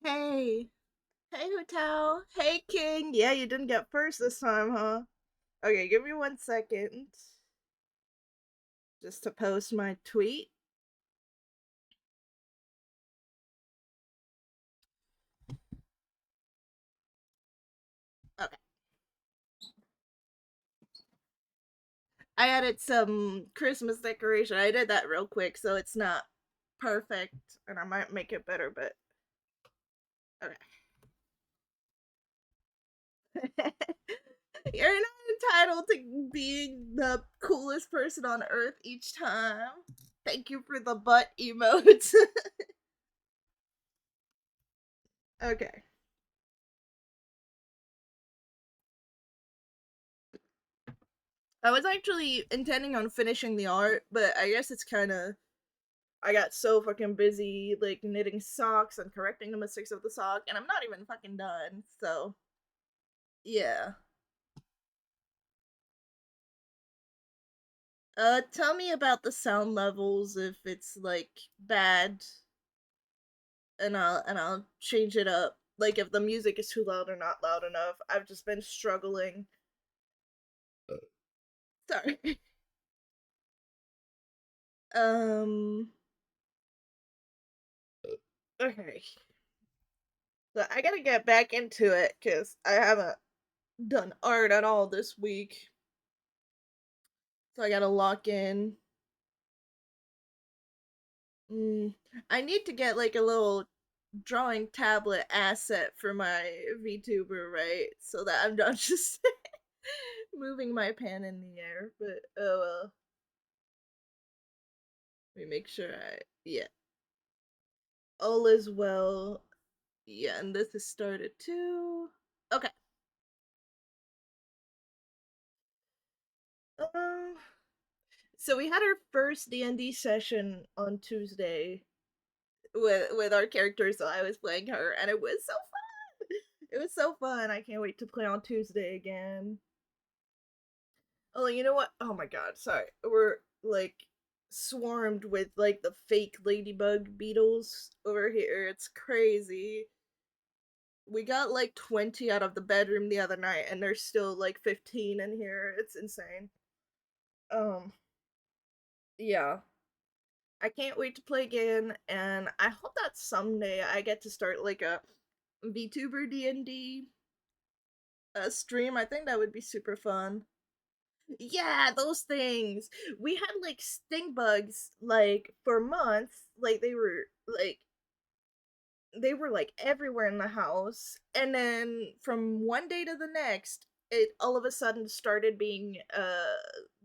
Hey. Hey, Hotel. Hey, King. Yeah, you didn't get first this time, huh? Okay, give me 1 second just to post my tweet. Okay. I added some Christmas decoration. I did that real quick, so it's not perfect, and I might make it better, but okay. You're not entitled to being the coolest person on earth each time. Thank you for the butt emotes. Okay. I was actually intending on finishing the art, but I guess it's kind of I got so fucking busy like knitting socks and correcting the mistakes of the sock, and I'm not even fucking done. So yeah. Tell me about the sound levels if it's like bad, and I'll change it up. Like if the music is too loud or not loud enough. I've just been struggling. Sorry. Um. Okay. So I gotta get back into it because I haven't done art at all this week. So I gotta lock in. Mm, I need to get like a little drawing tablet asset for my VTuber, right? So that I'm not just moving my pen in the air. But oh well. Let me make sure yeah. All is well. Yeah, and this has started too. Okay. Um. So we had our first D&D session on Tuesday with our characters. So I was playing her, and it was so fun. It was so fun. I can't wait to play on Tuesday again. Oh, you know what? Oh my god, sorry. We're like swarmed with like the fake ladybug beetles over here. It's crazy. We got like 20 out of the bedroom the other night, and there's still like 15 in here. It's insane. Um, yeah. I can't wait to play again, and I hope that someday I get to start like a VTuber D&D stream. I think that would be super fun. Yeah, those things. We had like stink bugs like for months. Like they were like everywhere in the house. And then from one day to the next, it all of a sudden started being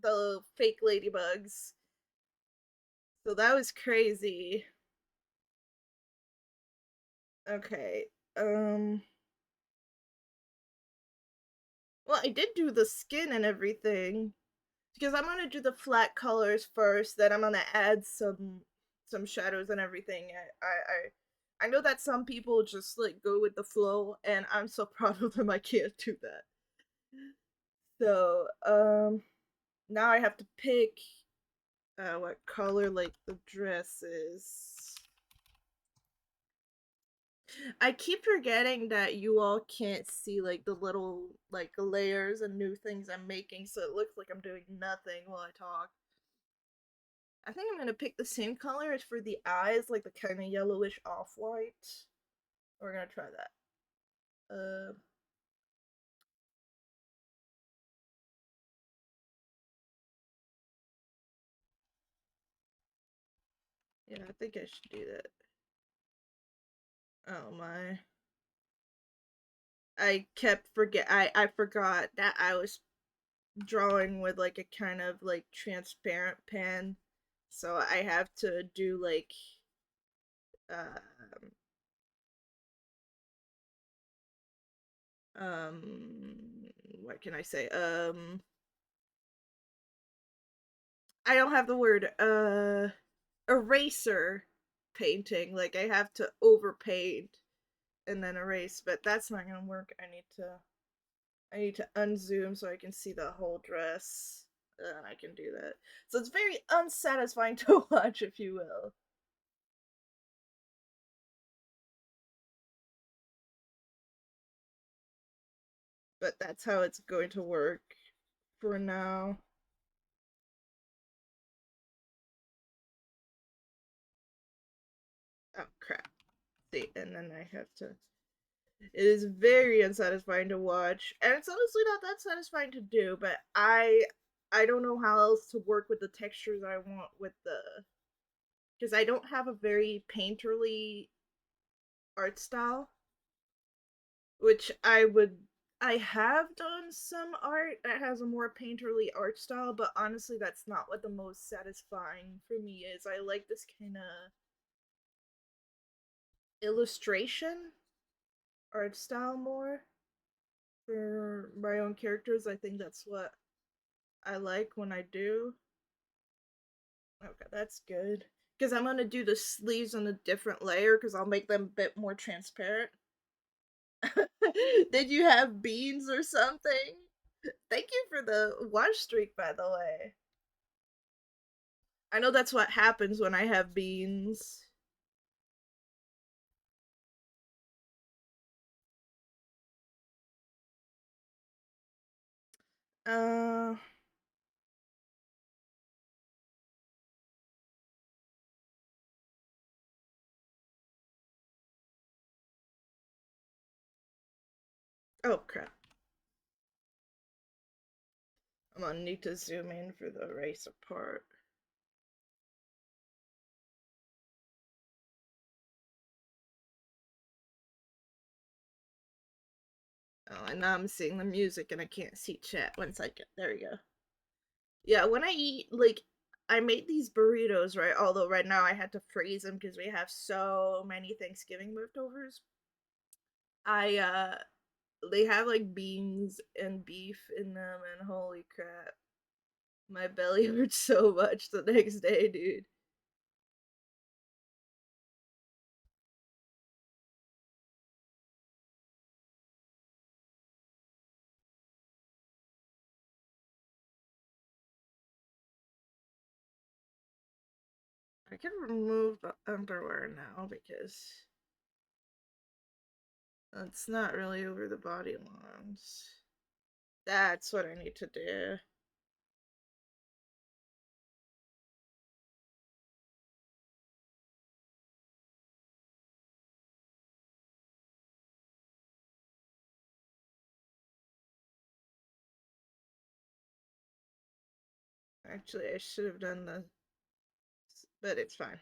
the fake ladybugs. So that was crazy. Okay. Um well, I did do the skin and everything. Because I'm gonna do the flat colors first, then I'm gonna add some shadows and everything. I know that some people just like go with the flow, and I'm so proud of them. I can't do that. So now I have to pick what color like the dress is. I keep forgetting that you all can't see like the little like layers and new things I'm making, so it looks like I'm doing nothing while I talk. I think I'm gonna pick the same color as for the eyes, like the kind of yellowish off white. We're gonna try that. Uh, yeah, I think I should do that. Oh my! I kept forget. I forgot that I was drawing with like a kind of like transparent pen, so I have to do like um what can I say? I don't have the word. Eraser painting. Like I have to overpaint and then erase, but that's not gonna work. I need to unzoom so I can see the whole dress. And I can do that. So it's very unsatisfying to watch, if you will. but that's how it's going to work for now. Oh crap. See, and then I have to. It is very unsatisfying to watch, and it's honestly not that satisfying to do. But I don't know how else to work with the textures I want with the because I don't have a very painterly art style, which I have done some art that has a more painterly art style, but honestly that's not what the most satisfying for me is. I like this kind of illustration art style more for my own characters. I think that's what I like when I do. Okay, that's good. Because I'm gonna do the sleeves on a different layer because I'll make them a bit more transparent. Did you have beans or something? Thank you for the watch streak, by the way. I know that's what happens when I have beans. Uh, oh crap. I'm gonna need to zoom in for the race apart. Oh, and now I'm seeing the music and I can't see chat. One second. There we go. Yeah, when I eat, like, I made these burritos, right? Although right now I had to freeze them because we have so many Thanksgiving leftovers. I they have like beans and beef in them, and holy crap, my belly hurt so much the next day, dude. I can remove the underwear now because it's not really over the body lines. That's what I need to do. Actually, I should have done the, but it's fine.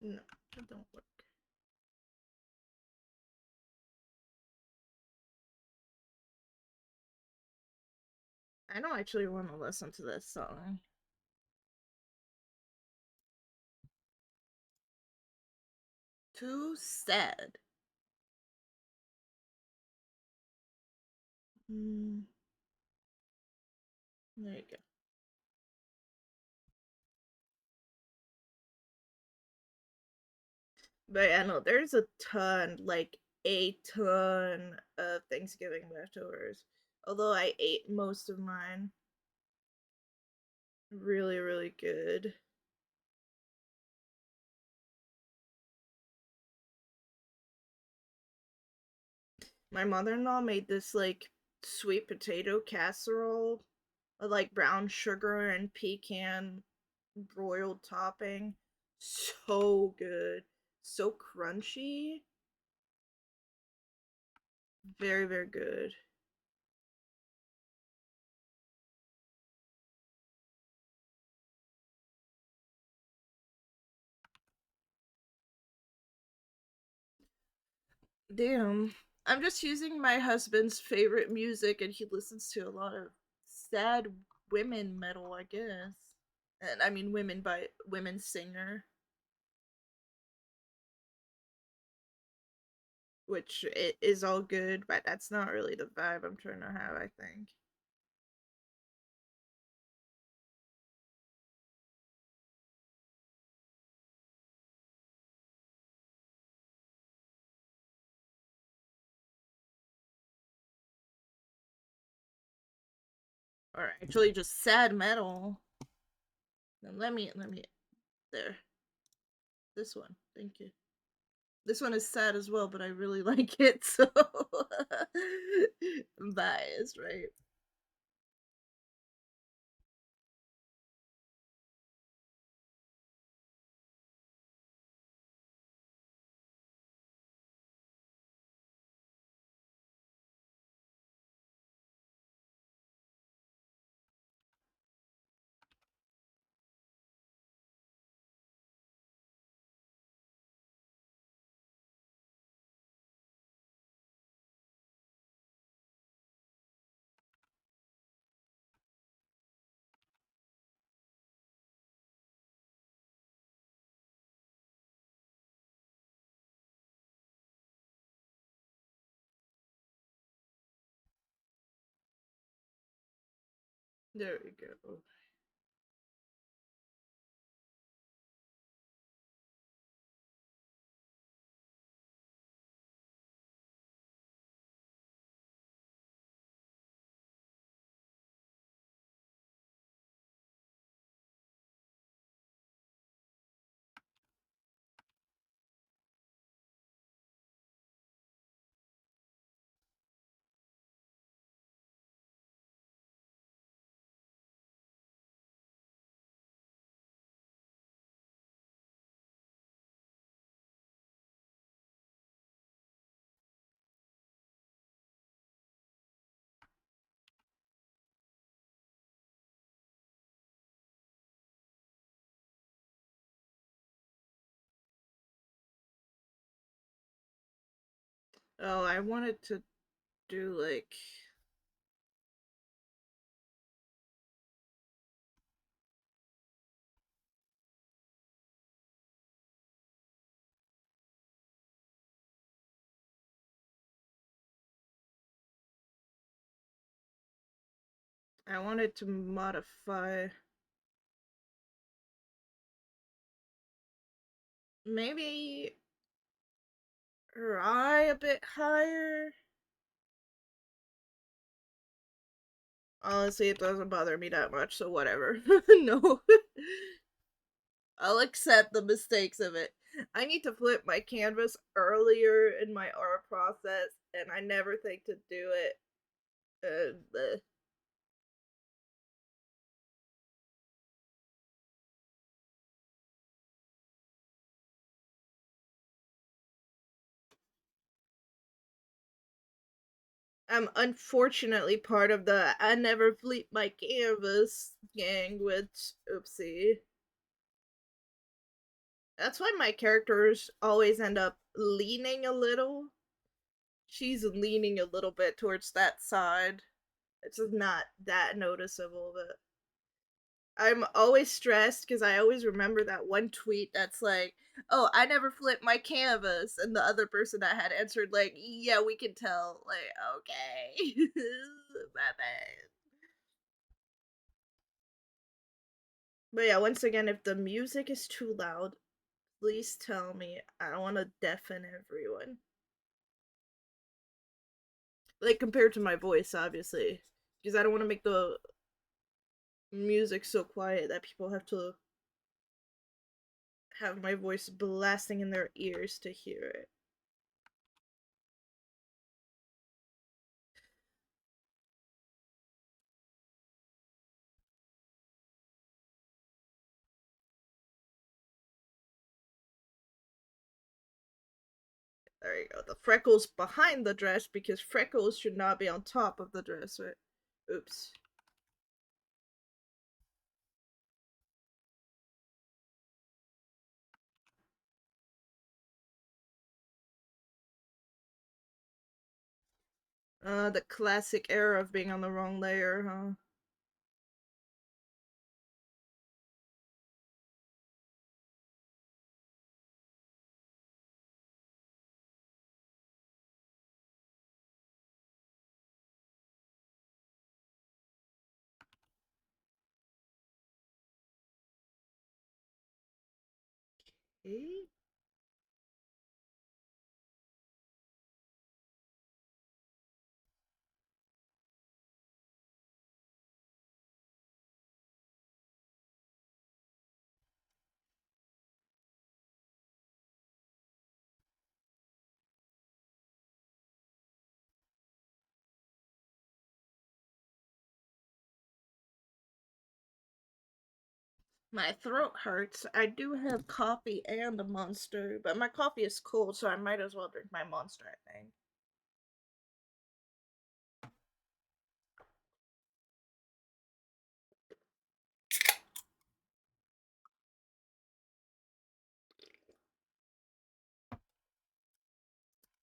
No, it don't work. I don't actually want to listen to this song. Too sad. Mm, there you go. But I know there's a ton, like a ton of Thanksgiving leftovers. Although I ate most of mine. Really, really good. My mother in law made this like sweet potato casserole with like brown sugar and pecan broiled topping. So good. So crunchy. Very, very good. Damn. I'm just using my husband's favorite music, and he listens to a lot of sad women metal, I guess. And I mean, women by women singer. which it is all good, but that's not really the vibe I'm trying to have, I think. Or actually just sad metal. Then let me there. This one. Thank you. This one is sad as well, but I really like it, so I'm biased, right? There we go. Oh, I wanted to do like I wanted to modify maybe her eye a bit higher. Honestly, it doesn't bother me that much, so whatever. No. I'll accept the mistakes of it. I need to flip my canvas earlier in my art process, and I never think to do it. And I'm unfortunately part of the I never flip my canvas gang, which, oopsie. That's why my characters always end up leaning a little. She's leaning a little bit towards that side. It's just not that noticeable, but I'm always stressed because I always remember that one tweet that's like, "Oh, I never flip my canvas," and the other person that had answered like, "Yeah, we can tell." Like, okay, my bad. But yeah, once again, if the music is too loud, please tell me. I don't want to deafen everyone. Like compared to my voice, obviously, because I don't want to make the music so quiet that people have to have my voice blasting in their ears to hear it. There you go. The freckles behind the dress because freckles should not be on top of the dress, right? Oops. The classic error of being on the wrong layer, huh? Okay. My throat hurts. I do have coffee and a monster, but my coffee is cold, so I might as well drink my monster, I think.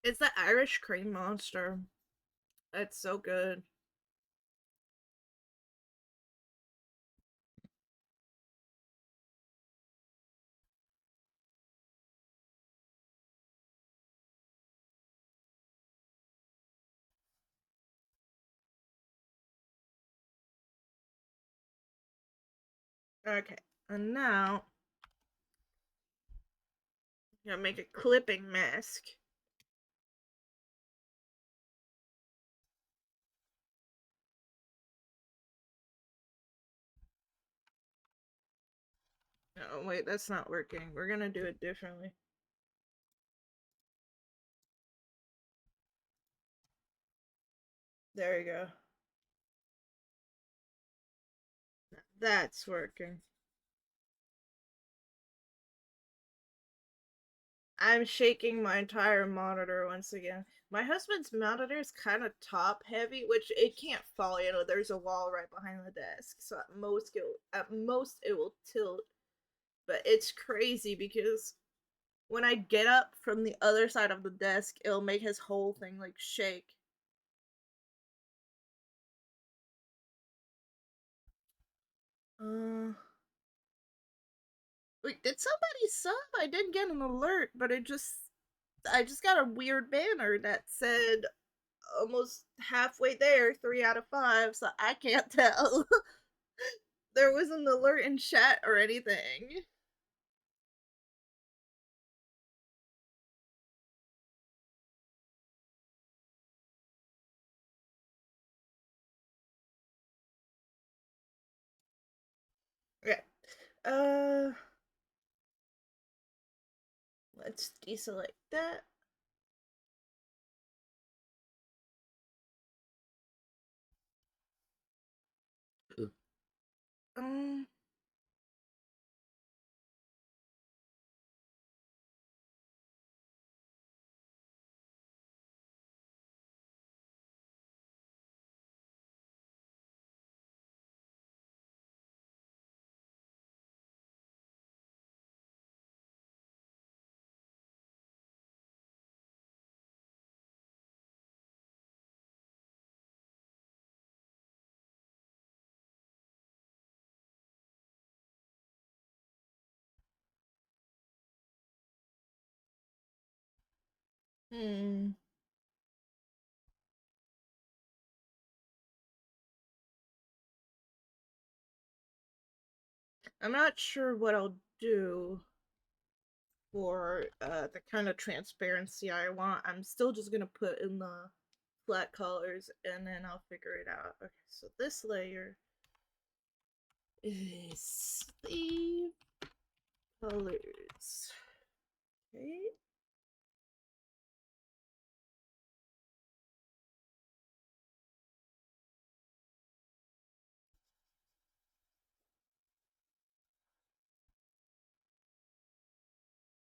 It's the Irish cream monster. It's so good. Okay, and now I'm gonna make a clipping mask. Oh, wait, that's not working. We're gonna do it differently. There you go. That's working. I'm shaking my entire monitor once again. My husband's monitor is kind of top heavy, which it can't fall. There's a wall right behind the desk, so at most it will tilt. But it's crazy because when I get up from the other side of the desk, it'll make his whole thing like shake. Uh, Wait, did somebody sub? I didn't get an alert, but I just got a weird banner that said almost halfway there, 3 out of 5, so I can't tell. There was an alert in chat or anything. Okay. Uh, let's deselect that. Um, hmm. I'm not sure what I'll do for the kind of transparency I want. I'm still just gonna put in the flat colors and then I'll figure it out. Okay, so this layer is the colors. Okay.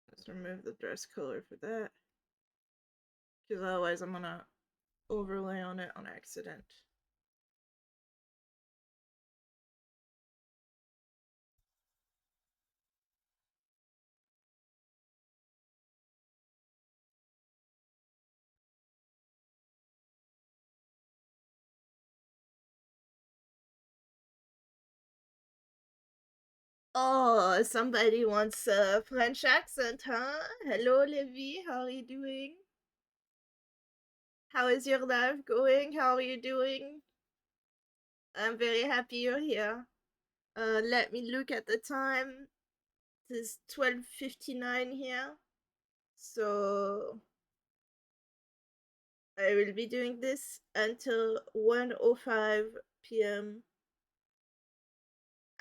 Let's remove the dress color for that. Because otherwise I'm gonna overlay on it on accident. Oh, somebody wants a French accent, huh? Hello, Levi. How are you doing? How is your life going? How are you doing? I'm very happy you're here. Let me look at the time. It is 12:59 here, so I will be doing this until 1:05 p.m.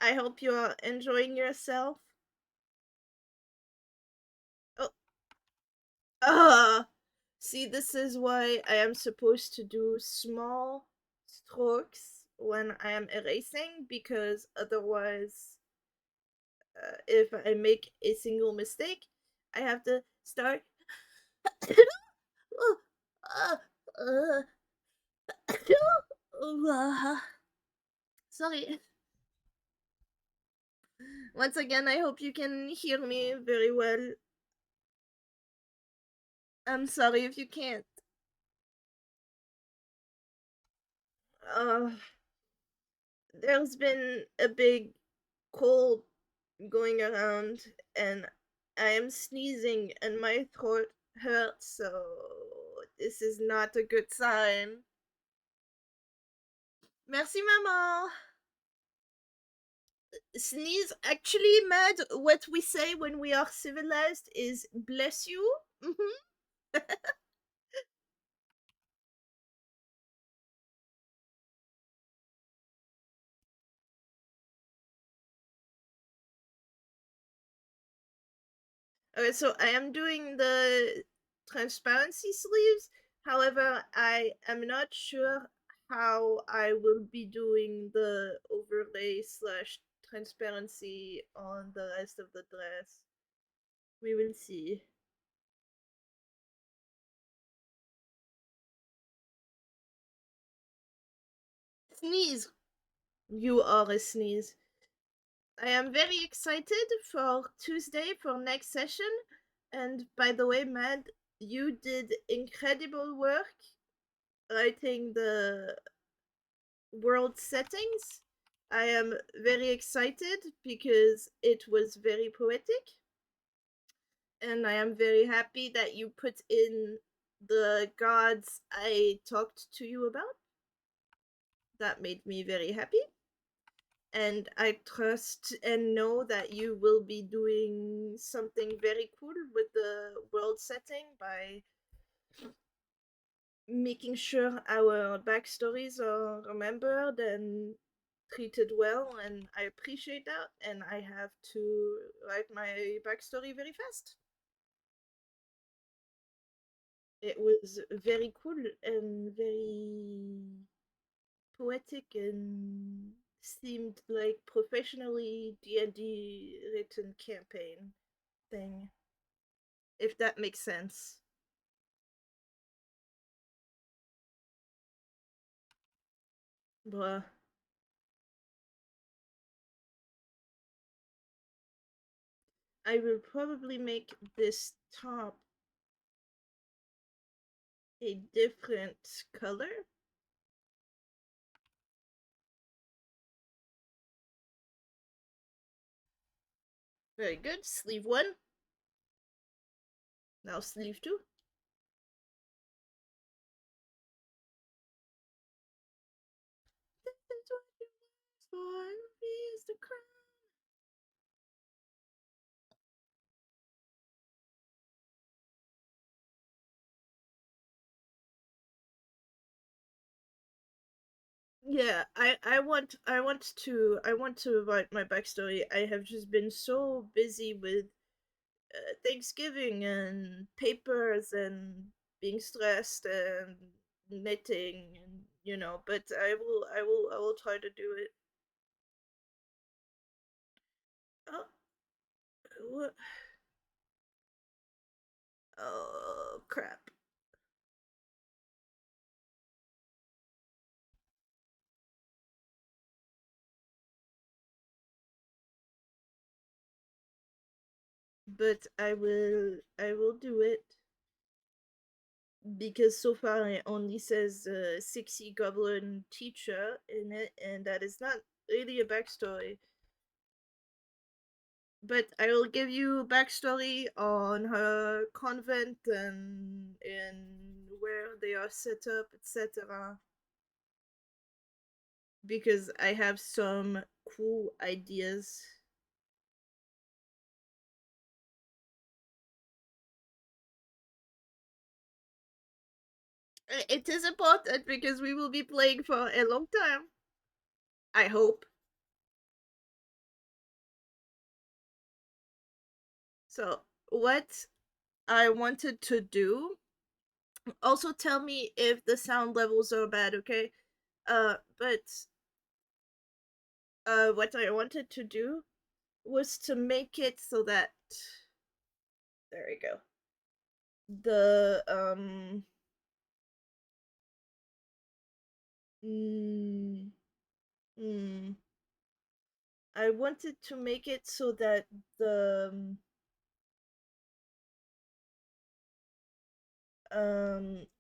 I hope you are enjoying yourself. Oh, ah! See, this is why I am supposed to do small strokes when I am erasing, because otherwise, if I make a single mistake, I have to start. Sorry. Once again, I hope you can hear me very well. I'm sorry if you can't. Uh, there's been a big cold going around, and I am sneezing, and my throat hurts, so this is not a good sign. Merci, maman. Sneeze. Actually, Mad, what we say when we are civilized is bless you. Okay, so I am doing the transparency sleeves. However, I am not sure how I will be doing the overlay slash transparency on the rest of the dress. We will see. Sneeze! You are a sneeze. I am very excited for Tuesday for next session. And by the way, Mad, you did incredible work writing the world settings. I am very excited because it was very poetic, and I am very happy that you put in the gods I talked to you about. That made me very happy. And I trust and know that you will be doing something very cool with the world setting by making sure our backstories are remembered and treated well, and I appreciate that, and I have to write my backstory very fast. It was very cool and very poetic and seemed like professionally D&D written campaign thing, if that makes sense. Bruh. I will probably make this top a different color. Very good. Sleeve one. Now sleeve two. This is what you asked for. Is the crown. Yeah, I want to write my backstory. I have just been so busy with Thanksgiving and papers and being stressed and knitting, and but I will try to do it. Oh, what? Oh, crap. But I will do it, because so far it only says sexy goblin teacher in it, and that is not really a backstory. But I will give you backstory on her convent and where they are set up, etc. Because I have some cool ideas. It is important because we will be playing for a long time. I hope. So, what I wanted to do. Also, tell me if the sound levels are bad, okay? But what I wanted to do was to make it so that there we go. The mm, mm, I wanted to make it so that the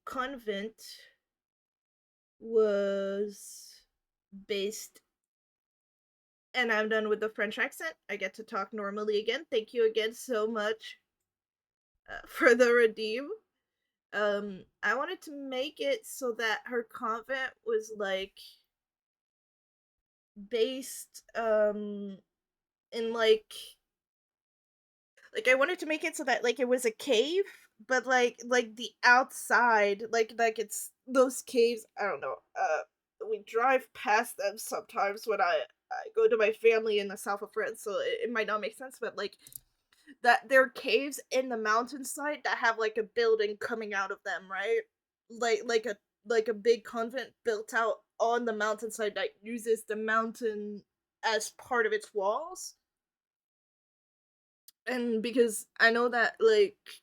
convent was based, and I'm done with the French accent. I get to talk normally again. Thank you again so much for the redeem. I wanted to make it so that her convent was based in I wanted to make it so that it was a cave, but the outside, it's those caves. I don't know. We drive past them sometimes when I go to my family in the south of France, so it might not make sense, but that there are caves in the mountainside that have a building coming out of them, right? Like a big convent built out on the mountainside that uses the mountain as part of its walls. And because I know that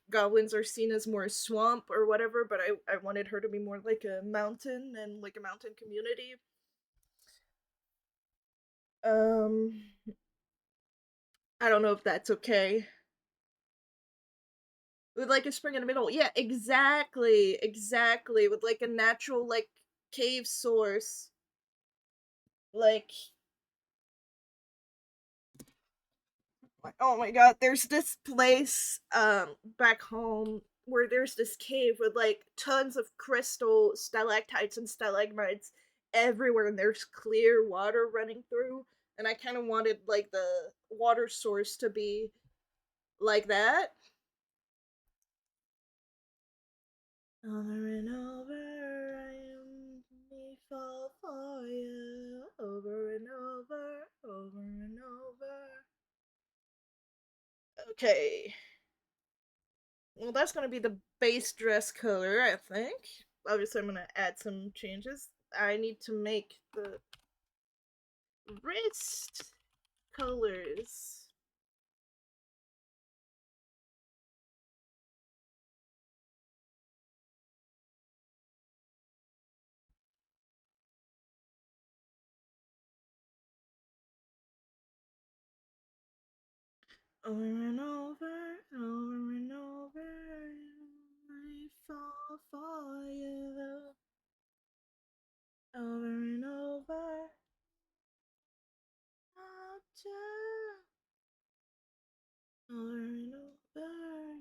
goblins are seen as more swamp or whatever, but I wanted her to be more like a mountain and like a mountain community. Um I don't know if that's okay. With a spring in the middle. Yeah, exactly. Exactly. With a natural cave source. Like oh my god, there's this place back home where there's this cave with tons of crystal stalactites and stalagmites everywhere, and there's clear water running through, and I kind of wanted the water source to be like that. Over and over, I am me fall for you. Over and over, over and over. Okay. Well, that's gonna be the base dress color, I think. Obviously, I'm gonna add some changes. I need to make the wrist colors. Over and over, over and over, I fall for you. Over and over, after. Over and over,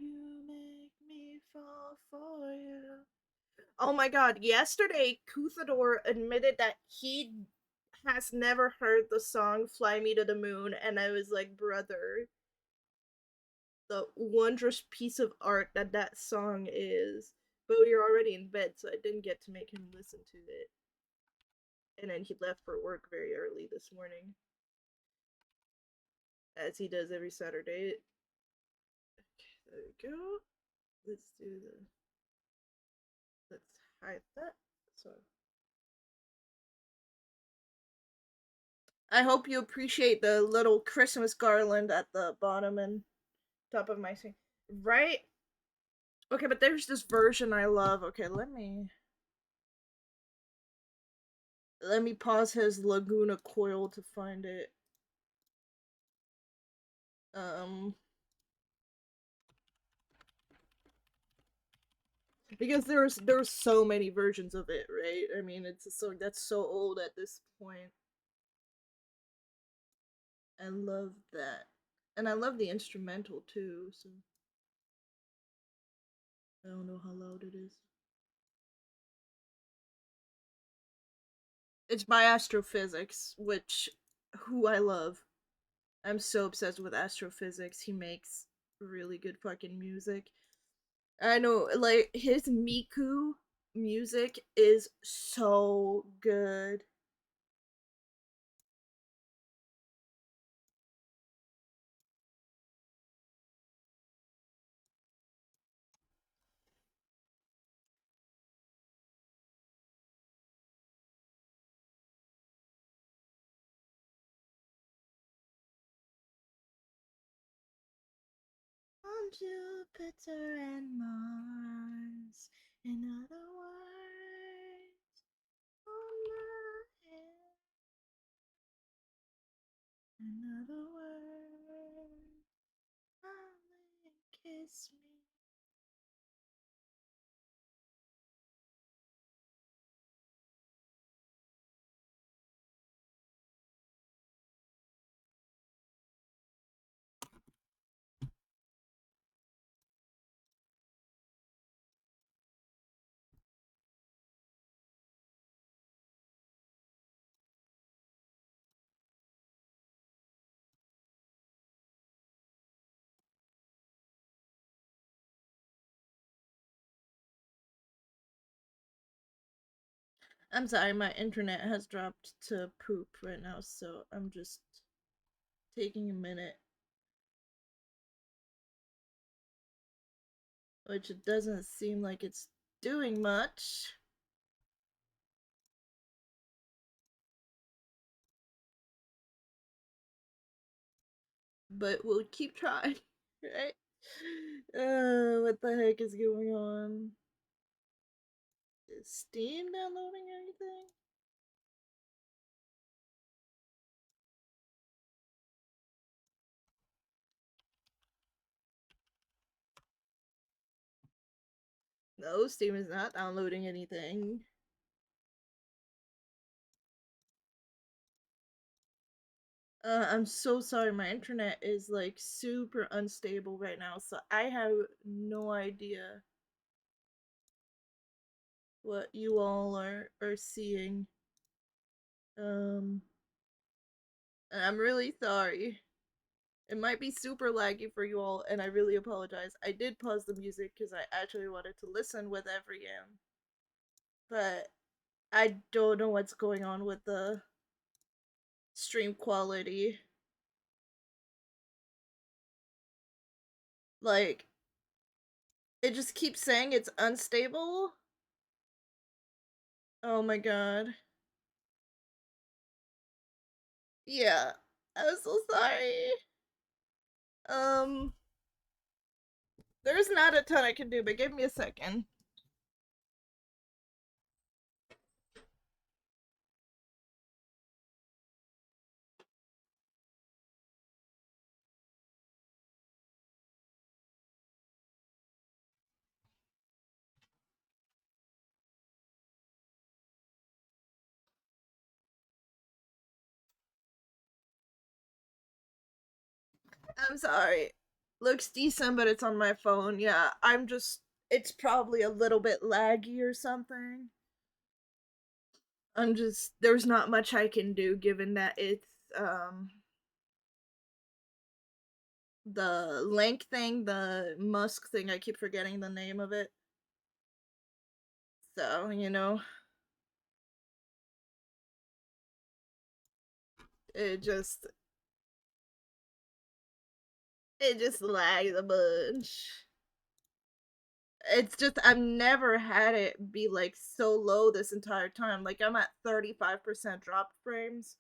you make me fall for you. Oh my god, yesterday Kuthador admitted that he has never heard the song Fly Me to the Moon, and I was like, brother, the wondrous piece of art that that song is. But we were already in bed, so I didn't get to make him listen to it. And then he left for work very early this morning, as he does every Saturday. Okay, there we go. Let's do the. Let's hide that. So I hope you appreciate the little Christmas garland at the bottom and top of my screen. Right? Okay, but there's this version I love. Okay, let me pause his Laguna coil to find it. Um because there's so many versions of it, right? I mean, it's a song that's so old at this point. I love that. And I love the instrumental too, so I don't know how loud it is. It's by Astrophysics, which who I love. I'm so obsessed with Astrophysics. He makes really good fucking music. I know, his Miku music is so good. On Jupiter and Mars, in other words, on my head, in other words, darling, kiss me. I'm sorry, my internet has dropped to poop right now, so I'm just taking a minute, which it doesn't seem like it's doing much, but we'll keep trying, right? What the heck is going on? Is Steam downloading anything? No, Steam is not downloading anything. I'm so sorry. My internet is like super unstable right now, so I have no idea what you all are seeing. Um, and I'm really sorry. It might be super laggy for you all, and I really apologize. I did pause the music because I actually wanted to listen with every game, but I don't know what's going on with the stream quality. Like, it just keeps saying it's unstable. Oh my god. Yeah, I'm so sorry. Um, there's not a ton I can do, but give me a second. I'm sorry. Looks decent, but it's on my phone. Yeah, I'm just. It's probably a little bit laggy or something. I'm just. There's not much I can do given that it's the link thing, the Musk thing. I keep forgetting the name of it. So it just it just lags a bunch. It's just I've never had it be like so low this entire time. Like I'm at 35% drop frames.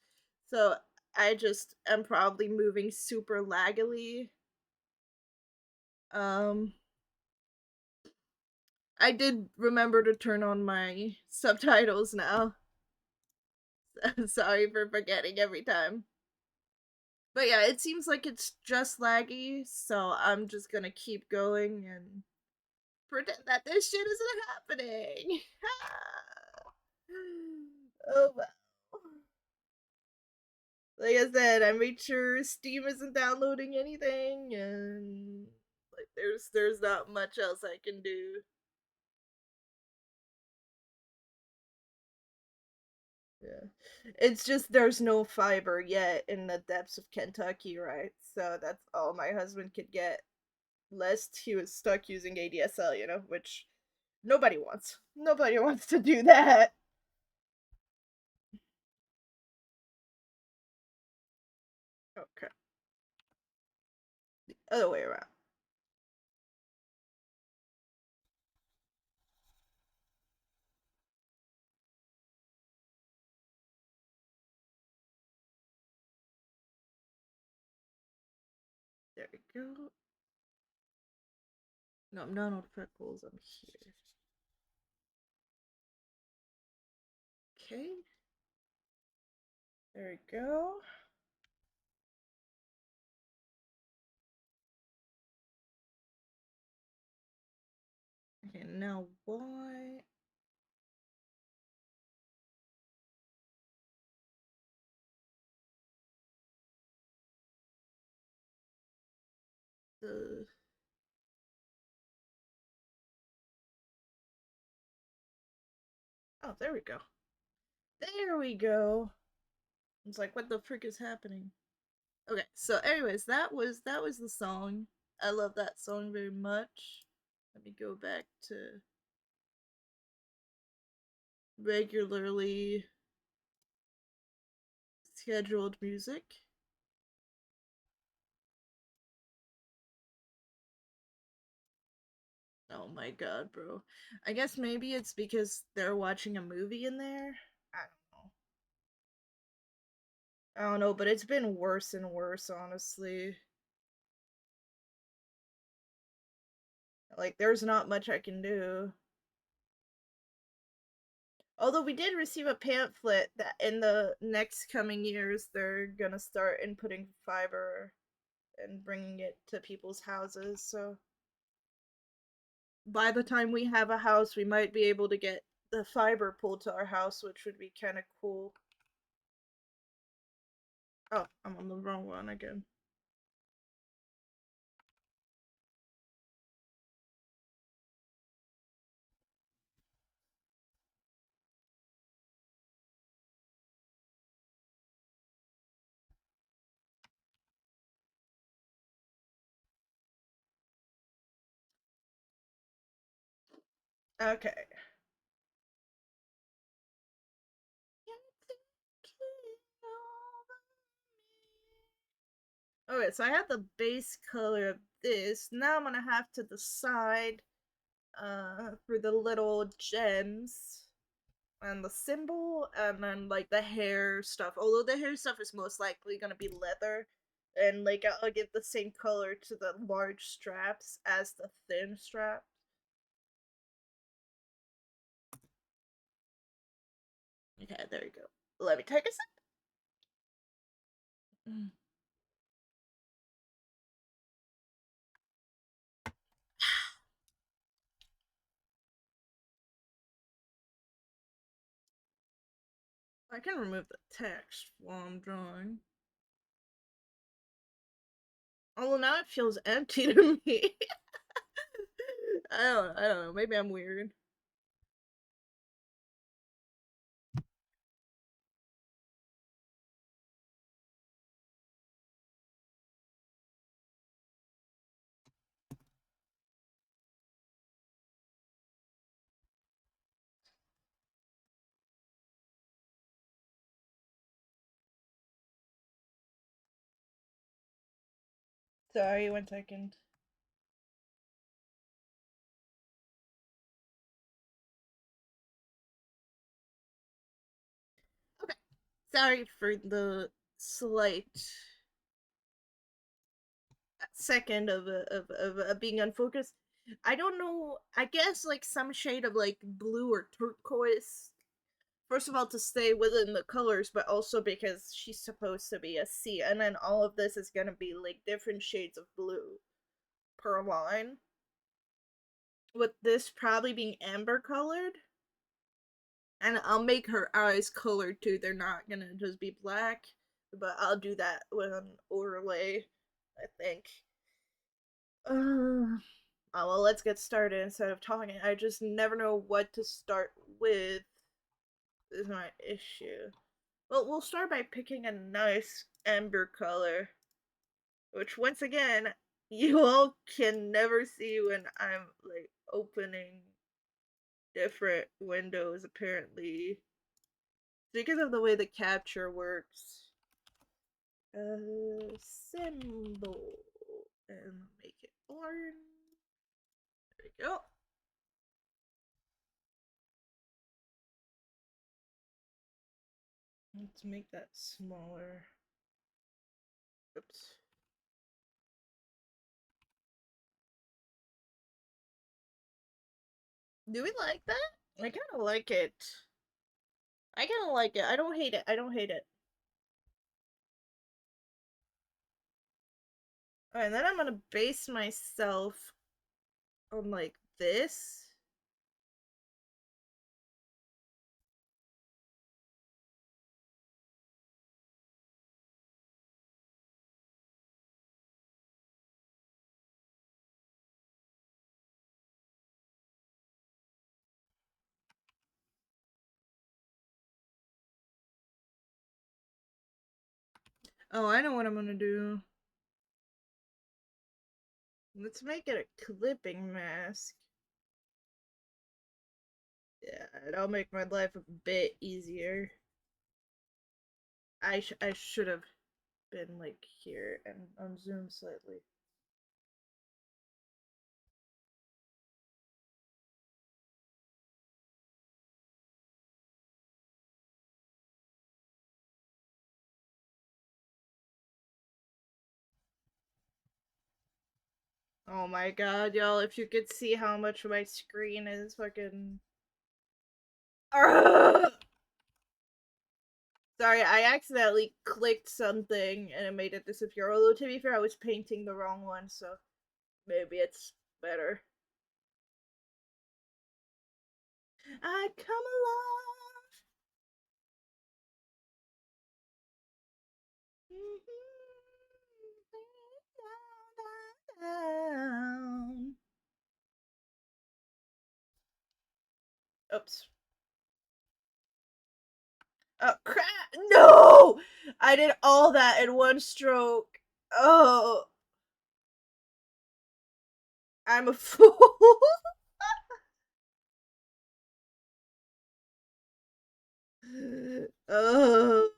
So I just am probably moving super laggily. Um I did remember to turn on my subtitles now. Sorry for forgetting every time. But yeah, it seems like it's just laggy, so I'm just gonna keep going and pretend that this shit isn't happening. Oh wow. Like I said, I made sure Steam isn't downloading anything, and like there's not much else I can do. Yeah, it's just there's no fiber yet in the depths of Kentucky, right? So that's all my husband could get, lest he was stuck using ADSL, which Nobody wants to do that. Okay, other way around. There we go. No, I'm not on freckles. I'm here. Okay. There we go. Okay, now why? The Oh, there we go. There we go. It's like, what the frick is happening? Okay, so anyways, that was the song. I love that song very much. Let me go back to regularly scheduled music. Oh my god, bro. I guess maybe it's because they're watching a movie in there. I don't know. I don't know, but it's been worse and worse, honestly. Like, there's not much I can do. Although we did receive a pamphlet that in the next coming years they're gonna start inputting fiber and bringing it to people's houses. So by the time we have a house, we might be able to get the fiber pulled to our house, which would be kind of cool. Oh, I'm on the wrong one again. Okay. Okay, so I have the base color of this. Now I'm gonna have to decide for the little gems and the symbol and then like the hair stuff. Although the hair stuff is most likely gonna be leather. And like I'll give the same color to the large straps as the thin strap. Okay, there we go. Let me take a sip. Mm. I can remove the text while I'm drawing. Although now it feels empty to me. I don't know. Maybe I'm weird. Sorry, 1 second. Okay. Sorry for the slight second of being unfocused. I don't know. I guess like some shade of like blue or turquoise. First of all, to stay within the colors, but also because she's supposed to be a C, and then all of this is gonna be like different shades of blue per line. With this probably being amber colored, and I'll make her eyes colored too. They're not gonna just be black, but I'll do that with an overlay, I think. Oh, well, let's get started instead of talking. I just never know what to start with, is my issue. Well, we'll start by picking a nice amber color, which once again, you all can never see when I'm like opening different windows apparently because of the way the capture works. Symbol and make it orange. There we go. Let's make that smaller. Oops. Do we like that? I kind of like it. I kind of like it. I don't hate it. I don't hate it. Alright, then I'm gonna base myself on like this. Oh, I know what I'm gonna do. Let's make it a clipping mask. Yeah, it'll make my life a bit easier. I should have been like here and unzoom slightly. Oh my god, y'all, if you could see how much my screen is fucking. Arrgh! Sorry, I accidentally clicked something and it made it disappear. Although, to be fair, I was painting the wrong one, so maybe it's better. I come alive. Oops. Oh crap! No! I did all that in one stroke. Oh, I'm a fool. Oh,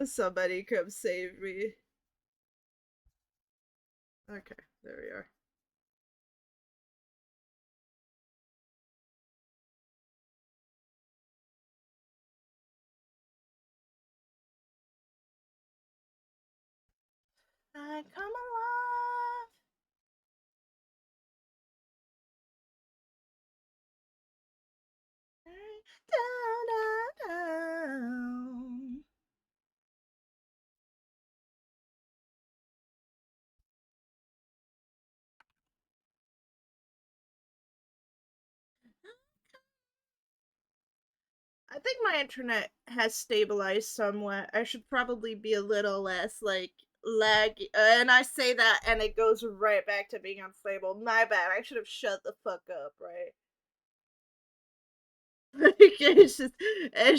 somebody come save me. Okay, there we are. I come alive. Down, down, down. I think my internet has stabilized somewhat. I should probably be a little less like laggy. And I say that and it goes right back to being unstable. My bad. I should have shut the fuck up, right? Like, it's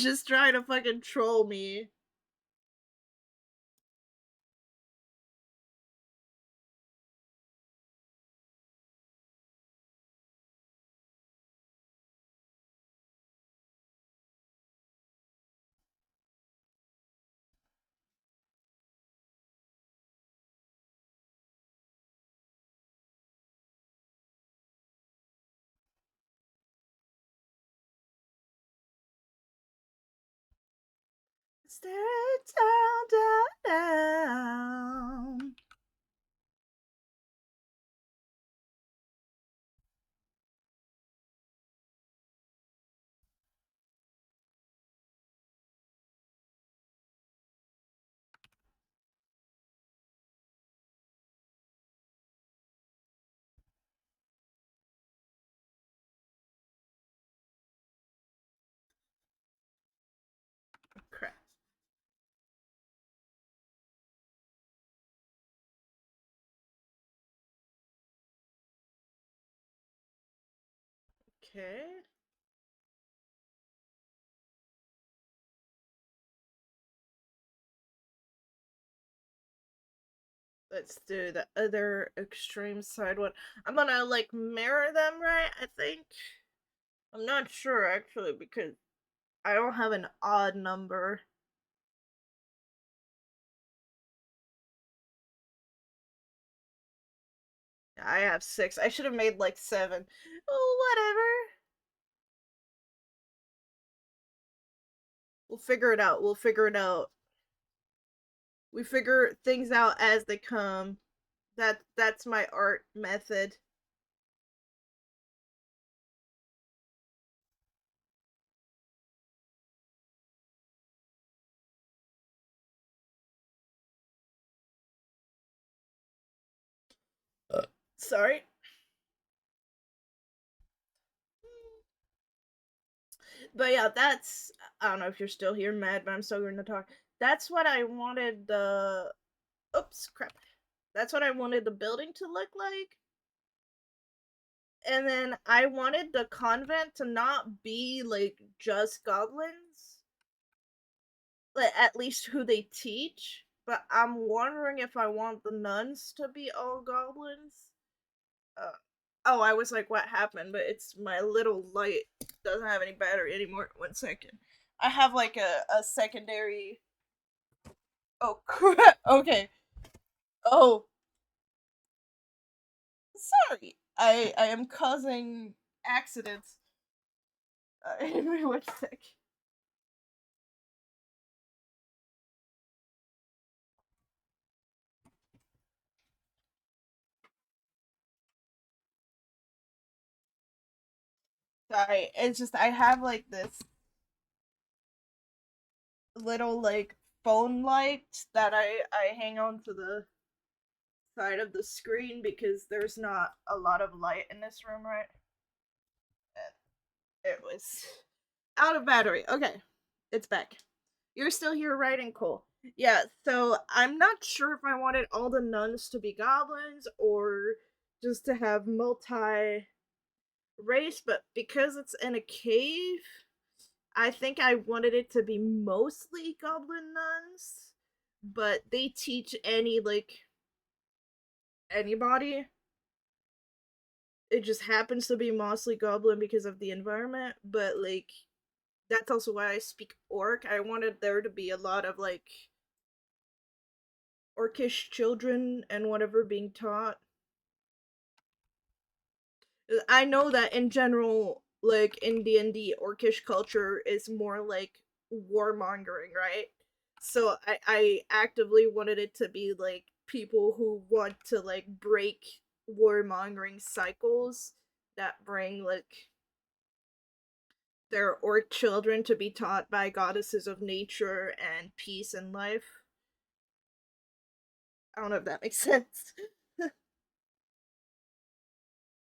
just trying to fucking troll me. Stare it down, down, down. Crap. Okay. Let's do the other extreme side one. I'm gonna like mirror them, right? I think. I'm not sure actually because I don't have an odd number. I have six. I should have made like seven. Oh, whatever. We'll figure it out. We'll figure it out. We figure things out as they come. That's my art method. Sorry. But yeah, that's I don't know if you're still here, Mad, but I'm still going to talk. That's what I wanted the oops, crap. That's what I wanted the building to look like. And then I wanted the convent to not be like just goblins, like at least who they teach. But I'm wondering if I want the nuns to be all goblins. Uh, oh, I was like, what happened? But it's my little light doesn't have any battery anymore. 1 second. I have like a secondary. Oh crap! Okay. Oh, sorry. I am causing accidents. Anyway, 1 sec. Sorry. It's just I have like this little like phone light that I hang on to the side of the screen because there's not a lot of light in this room, right? It was out of battery. Okay, it's back. You're still here, right? And cool. Yeah, so I'm not sure if I wanted all the nuns to be goblins or just to have multi race, but because it's in a cave, I think I wanted it to be mostly goblin nuns, but they teach any like anybody. It just happens to be mostly goblin because of the environment, but like that's also why I speak orc. I wanted there to be a lot of like orcish children and whatever being taught. I know that in general, like in D&D, orcish culture is more like warmongering, right? So I actively wanted it to be like people who want to like break warmongering cycles that bring like their orc children to be taught by goddesses of nature and peace and life. I don't know if that makes sense.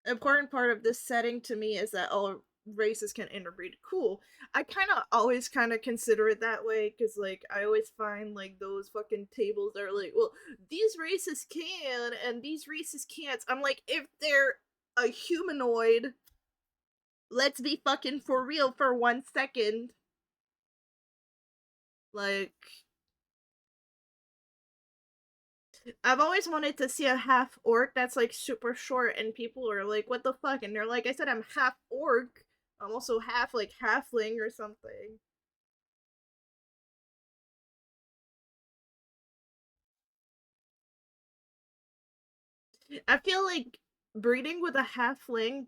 An important part of this setting to me is that all races can interbreed. Cool. I kind of always kind of consider it that way because, like, I always find like those fucking tables that are like, well, these races can and these races can't. I'm like, if they're a humanoid, let's be fucking for real for 1 second. Like, I've always wanted to see a half orc that's like super short, and people are like, "What the fuck?" And they're like, "I said I'm half orc. I'm also half like halfling or something." I feel like breeding with a halfling,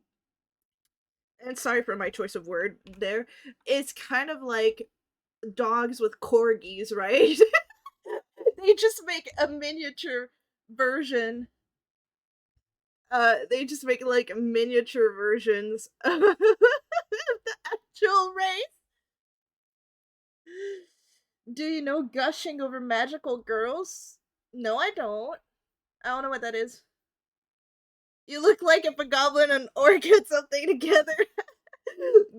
and sorry for my choice of word there, is kind of like dogs with corgis, right? They just make a miniature version. They just make like miniature versions of the actual race. Do you know gushing over magical girls? No, I don't. I don't know what that is. You look like if a goblin and orc had something together.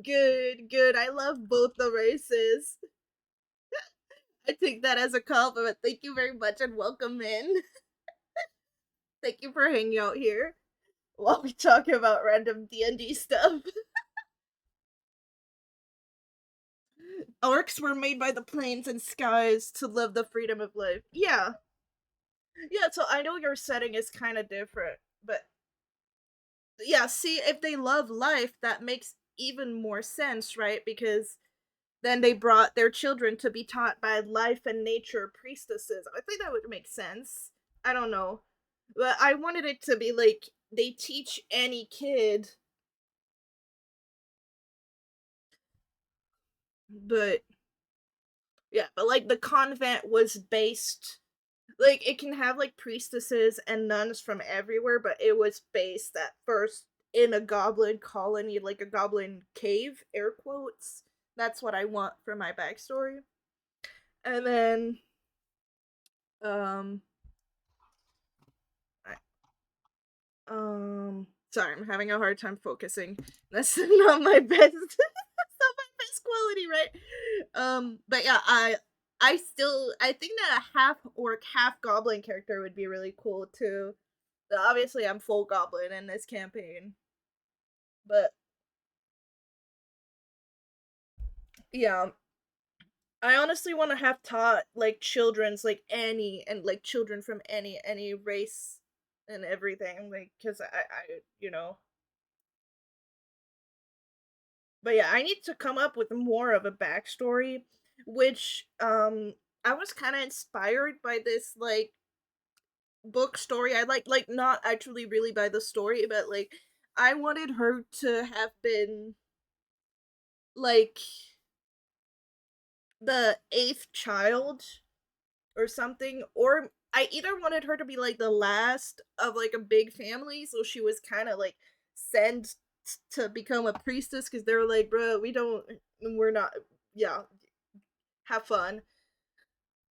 Good, good. I love both the races. I take that as a compliment. Thank you very much and welcome in. Thank you for hanging out here while we talk about random D&D stuff. Orcs were made by the plains and skies to live the freedom of life. Yeah. Yeah, so I know your setting is kind of different, but yeah, see, if they love life, that makes even more sense, right? Because then they brought their children to be taught by life and nature priestesses. I think that would make sense. I don't know. But I wanted it to be like they teach any kid, but yeah, but like the convent was based, like it can have like priestesses and nuns from everywhere, but it was based at first in a goblin colony, like a goblin cave, air quotes. That's what I want for my backstory. And then um sorry, I'm having a hard time focusing. That's not my best that's not my best quality, right? But yeah, I think that a half orc, half goblin character would be really cool too. But obviously I'm full goblin in this campaign. But yeah, I honestly want to have taught like children's like any and like children from any race and everything, like because I you know. But yeah, I need to come up with more of a backstory, which I was kind of inspired by this like book story. I like not actually really by the story, but like I wanted her to have been like the eighth child or something, or I either wanted her to be like the last of like a big family, so she was kind of like sent to become a priestess because they were like, bro, we're not, yeah, have fun.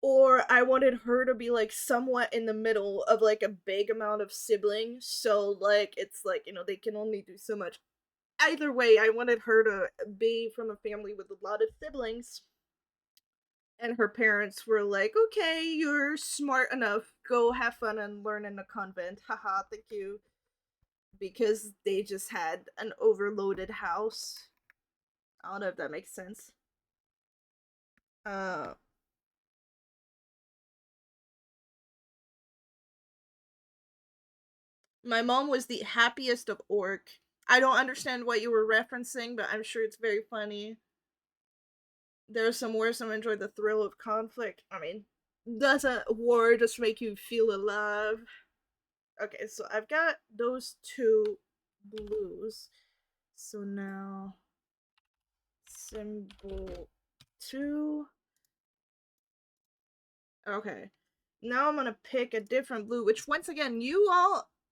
Or I wanted her to be like somewhat in the middle of like a big amount of siblings, so like it's like, they can only do so much. Either way, I wanted her to be from a family with a lot of siblings, and her parents were like, okay, you're smart enough, go have fun and learn in a convent, haha, thank you, because they just had an overloaded house. I don't know if that makes sense. uh my mom was the happiest of orc. I don't understand what you were referencing, but I'm sure it's very funny. There's some where some enjoy the thrill of conflict. I mean, doesn't war just make you feel alive? Okay, so I've got those two blues. So now symbol 2. Okay. Now I'm gonna pick a different blue, which once again,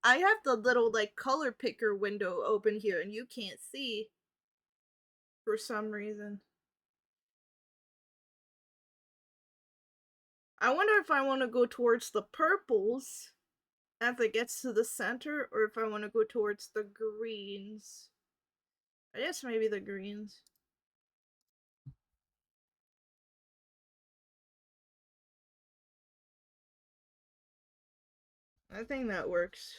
I have the little like color picker window open here and you can't see for some reason. I wonder if I want to go towards the purples as it gets to the center, or if I want to go towards the greens. I guess maybe the greens. I think that works.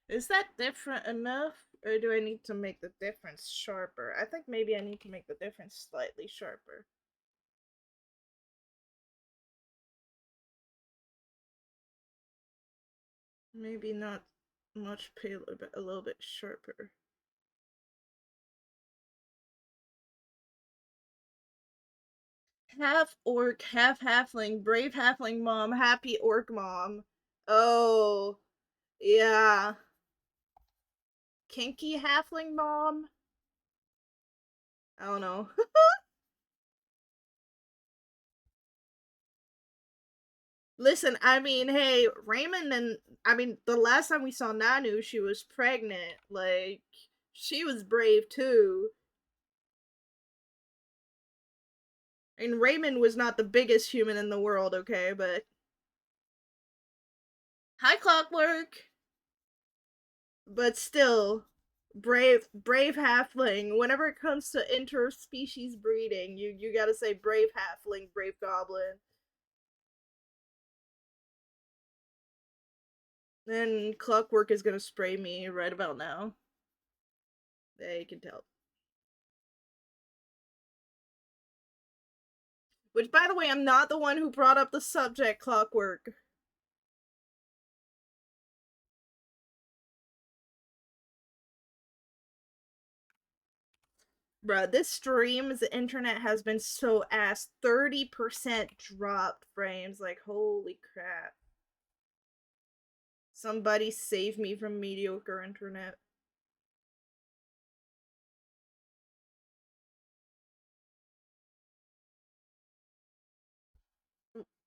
Is that different enough? Or do I need to make the difference sharper? I think maybe I need to make the difference slightly sharper. Maybe not much paler, but a little bit sharper. Half orc, half halfling, brave halfling mom, happy orc mom. Oh, yeah. Kinky halfling mom? I don't know. Listen, I mean, hey, Raymond and I mean, the last time we saw Nanu, she was pregnant. Like, she was brave too. And Raymond was not the biggest human in the world, okay, but hi Clockwork. But still, brave halfling. Whenever it comes to interspecies breeding, you gotta say brave halfling, brave goblin. Then Clockwork is gonna spray me right about now. They can tell. Which, by the way, I'm not the one who brought up the subject, Clockwork. Bruh, this stream's internet has been so ass. 30% dropped frames. Like, holy crap. Somebody save me from mediocre internet.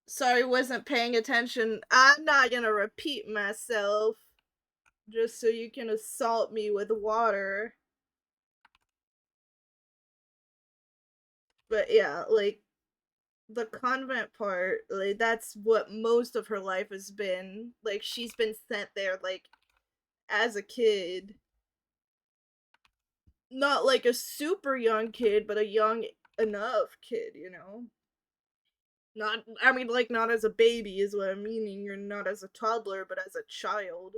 Sorry, wasn't paying attention. I'm not gonna repeat myself just so you can assault me with water. But yeah, like, the convent part, like, that's what most of her life has been. Like, she's been sent there, like, as a kid. Not like a super young kid, but a young enough kid, you know? Not, I mean, like, not as a baby is what I'm meaning, or not as a toddler, but as a child.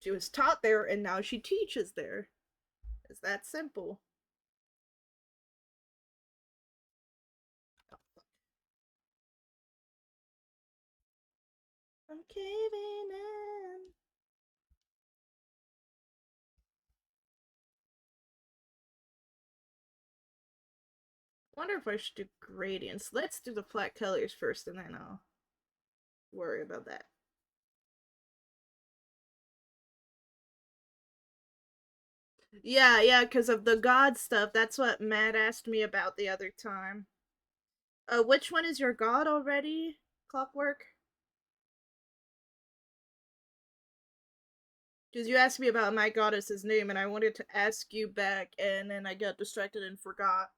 She was taught there, and now she teaches there. It's that simple. I'm caving in. Wonder if I should do gradients. Let's do the flat colors first, and then I'll worry about that. Yeah, because of the god stuff. That's what Matt asked me about the other time. Which one is your god already? Clockwork? Because you asked me about my goddess's name, and I wanted to ask you back, and then I got distracted and forgot.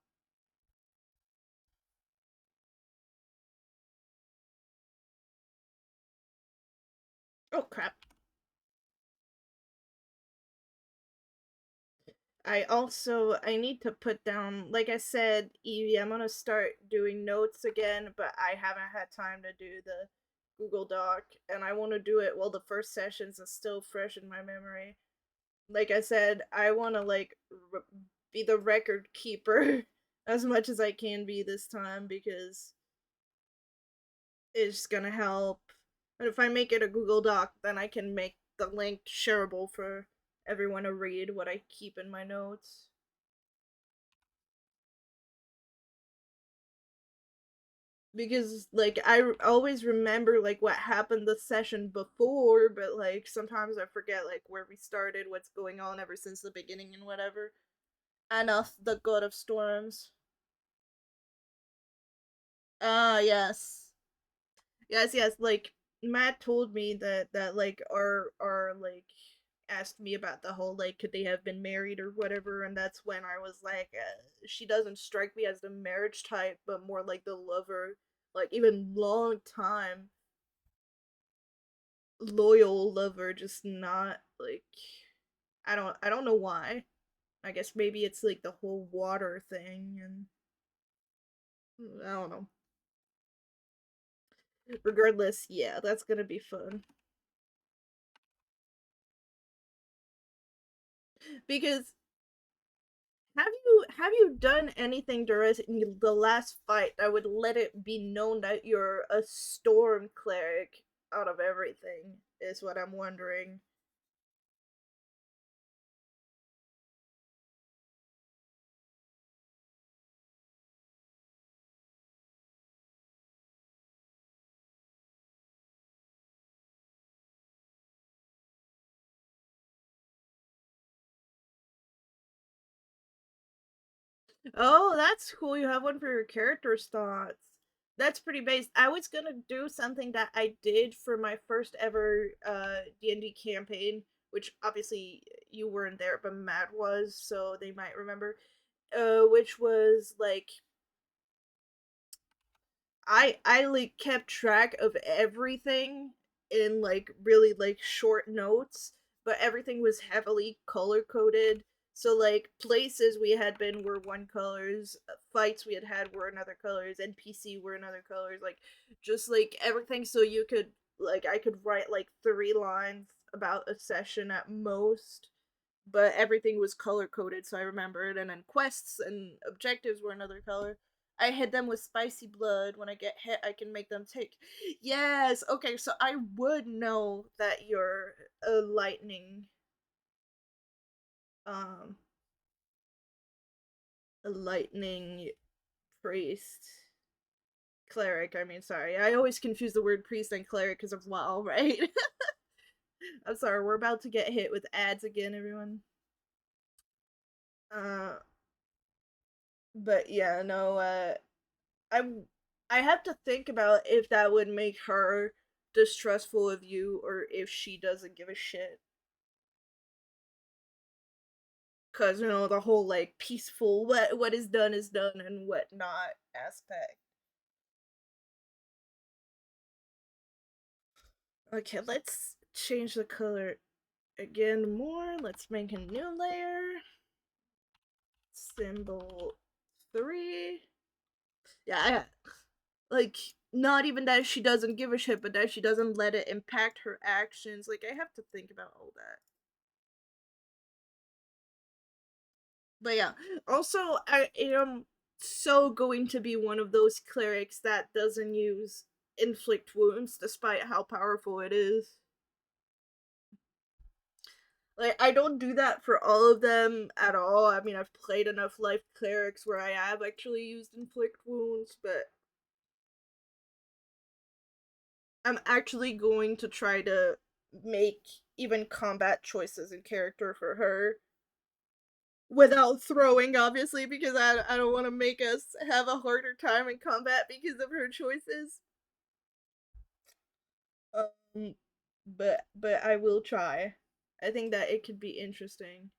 Oh crap. I need to put down, like I said, Evie, I'm gonna start doing notes again, but I haven't had time to do the Google Doc, and I want to do it while the first sessions are still fresh in my memory. Like I said, I want to like be the record keeper as much as I can be this time, because it's gonna help. And if I make it a Google Doc, then I can make the link shareable for everyone to read what I keep in my notes. Because like always remember like what happened the session before, but like sometimes I forget like where we started, what's going on ever since the beginning and whatever. Enough, the god of storms. Ah, yes. Yes, like Matt told me that like our like asked me about the whole like could they have been married or whatever, and that's when I was like she doesn't strike me as the marriage type, but more like the lover, like even long time loyal lover, just not like I don't know why. I guess maybe it's like the whole water thing, and I don't know. Regardless, yeah, that's gonna be fun. Because have you done anything during the last fight that would let it be known that you're a storm cleric out of everything? Is what I'm wondering. Oh, that's cool. You have one for your character stats. That's pretty based. I was gonna do something that I did for my first ever D&D campaign, which obviously you weren't there, but Matt was, so they might remember. Which was like I like kept track of everything in like really like short notes, but everything was heavily color coded. So like places we had been were one colors, fights we had were another colors, NPC were another colors, like just like everything, so you could like I could write like 3 lines about a session at most, but everything was color coded, so I remembered. And then quests and objectives were another color. I hit them with spicy blood. When I get hit, I can make them take. Yes. Okay. So I would know that you're a lightning. Um, a lightning priest. Cleric, I mean, sorry. I always confuse the word priest and cleric because of WoW, right? I'm sorry, we're about to get hit with ads again, everyone. Uh, but yeah, no, I'm I have to think about if that would make her distrustful of you or if she doesn't give a shit. Cause you know the whole like peaceful what is done and what not aspect. Okay, let's change the color again more. Let's make a new layer. Symbol 3. Yeah, like not even that she doesn't give a shit, but that she doesn't let it impact her actions. Like I have to think about all that. But yeah, also I am so going to be one of those clerics that doesn't use inflict wounds despite how powerful it is. Like I don't do that for all of them at all. I mean, I've played enough life clerics where I have actually used inflict wounds, but I'm actually going to try to make even combat choices in character for her without throwing, obviously, because I don't want to make us have a harder time in combat because of her choices. Um, but I will try. I think that it could be interesting.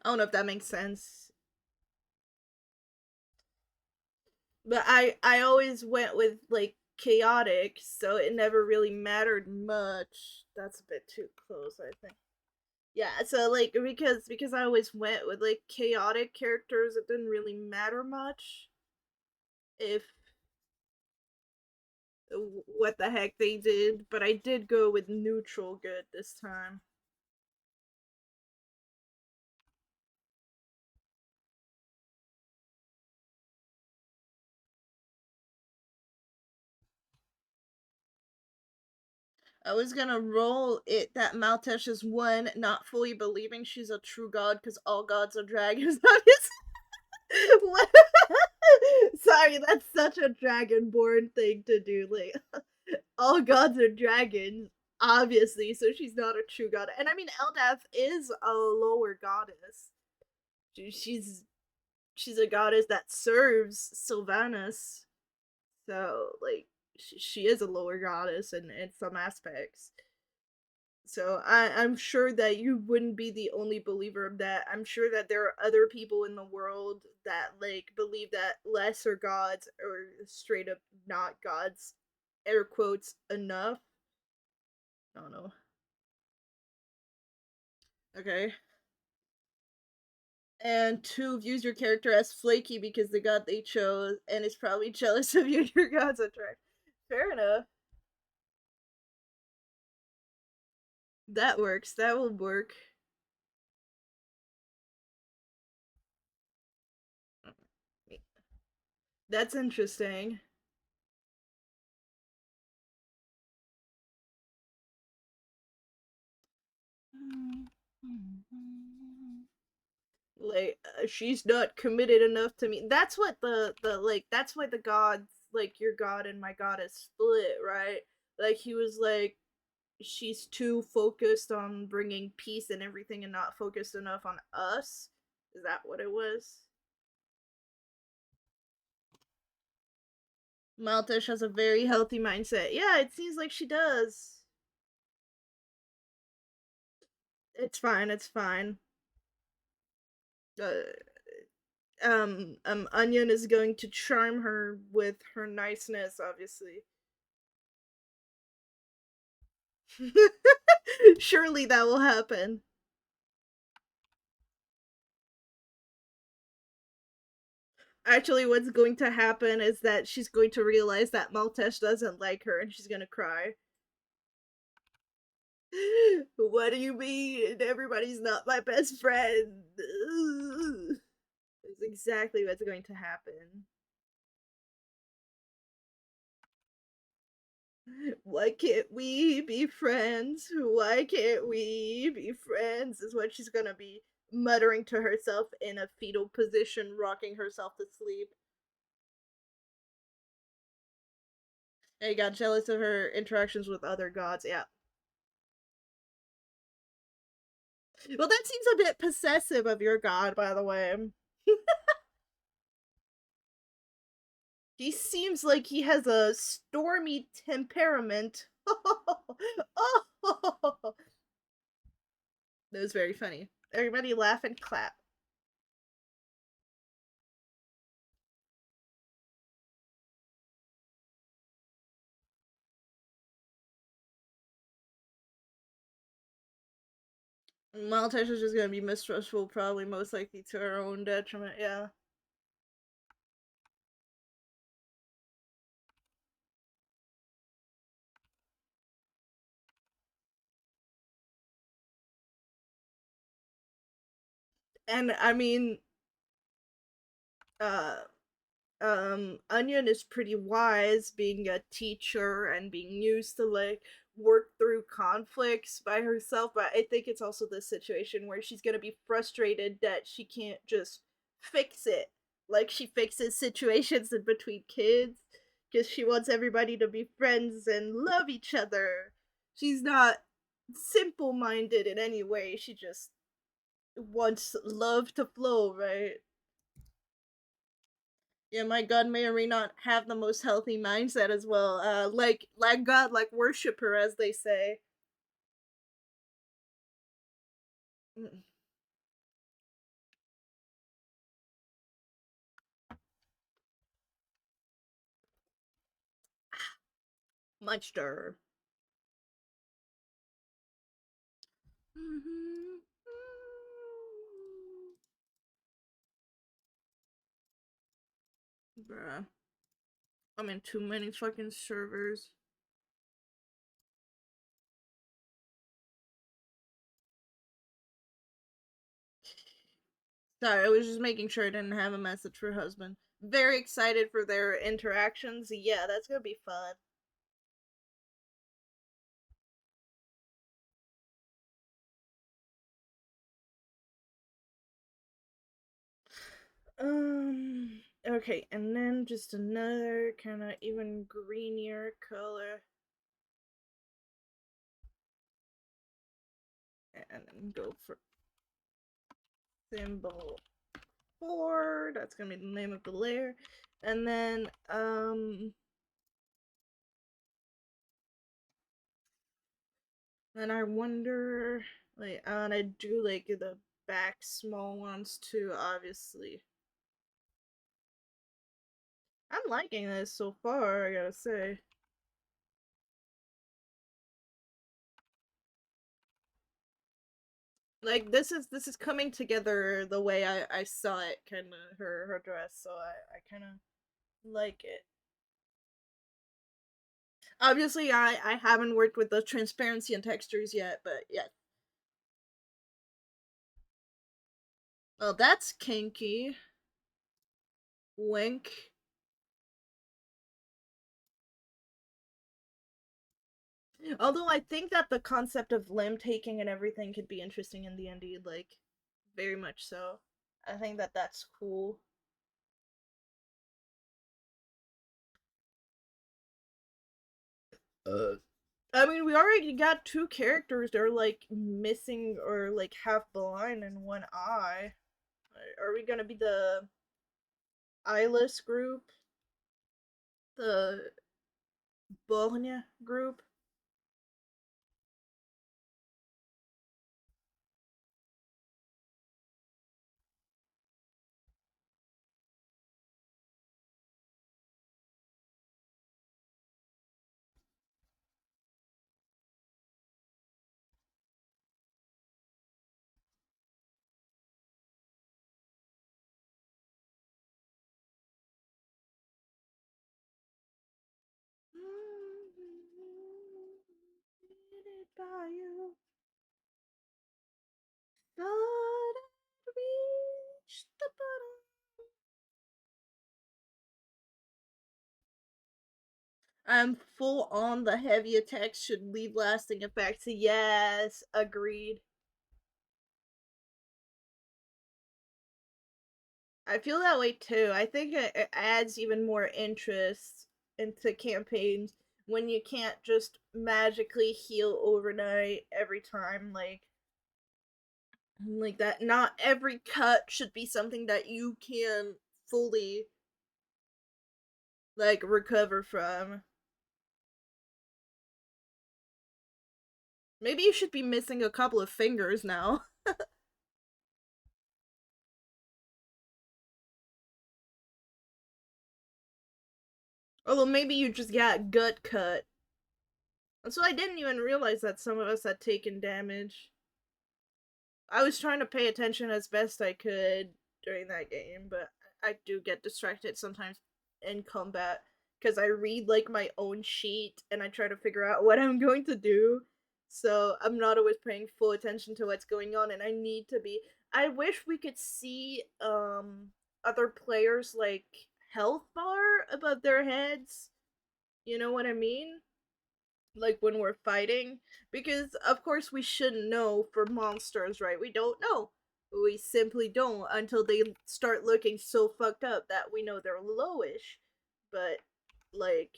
I don't know if that makes sense. But I always went with like chaotic, so it never really mattered much. That's a bit too close, I think. Yeah, so like because I always went with like chaotic characters, it didn't really matter much if what the heck they did, but I did go with neutral good this time. I was gonna roll it that Maltesh is one, not fully believing she's a true god because all gods are dragons. Sorry, that's such a dragonborn thing to do. Like, all gods are dragons, obviously, so she's not a true god. And I mean, Eldath is a lower goddess. She's she's a goddess that serves Sylvanas, so like she is a lower goddess in some aspects. So I'm sure that you wouldn't be the only believer of that. I'm sure that there are other people in the world that like believe that lesser gods or straight up not gods, air quotes, enough. I don't know. Okay. And two, views your character as flaky because the god they chose and is probably jealous of you and your god's attract. Fair enough. That works. That will work. That's interesting. Like she's not committed enough to me. That's what the like that's why the gods like your god and my goddess split, right? Like he was like she's too focused on bringing peace and everything and not focused enough on us. Is that what it was? Maltish has a very healthy mindset. Yeah, it seems like she does. It's fine. It's fine. Uh, Onion is going to charm her with her niceness, obviously. Surely that will happen. Actually, what's going to happen is that she's going to realize that Maltesh doesn't like her and she's gonna cry. What do you mean? Everybody's not my best friend. That's exactly what's going to happen. Why can't we be friends? Why can't we be friends? Is what she's gonna be muttering to herself in a fetal position, rocking herself to sleep. And he got jealous of her interactions with other gods. Yeah. Well, that seems a bit possessive of your god, by the way. He seems like he has a stormy temperament. Oh, that was very funny. Everybody laugh and clap. Malatasha's just gonna be mistrustful, probably most likely to her own detriment, yeah. And I mean, uh, Onion is pretty wise, being a teacher and being used to like work through conflicts by herself. But I think it's also this situation where she's gonna be frustrated that she can't just fix it like she fixes situations in between kids because she wants everybody to be friends and love each other. She's not simple minded in any way. She just wants love to flow, right? Yeah, my god may or may not have the most healthy mindset as well. Like God, like worshiper, as they say. Mm, Munster. Bruh, I'm in too many fucking servers. Sorry, I was just making sure I didn't have a message for husband. Very excited for their interactions. Yeah, that's gonna be fun. Okay, and then just another kind of even greenier color. And then go for symbol 4. That's gonna be the name of the layer. And then I wonder, like, I wanna do like the back small ones too, obviously. I'm liking this so far, I gotta say. Like this is coming together the way I saw it, kind of her dress, so I kind of like it. Obviously, I haven't worked with the transparency and textures yet, but yeah. Well, that's kinky. Wink. Although I think that the concept of limb taking and everything could be interesting in the indie, like very much so. I think that that's cool. I mean, we already got two characters that are like missing or like half blind in one eye. Are we gonna be the eyeless group? The Borgne group? by you. Thought I'd reached the bottom. I'm full on the heavy attacks should leave lasting effects. Yes, agreed. I feel that way too. I think it adds even more interest into campaigns when you can't just magically heal overnight every time like that. Not every cut should be something that you can fully like recover from. Maybe you should be missing a couple of fingers now. Although maybe you just got gut cut. And so I didn't even realize that some of us had taken damage. I was trying to pay attention as best I could during that game, but I do get distracted sometimes in combat because I read like my own sheet and I try to figure out what I'm going to do. So I'm not always paying full attention to what's going on, and I need to be. I wish we could see other players like health bar above their heads. You know what I mean? Like when we're fighting, because of course we shouldn't know for monsters, right? We don't know. We simply don't until they start looking so fucked up that we know they're lowish. But like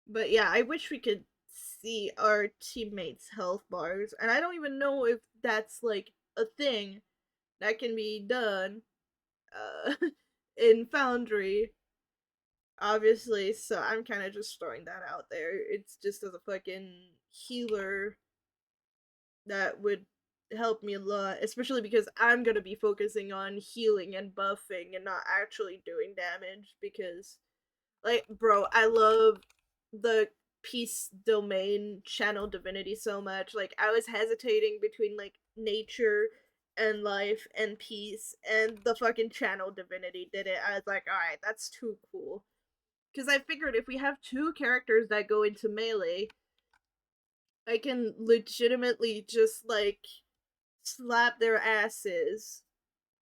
but yeah, I wish we could see our teammates' health bars, and I don't even know if that's like a thing that can be done in Foundry, obviously, so I'm kind of just throwing that out there. It's just as a fucking healer that would help me a lot, especially because I'm gonna be focusing on healing and buffing and not actually doing damage. Because, like, bro, I love the peace domain channel divinity so much. Like, I was hesitating between like nature and life and peace, and the fucking channel divinity did it. I was like, alright, that's too cool. Because I figured if we have two characters that go into melee, I can legitimately just like slap their asses.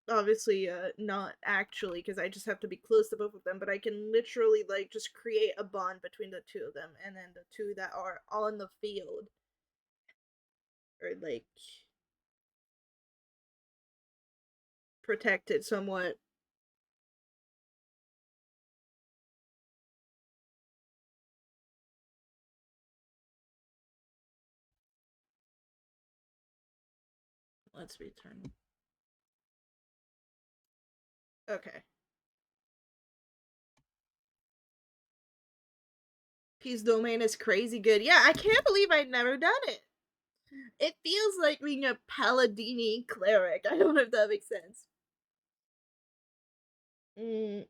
Obviously, not actually, because I just have to be close to both of them, but I can literally like just create a bond between the two of them, and then the two that are on the field are like protected somewhat. Let's return. Okay. Peace domain is crazy good. Yeah, I can't believe I'd never done it. It feels like being a paladini cleric. I don't know if that makes sense. Mm,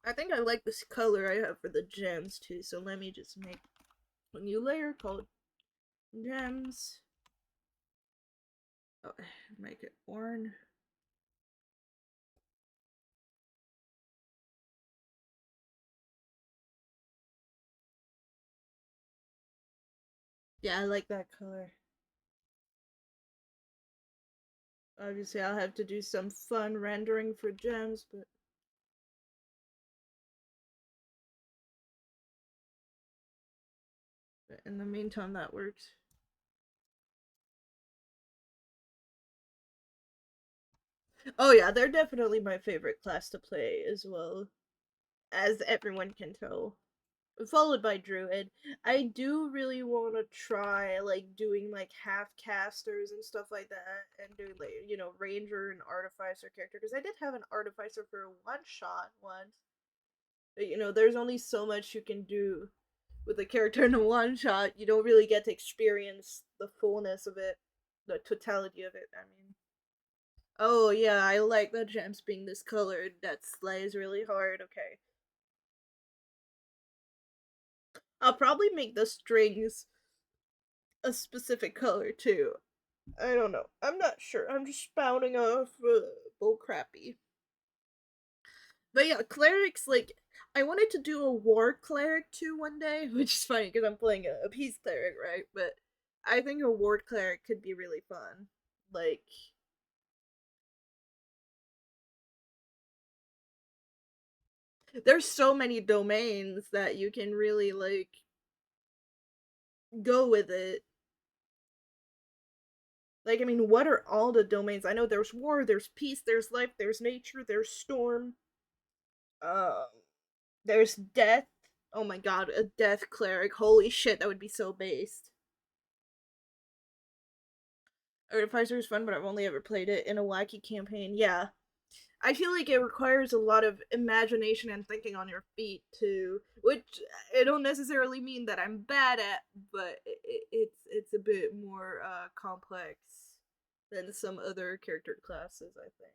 I think I like this color I have for the gems too, so let me just make a new layer called gems. Oh, make it orange. Yeah, I like that color. Obviously, I'll have to do some fun rendering for gems, but in the meantime, that works. Oh yeah, they're definitely my favorite class to play as well, as everyone can tell. Followed by druid. I do really want to try like doing like half casters and stuff like that, and do like ranger and artificer character, because I did have an artificer for a one shot once. But there's only so much you can do with a character in a one shot. You don't really get to experience the fullness of it, the totality of it. I mean, oh yeah, I like the gems being this colored. That slays really hard. Okay. I'll probably make the strings a specific color too. I don't know. I'm not sure. I'm just spouting off bull crappy. But yeah, clerics, like, I wanted to do a war cleric too one day, which is funny because I'm playing a peace cleric, right? But I think a war cleric could be really fun. Like, there's so many domains that you can really, like, go with it. Like, I mean, what are all the domains? I know there's war, there's peace, there's life, there's nature, there's storm. Um, there's death. Oh my god, a death cleric. Holy shit, that would be so based. Artificer is fun, but I've only ever played it in a wacky campaign. Yeah. I feel like it requires a lot of imagination and thinking on your feet too, which I don't necessarily mean that I'm bad at, but it's a bit more complex than some other character classes, I think.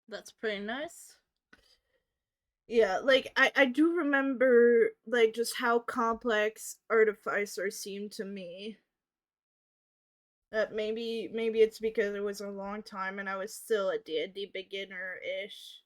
That's pretty nice. Yeah, like I do remember like just how complex Artificer seemed to me. That maybe it's because it was a long time and I was still a D&D beginner ish.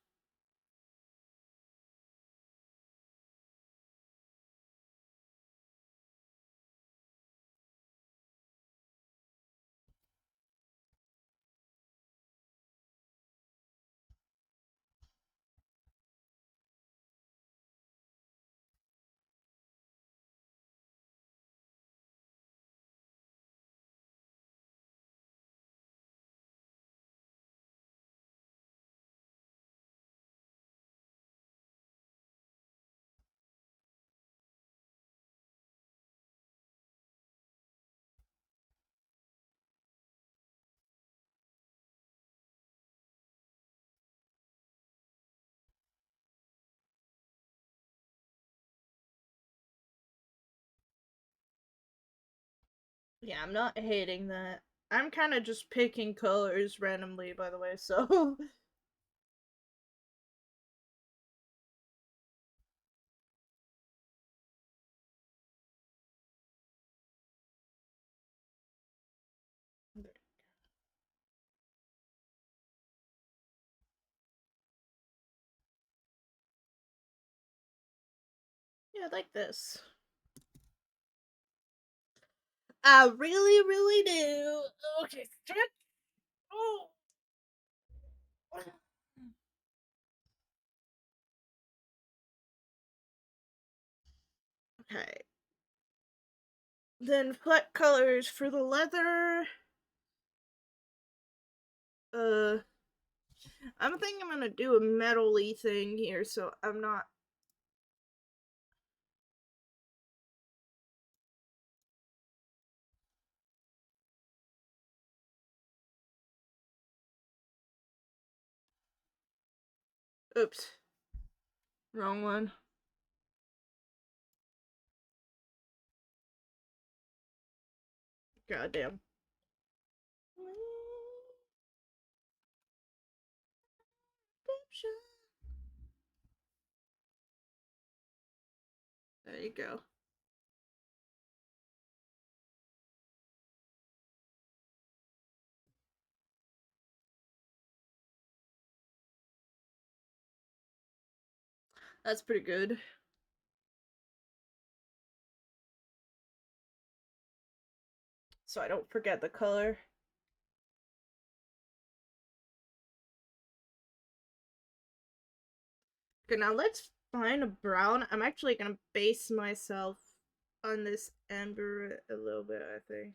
Yeah, I'm not hating that. I'm kind of just picking colors randomly, by the way, so. Yeah, like this. I really, really do. Okay, stretch. Oh. Okay. Then what colors for the leather? Uh, I'm thinking I'm gonna do a metal-y thing here, so I'm not. Oops. Wrong one. Goddamn. There you go. That's pretty good. So I don't forget the color. Okay, now let's find a brown. I'm actually gonna base myself on this amber a little bit, I think.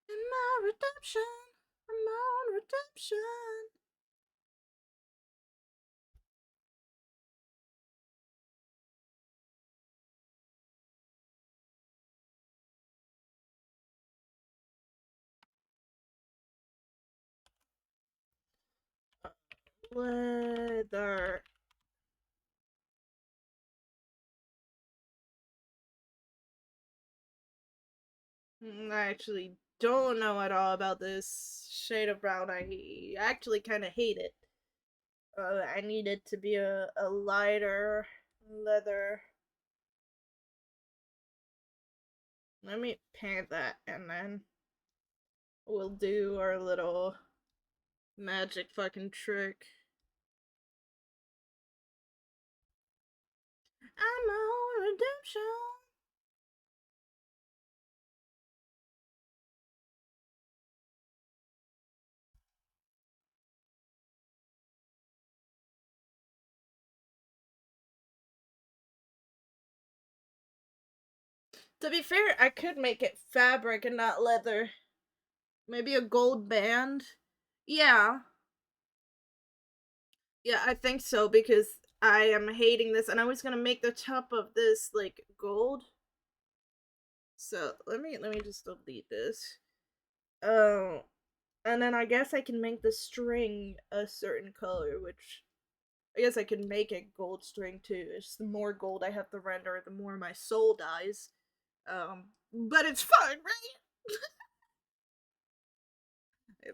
In my redemption, my own redemption. Leather. I actually don't know at all about this shade of brown. I actually kind of hate it. I need it to be a lighter leather. Let me paint that and then we'll do our little magic fucking trick. I'm my own redemption. To be fair, I could make it fabric and not leather. Maybe a gold band? Yeah. Yeah, I think so because I am hating this and I was gonna make the top of this like gold. So let me just delete this. Oh, and then I guess I can make the string a certain color, which I guess I can make it gold string too. It's the more gold I have to render, the more my soul dies. But it's fun, right?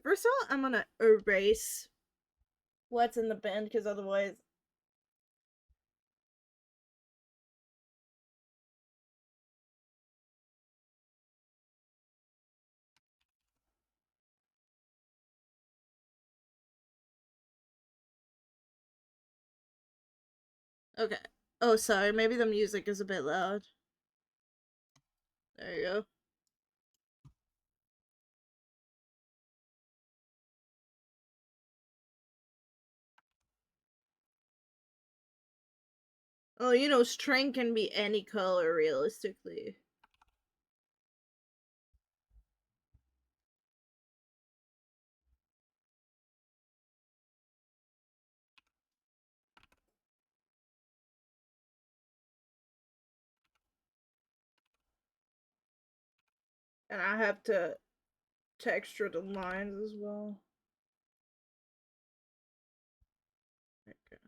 First of all, I'm gonna erase what's in the band because otherwise. Okay. Oh, sorry. Maybe the music is a bit loud. There you go. Oh, you know, string can be any color realistically. And I have to texture the lines as well. Okay.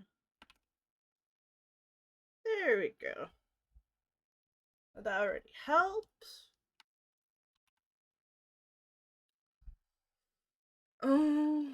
There we go. That already helps. Oh.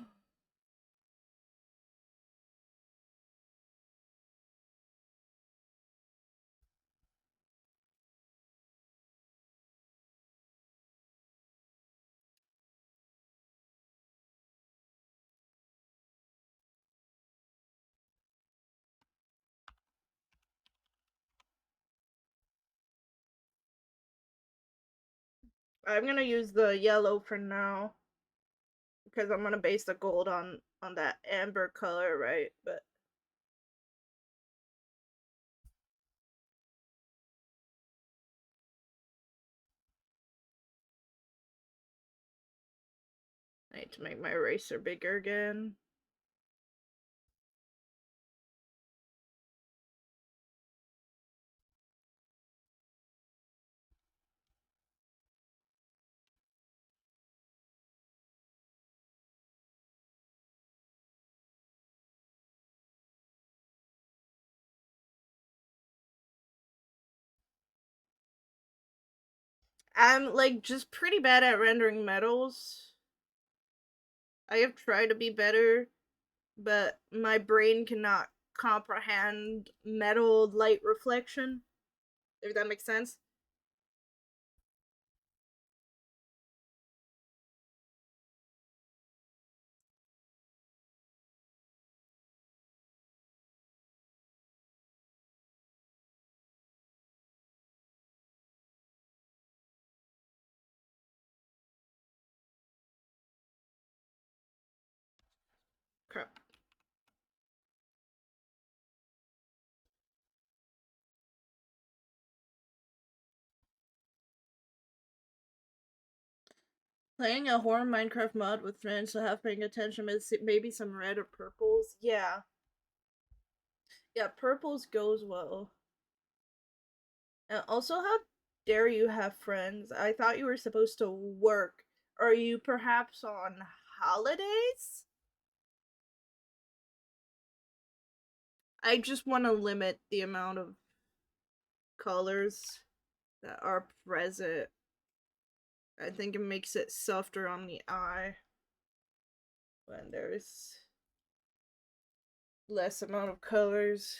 I'm gonna use the yellow for now because I'm gonna base the gold on that amber color, right? But I need to make my eraser bigger again. I'm like just pretty bad at rendering metals. I have tried to be better, but my brain cannot comprehend metal light reflection. If that makes sense. Crap. Playing a horror Minecraft mod with friends, so have paying attention, maybe some red or purples. Yeah. Yeah, purples goes well. And also, how dare you have friends? I thought you were supposed to work. Are you perhaps on holidays? I just want to limit the amount of colors that are present. I think it makes it softer on the eye when there's less amount of colors.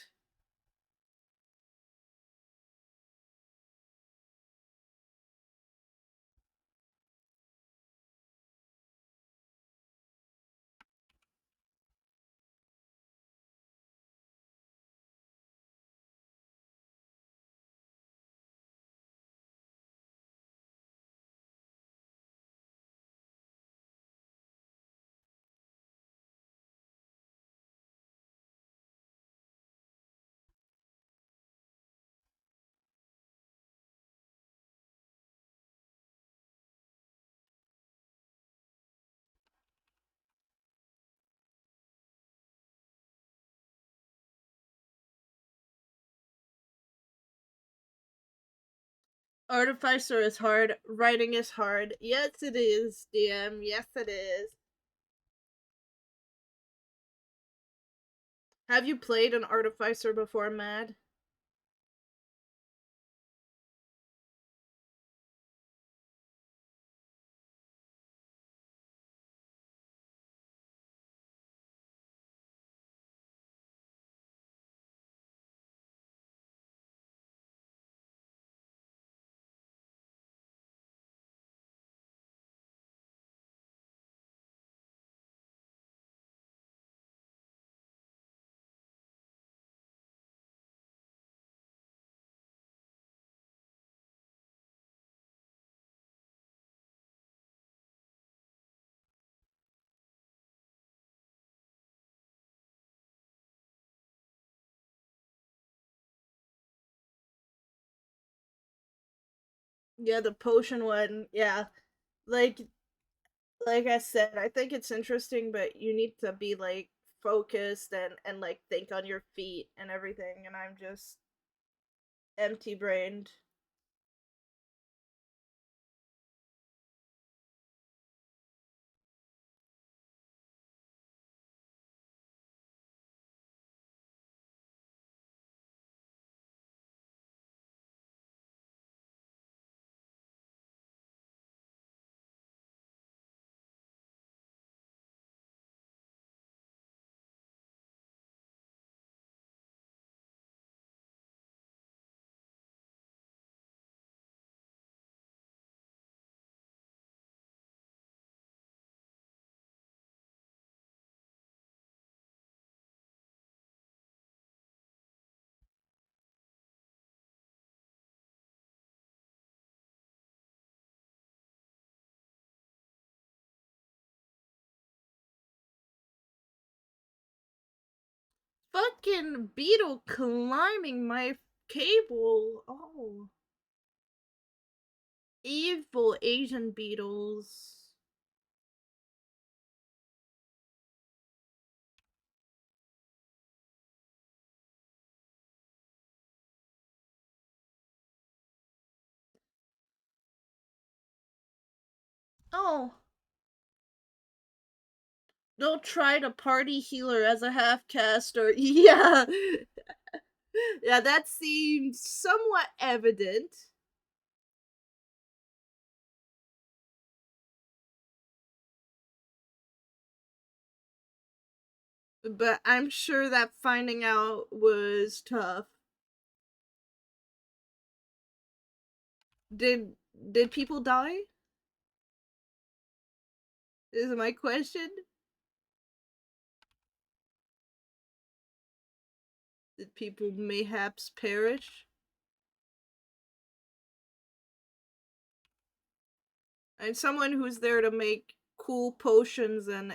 Artificer is hard. Writing is hard. Yes, it is, DM. Yes, it is. Have you played an Artificer before, Mad? Yeah, the potion one. Yeah. Like like I said, I think it's interesting, but you need to be like focused and like think on your feet and everything, and I'm just empty brained. Fucking beetle climbing my cable. Oh. Evil Asian beetles. Oh. They'll try to party healer as a half caster. Yeah. Yeah, that seems somewhat evident. But I'm sure that finding out was tough. Did did people die? Is my question. Did people mayhaps perish? I'm someone who's there to make cool potions and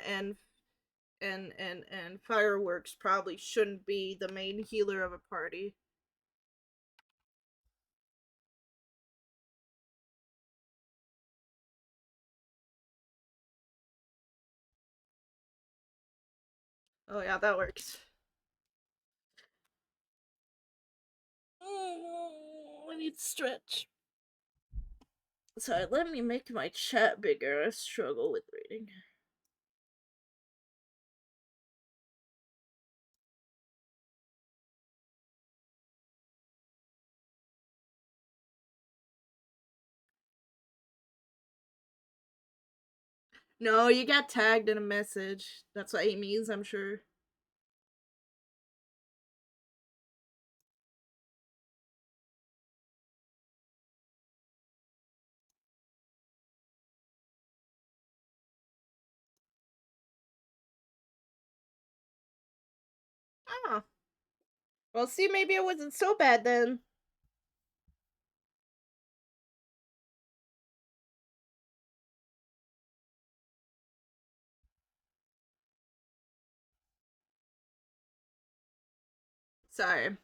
fireworks probably shouldn't be the main healer of a party. Oh yeah, that works. I need to stretch. Sorry, let me make my chat bigger. I struggle with reading. No, you got tagged in a message. That's what he means, I'm sure. Oh. Well, see, maybe it wasn't so bad then. Sorry.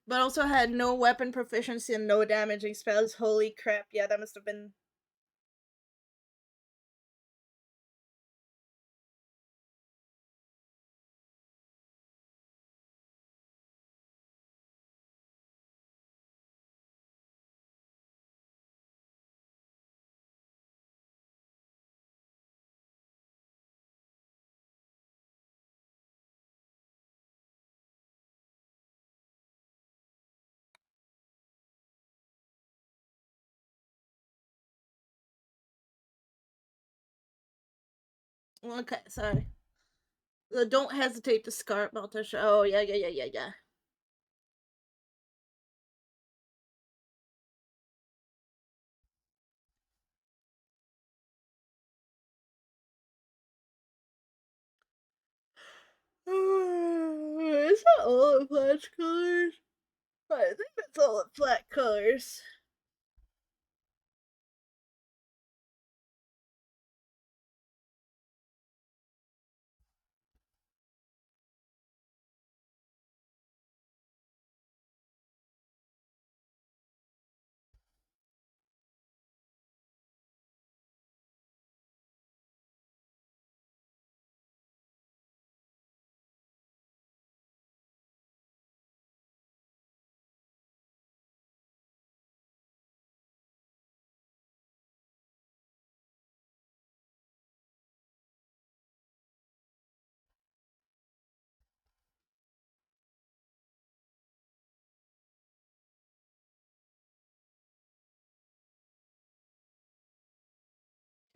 But also had no weapon proficiency and no damaging spells. Holy crap, yeah, that must have been. Okay, sorry. Don't hesitate to scarp Maltasha. Oh, yeah, yeah, yeah, yeah, yeah. Is that all in flat colors? I think that's all in flat colors.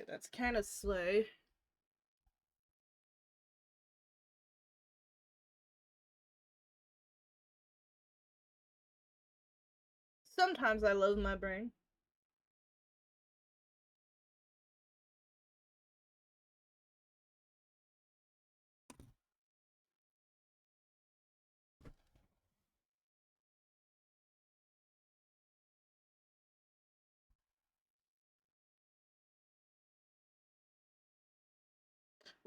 Okay, that's kind of slay. Sometimes I love my brain.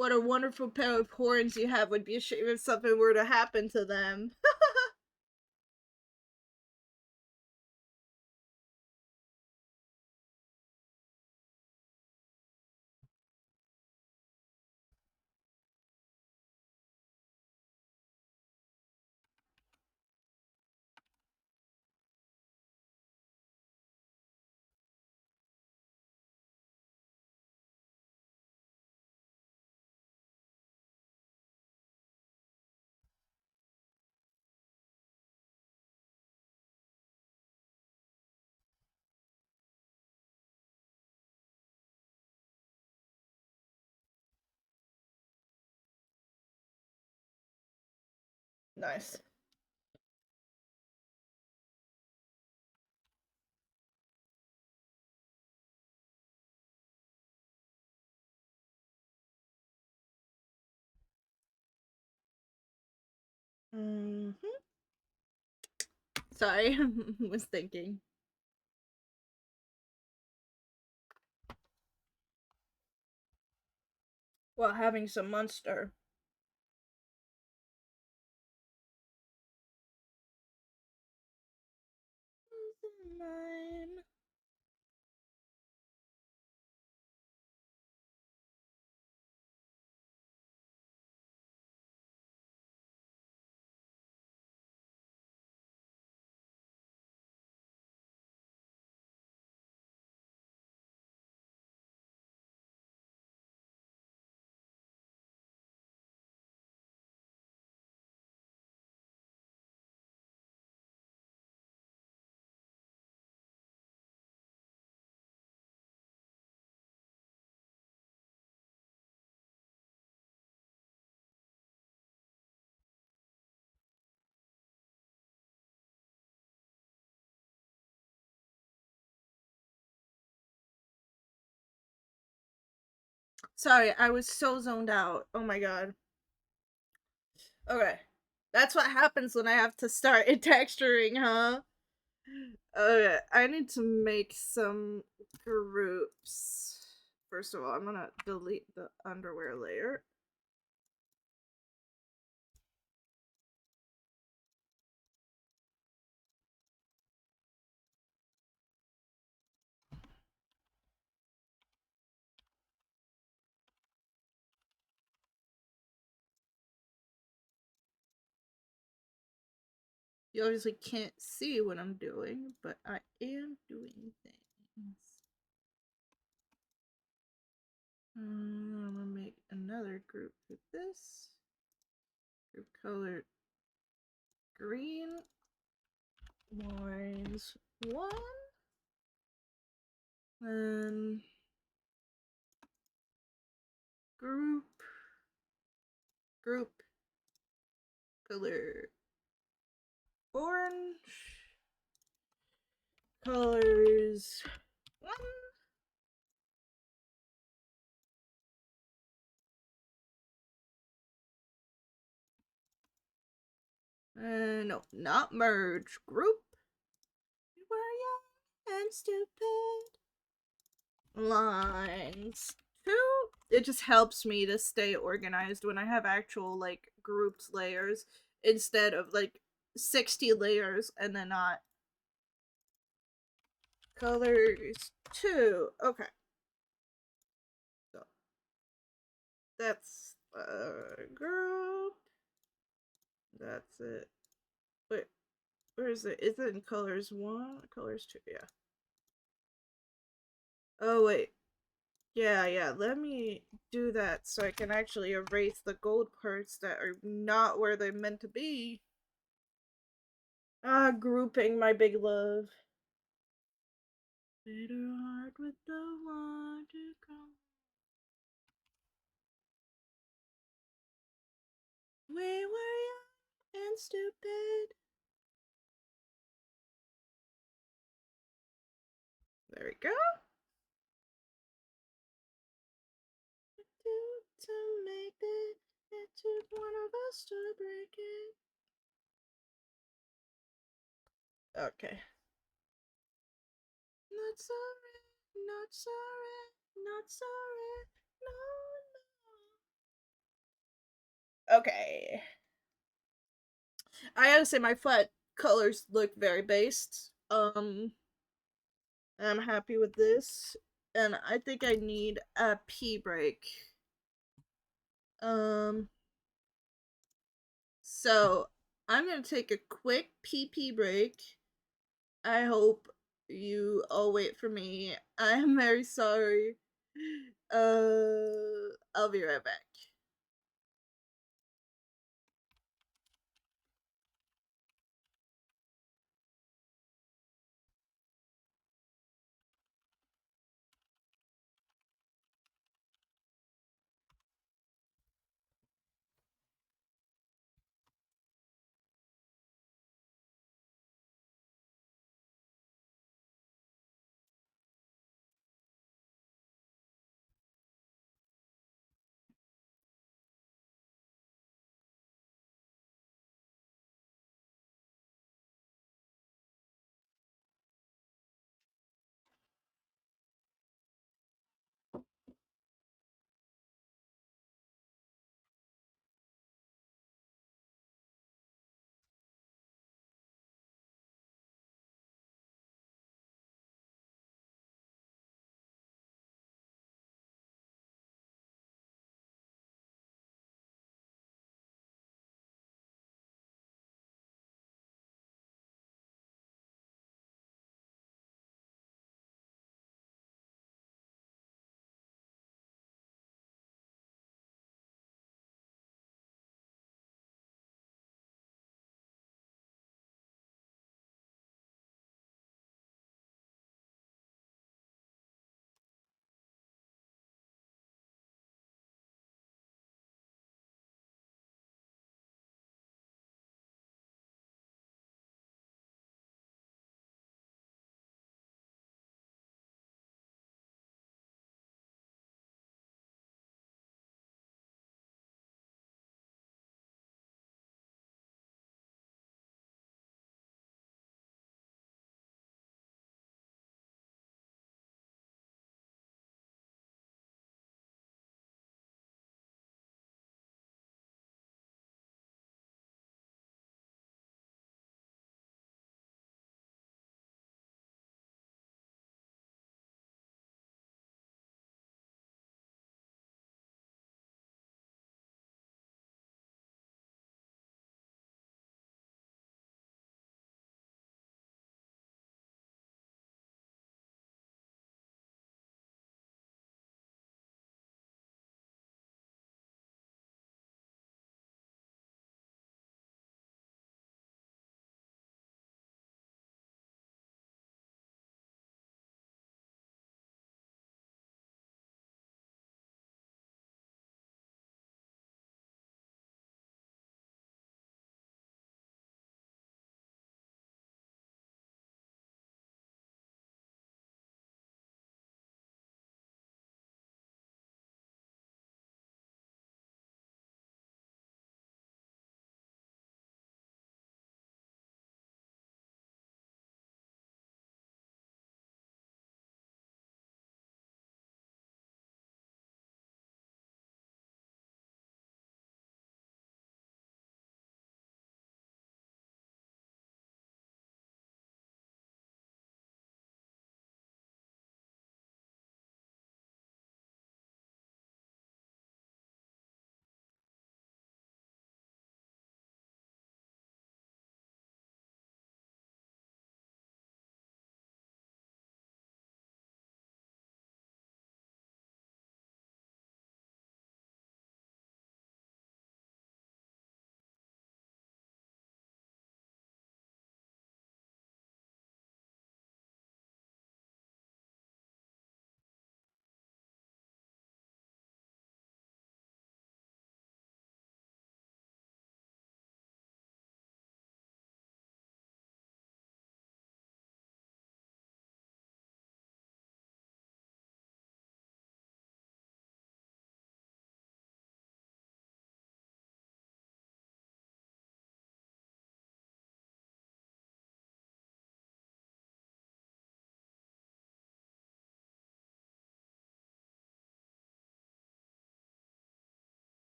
What a wonderful pair of horns you have. Would be a shame if something were to happen to them. Nice. Hmm. Sorry, was thinking. While having some Munster. Mine. Sorry, I was so zoned out. Oh my god. Okay. That's what happens when I have to start texturing, huh? Okay, I need to make some groups. First of all, I'm gonna delete the underwear layer. You obviously can't see what I'm doing, but I am doing things. I'm gonna make another group with this. Group color green. Lines 1. And group color orange. Colors 1. No, not merge. Group. You were young and stupid. Lines 2. It just helps me to stay organized when I have actual, like, grouped layers instead of, like, 60 layers and then not. Colors 2. Okay. So that's group. That's it. Wait, where is it? Is it in colors 1? Colors 2, yeah. Oh, wait. Yeah, let me do that so I can actually erase the gold parts that are not where they're meant to be. Ah, grouping, my big love. Bitter heart with the one to come. We were young and stupid. There we go. To make it, it took one of us to break it. Okay. Not sorry, not sorry, not sorry. No, no. Okay. I gotta say my flat colors look very based. I'm happy with this. And I think I need a pee break. Um so I'm gonna take a quick pee break. I hope you all wait for me. I'm very sorry. I'll be right back.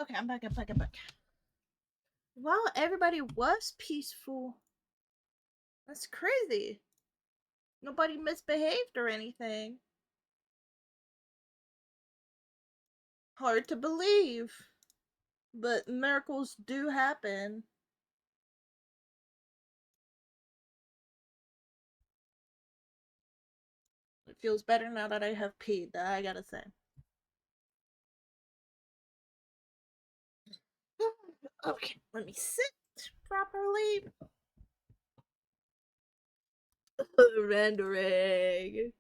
Okay, I'm back. I'm back. I'm back. Well, everybody was peaceful. That's crazy. Nobody misbehaved or anything. Hard to believe. But miracles do happen. It feels better now that I have peed, that I gotta say. Okay, let me sit properly. Rendering.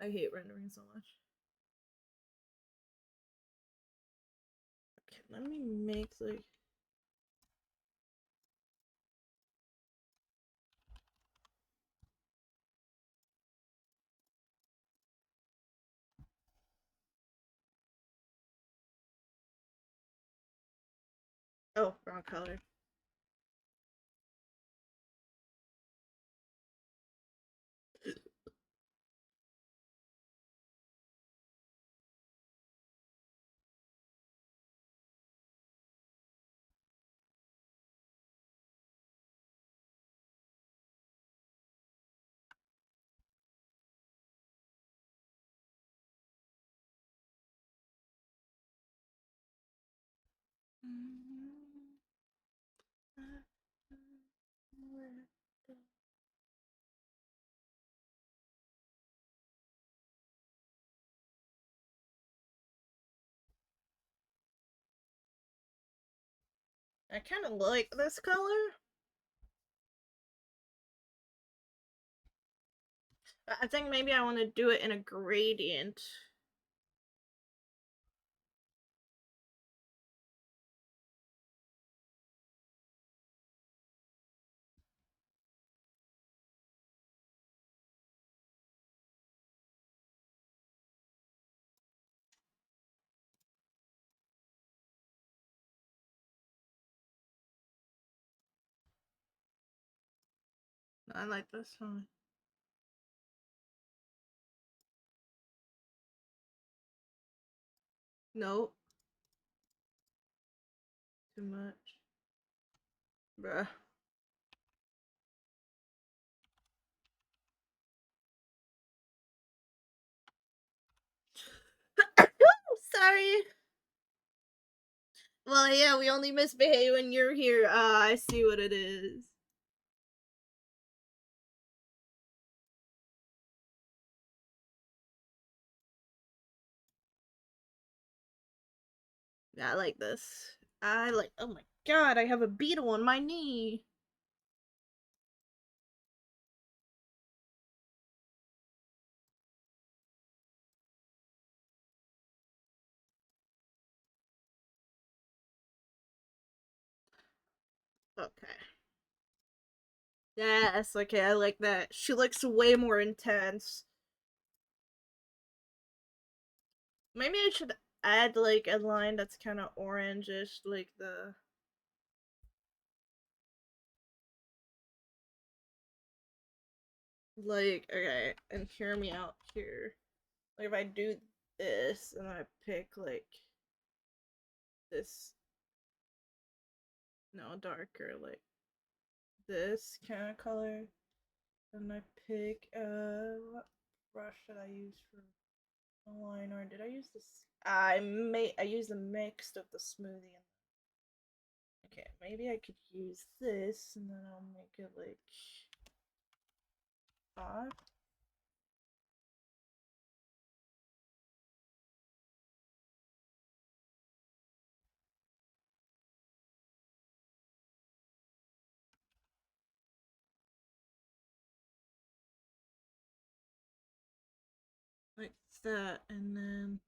I hate rendering so much. Okay, let me make like. Oh, wrong color. I kind of like this color. I think maybe I want to do it in a gradient. I like this one. Nope. Too much. Bruh. Sorry. Well, yeah, we only misbehave when you're here. I see what it is. Yeah, I like this. I like. Oh my god, I have a beetle on my knee. Okay. Yes, okay, I like that. She looks way more intense. Maybe I should add like a line that's kind of orangish, like the. Like, okay, and hear me out here. Like, if I do this and I pick like this, no, darker, like this kind of color, and I pick, what brush should I use for a line, or did I use this? I used a mix of the smoothie and. Okay, maybe I could use this, and then I'll make it like odd. Like that, and then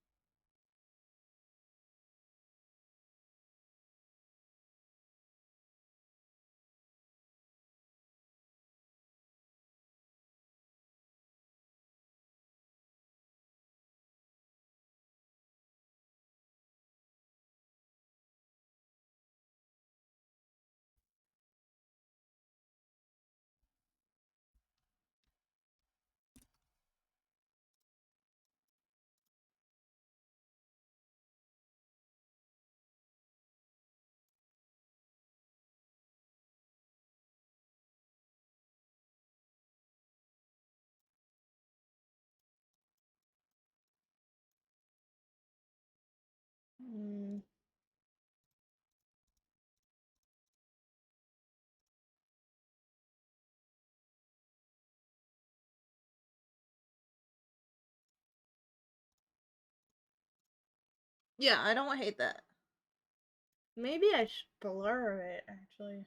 Mm. Yeah, I don't hate that. Maybe I should blur it, actually.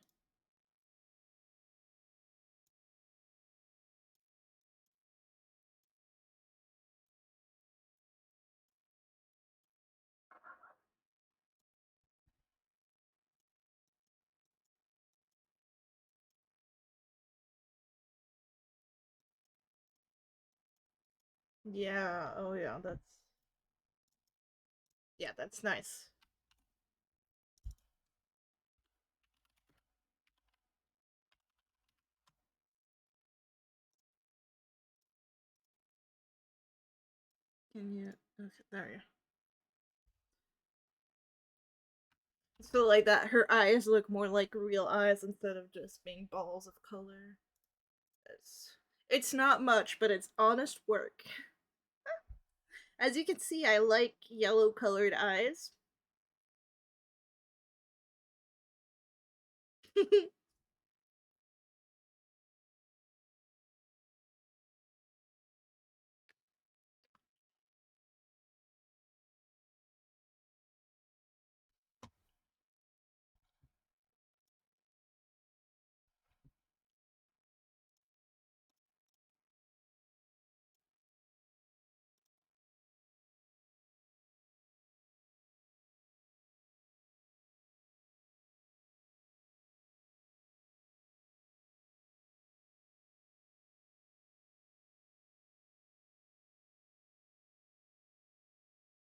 Yeah, oh yeah, that's nice. Can you, okay, there you so like that her eyes look more like real eyes instead of just being balls of color. It's not much, but it's honest work. As you can see, I like yellow colored eyes.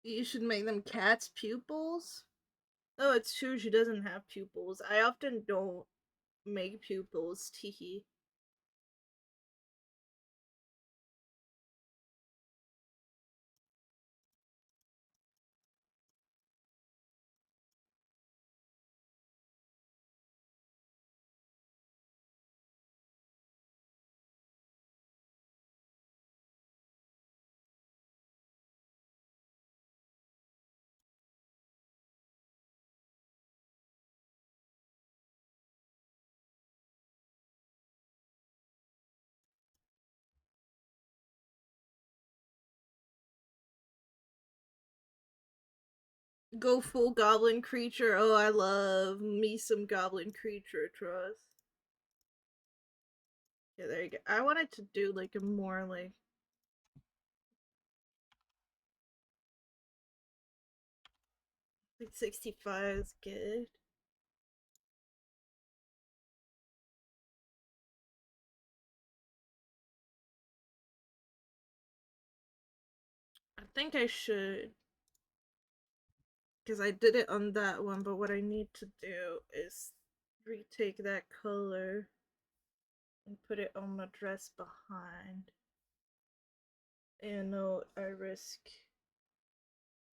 You should make them cat's pupils. Oh, it's true she doesn't have pupils. I often don't make pupils, teehee. Go full goblin creature. Oh, I love me some goblin creature trust. Yeah, there you go. I wanted to do like a more like 65 is good. I think I should because I did it on that one, but what I need to do is retake that color and put it on the dress behind. And no, I risk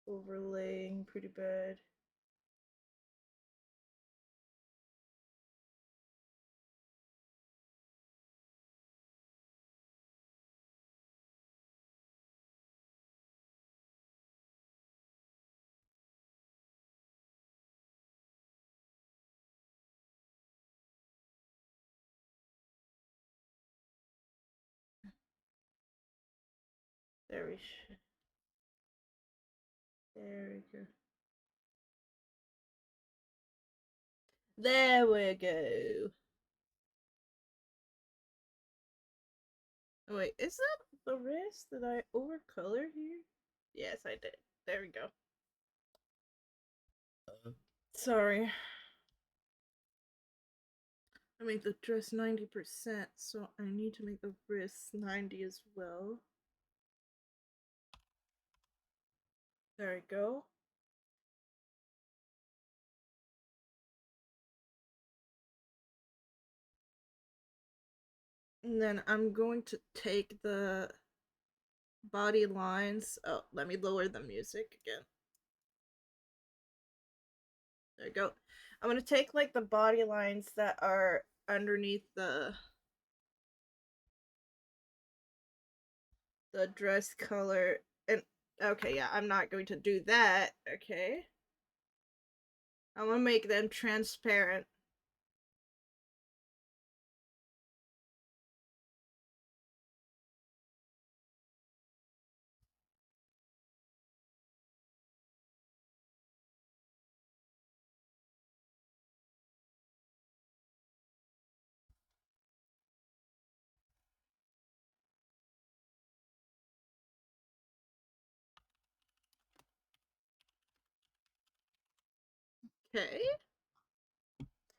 overlaying pretty bad. There we should. There we go. There we go. Oh, wait, is that the wrist? Did I overcolor here? Yes, I did. There we go. Sorry. I made the dress 90%, so I need to make the wrist 90 as well. There we go. And then I'm going to take the body lines. Oh, let me lower the music again. There we go. I'm gonna take like the body lines that are underneath the dress color and okay, yeah, I'm not going to do that. Okay. I'm gonna make them transparent. Okay.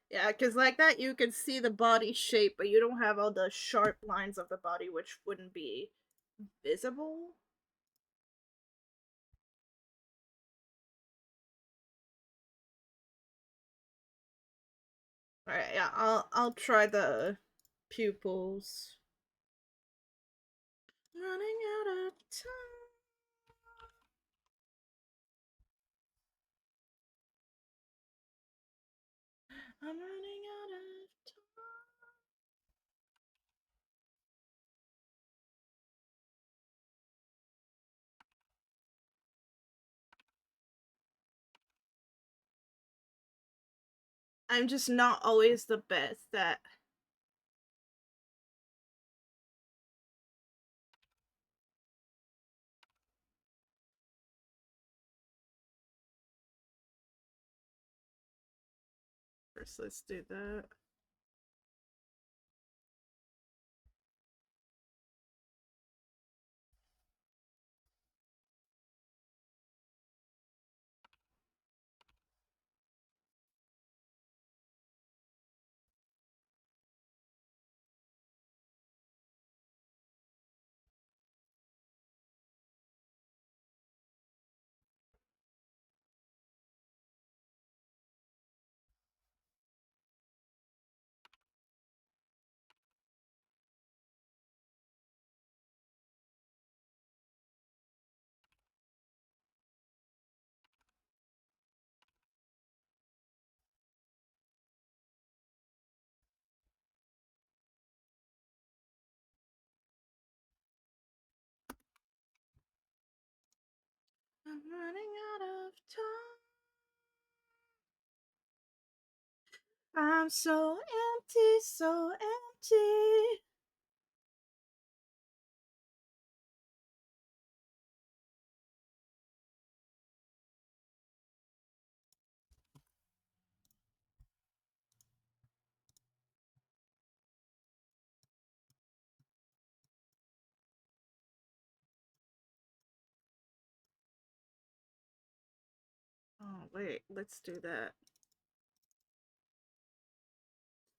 Yeah, because like that you can see the body shape, but you don't have all the sharp lines of the body, which wouldn't be visible. All right, yeah, I'll try the pupils. Running out of time. I'm running out of time. I'm just not always the best at. First, let's do that. I'm running out of time. I'm so empty, so empty. Oh, wait, let's do that.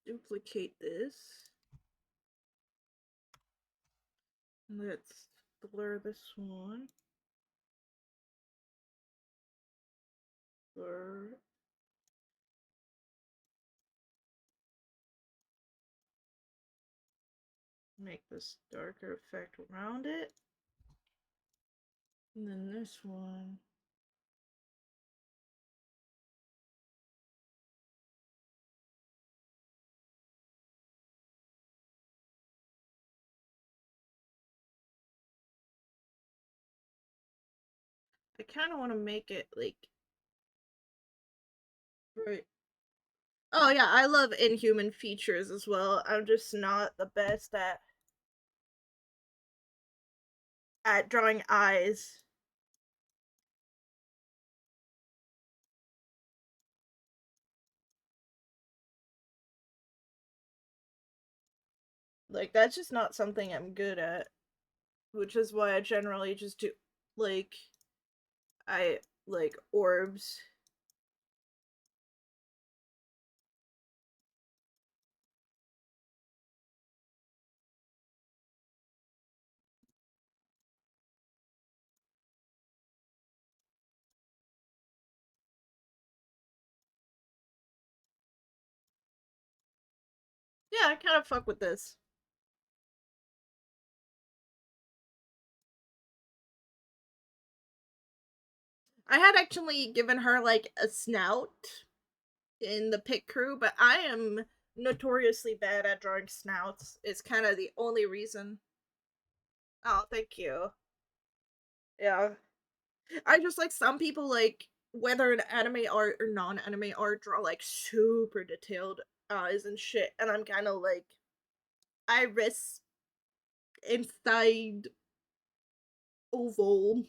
Duplicate this. Let's blur this one. Blur. Make this darker effect around it. And then this one. I kind of want to make it like. Right. Oh yeah, I love inhuman features as well. I'm just not the best at drawing eyes. Like that's just not something I'm good at, which is why I generally just do like I like orbs. Yeah, I kind of fuck with this. I had actually given her like a snout in the pit crew, but I am notoriously bad at drawing snouts. It's kind of the only reason. Oh, thank you. Yeah. I just like some people like whether in anime art or non-anime art, draw like super detailed eyes and shit, and I'm kind of like iris inside oval.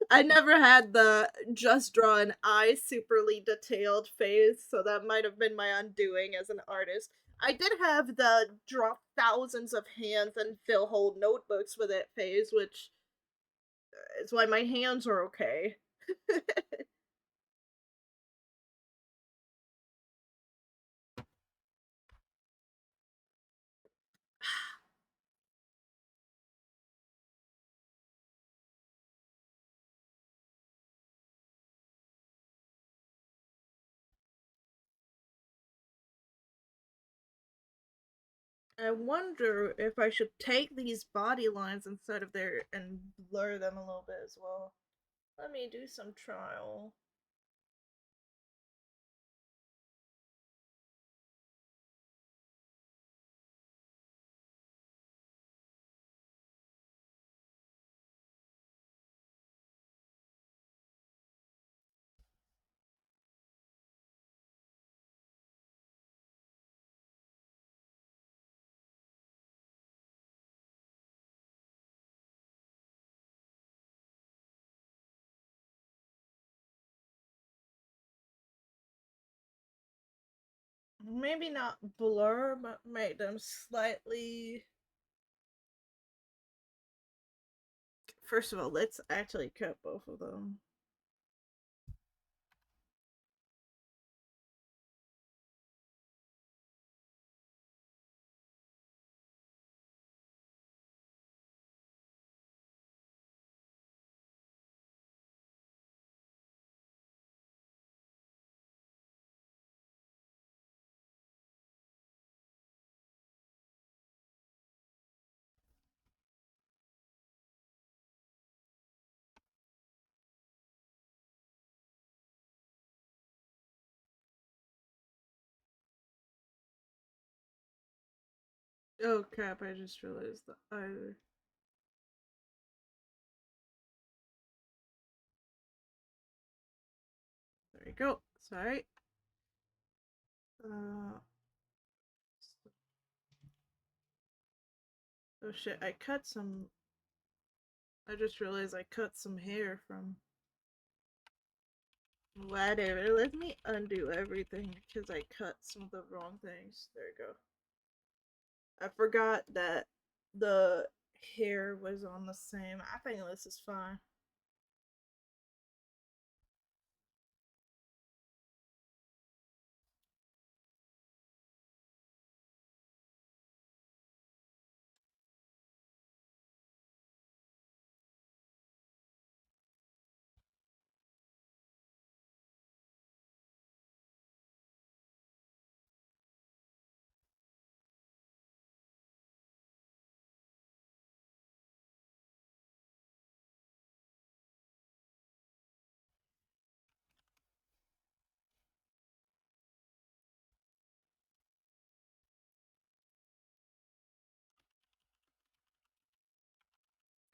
I never had the just draw an eye superly detailed phase, so that might have been my undoing as an artist. I did have the draw thousands of hands and fill whole notebooks with it phase, which is why my hands are okay. I wonder if I should take these body lines instead of there and blur them a little bit as well. Let me do some trial. Maybe not blur, but make them slightly. First of all, let's actually cut both of them. Oh crap, I just realized that I. There we go. Sorry. Uh. Oh shit, I cut some. I just realized I cut some hair from. Whatever. Let me undo everything because I cut some of the wrong things. There we go. I forgot that the hair was on the same. I think this is fine.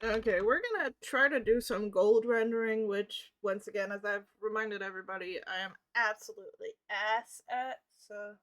Okay, we're gonna try to do some gold rendering, which, once again, as I've reminded everybody, I am absolutely ass at, so.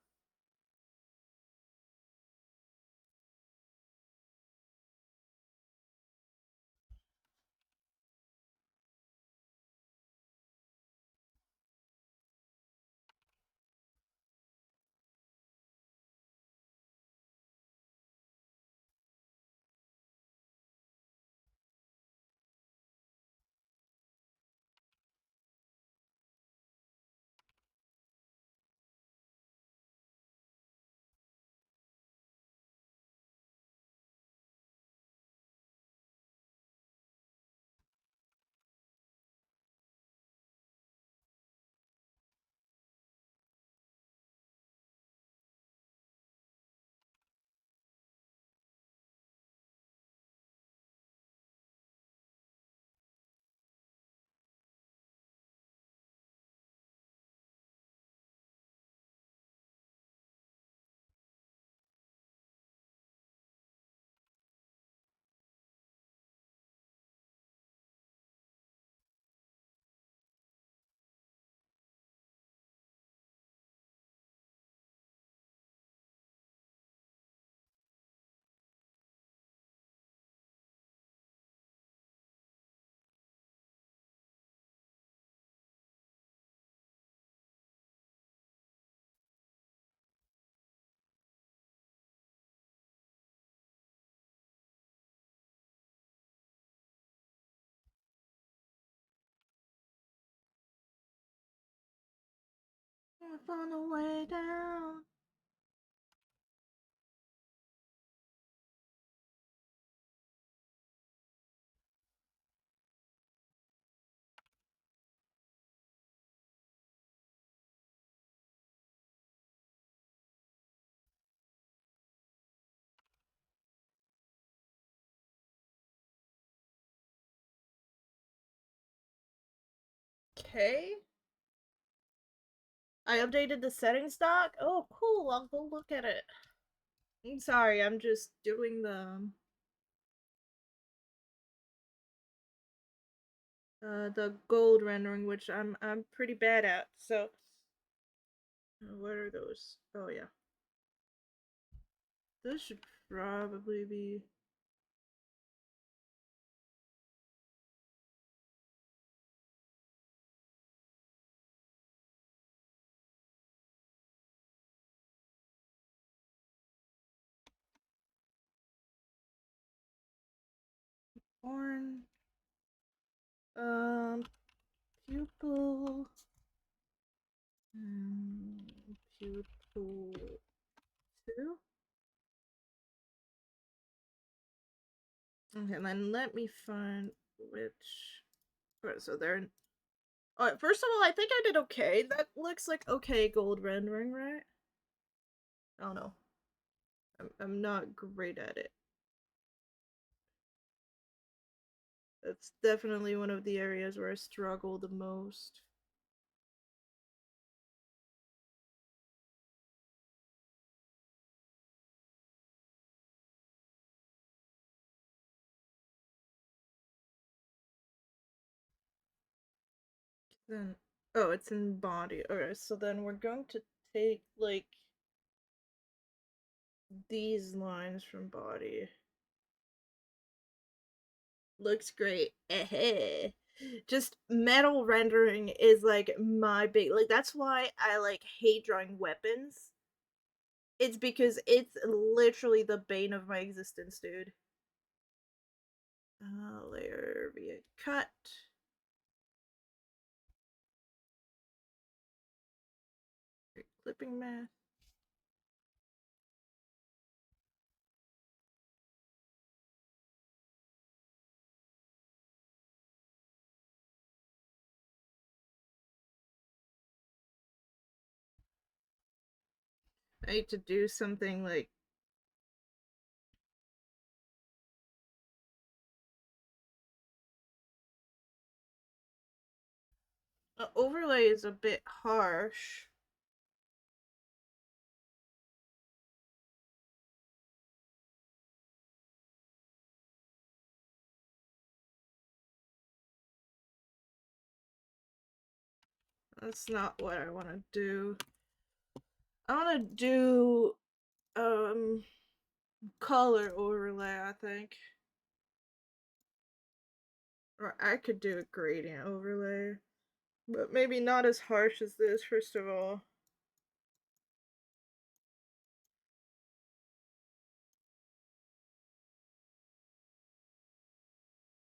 On the way down. Okay. I updated the settings doc. Oh, cool. I'll go look at it. I'm sorry, I'm just doing the gold rendering, which I'm pretty bad at. So, what are those? Oh yeah, this should probably be. Born. Um, pupil. Pupil 2. Okay, then let me find which. Alright, so they're. Alright, first of all, I think I did okay. That looks like okay gold rendering, right? I don't know. I'm not great at it. That's definitely one of the areas where I struggle the most. Then, oh, it's in body. Okay, so then we're going to take, like, these lines from body. Looks great. Just metal rendering is, like, my big, like, that's why I, like, hate drawing weapons. It's because it's literally the bane of my existence, dude. Layer via cut. Clipping mask. I need to do something like overlay is a bit harsh. That's not what I want to do. I want to do color overlay, I think. Or I could do a gradient overlay. But maybe not as harsh as this, first of all.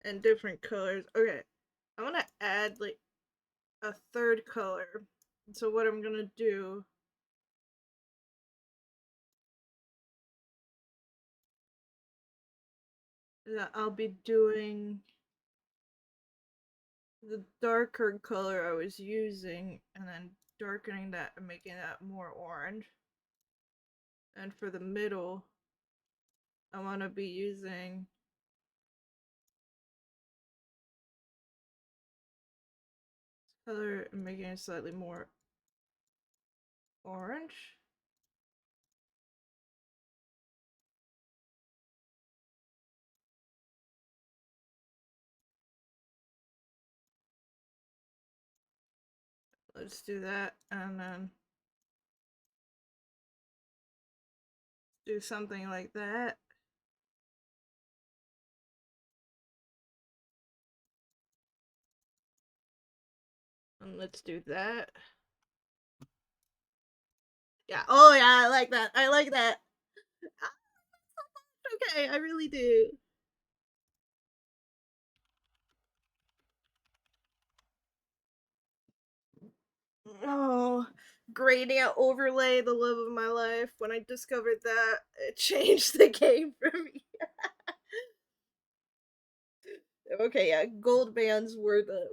And different colors. Okay. I want to add like a third color. So what I'm going to do is that I'll be doing the darker color I was using and then darkening that and making that more orange. And for the middle, I want to be using color and making it slightly more orange. Let's do that and then do something like that. And let's do that. Yeah. Oh yeah, I like that. I like that. Okay, I really do. Oh, gradient overlay, the love of my life. When I discovered that, it changed the game for me. Okay, yeah, gold bands were the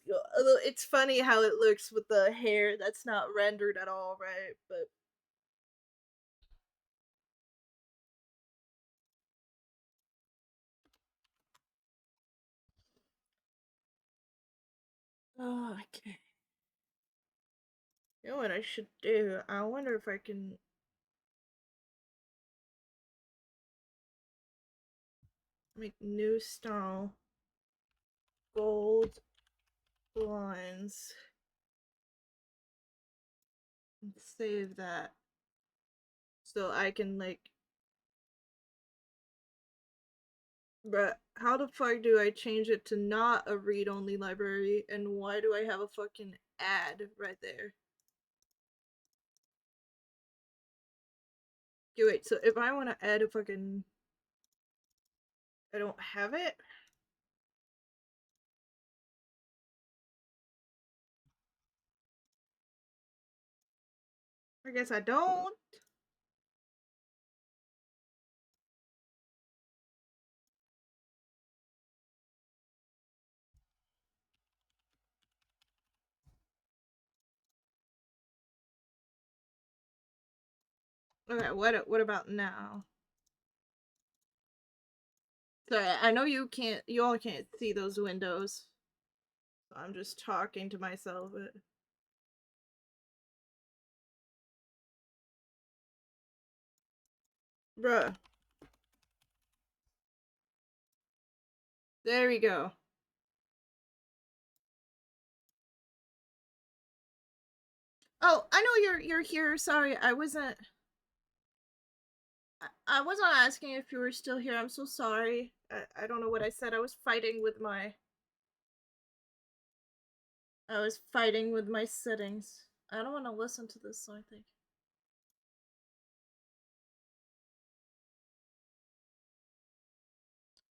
deal. Although it's funny how it looks with the hair that's not rendered at all, right? But oh, okay. You know what I should do? I wonder if I can make new style gold lines and save that so I can like. But how the fuck do I change it to not a read-only library? And why do I have a fucking ad right there? Okay, wait. So if I want to add a fucking, I don't have it. I guess I don't. Okay, what about now? Sorry, I know you all can't see those windows. So I'm just talking to myself. Bruh, there we go. Oh, I know you're here. Sorry, I wasn't asking if you were still here. I'm so sorry. I don't know what I said. I was fighting with my settings. I don't want to listen to this, so I think.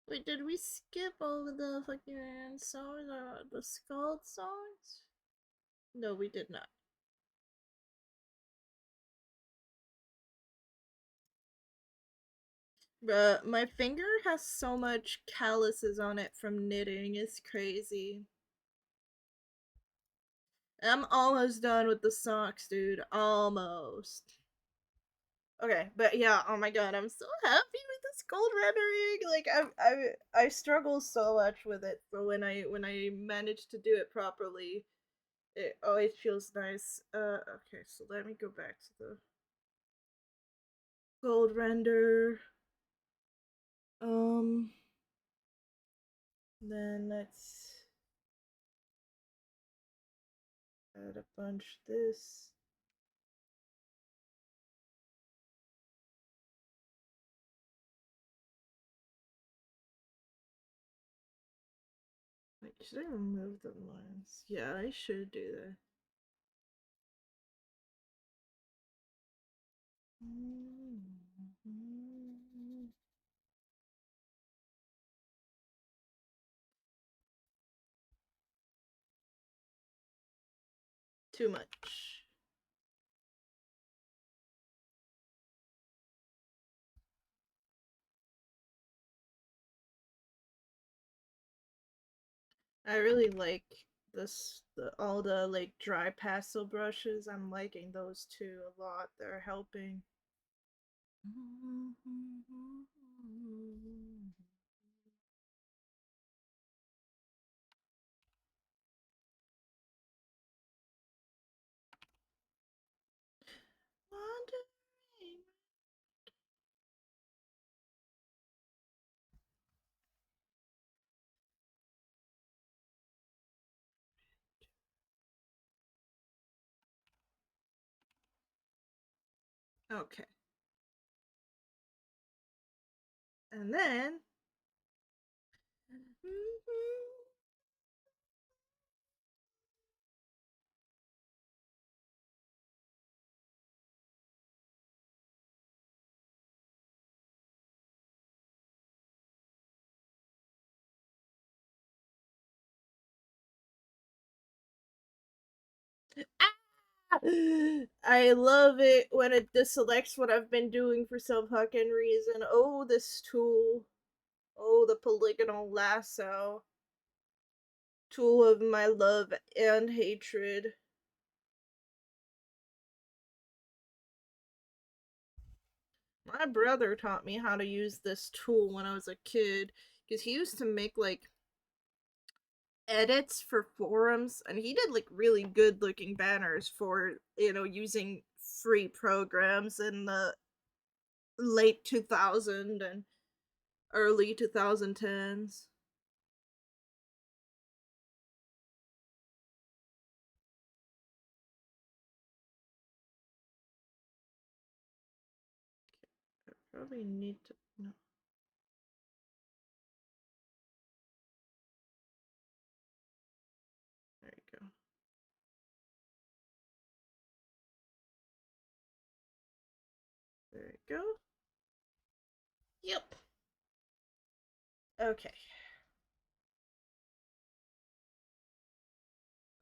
Wait, did we skip all of the fucking songs or the Skull songs? No, we did not. Bruh, my finger has so much calluses on it from knitting. It's crazy. I'm almost done with the socks, dude. Almost. Okay, but yeah, oh my god, I'm so happy with this gold rendering. Like I struggle so much with it, but when I manage to do it properly, it always feels nice. Okay, so let me go back to the gold render. Um, then let's add a bunch this. Wait, should I remove the lines? Yeah, I should do that. Too much. I really like all the like dry pastel brushes. I'm liking those too a lot. They're helping. Wandering. Okay. And then I love it when it deselects what I've been doing for some fucking reason. Oh, this tool. Oh, the polygonal lasso. Tool of my love and hatred. My brother taught me how to use this tool when I was a kid because he used to make like edits for forums and he did like really good looking banners for, using free programs in the late 2000 and early 2010s. I probably need to, no, there you go. There you go. Yep. Okay.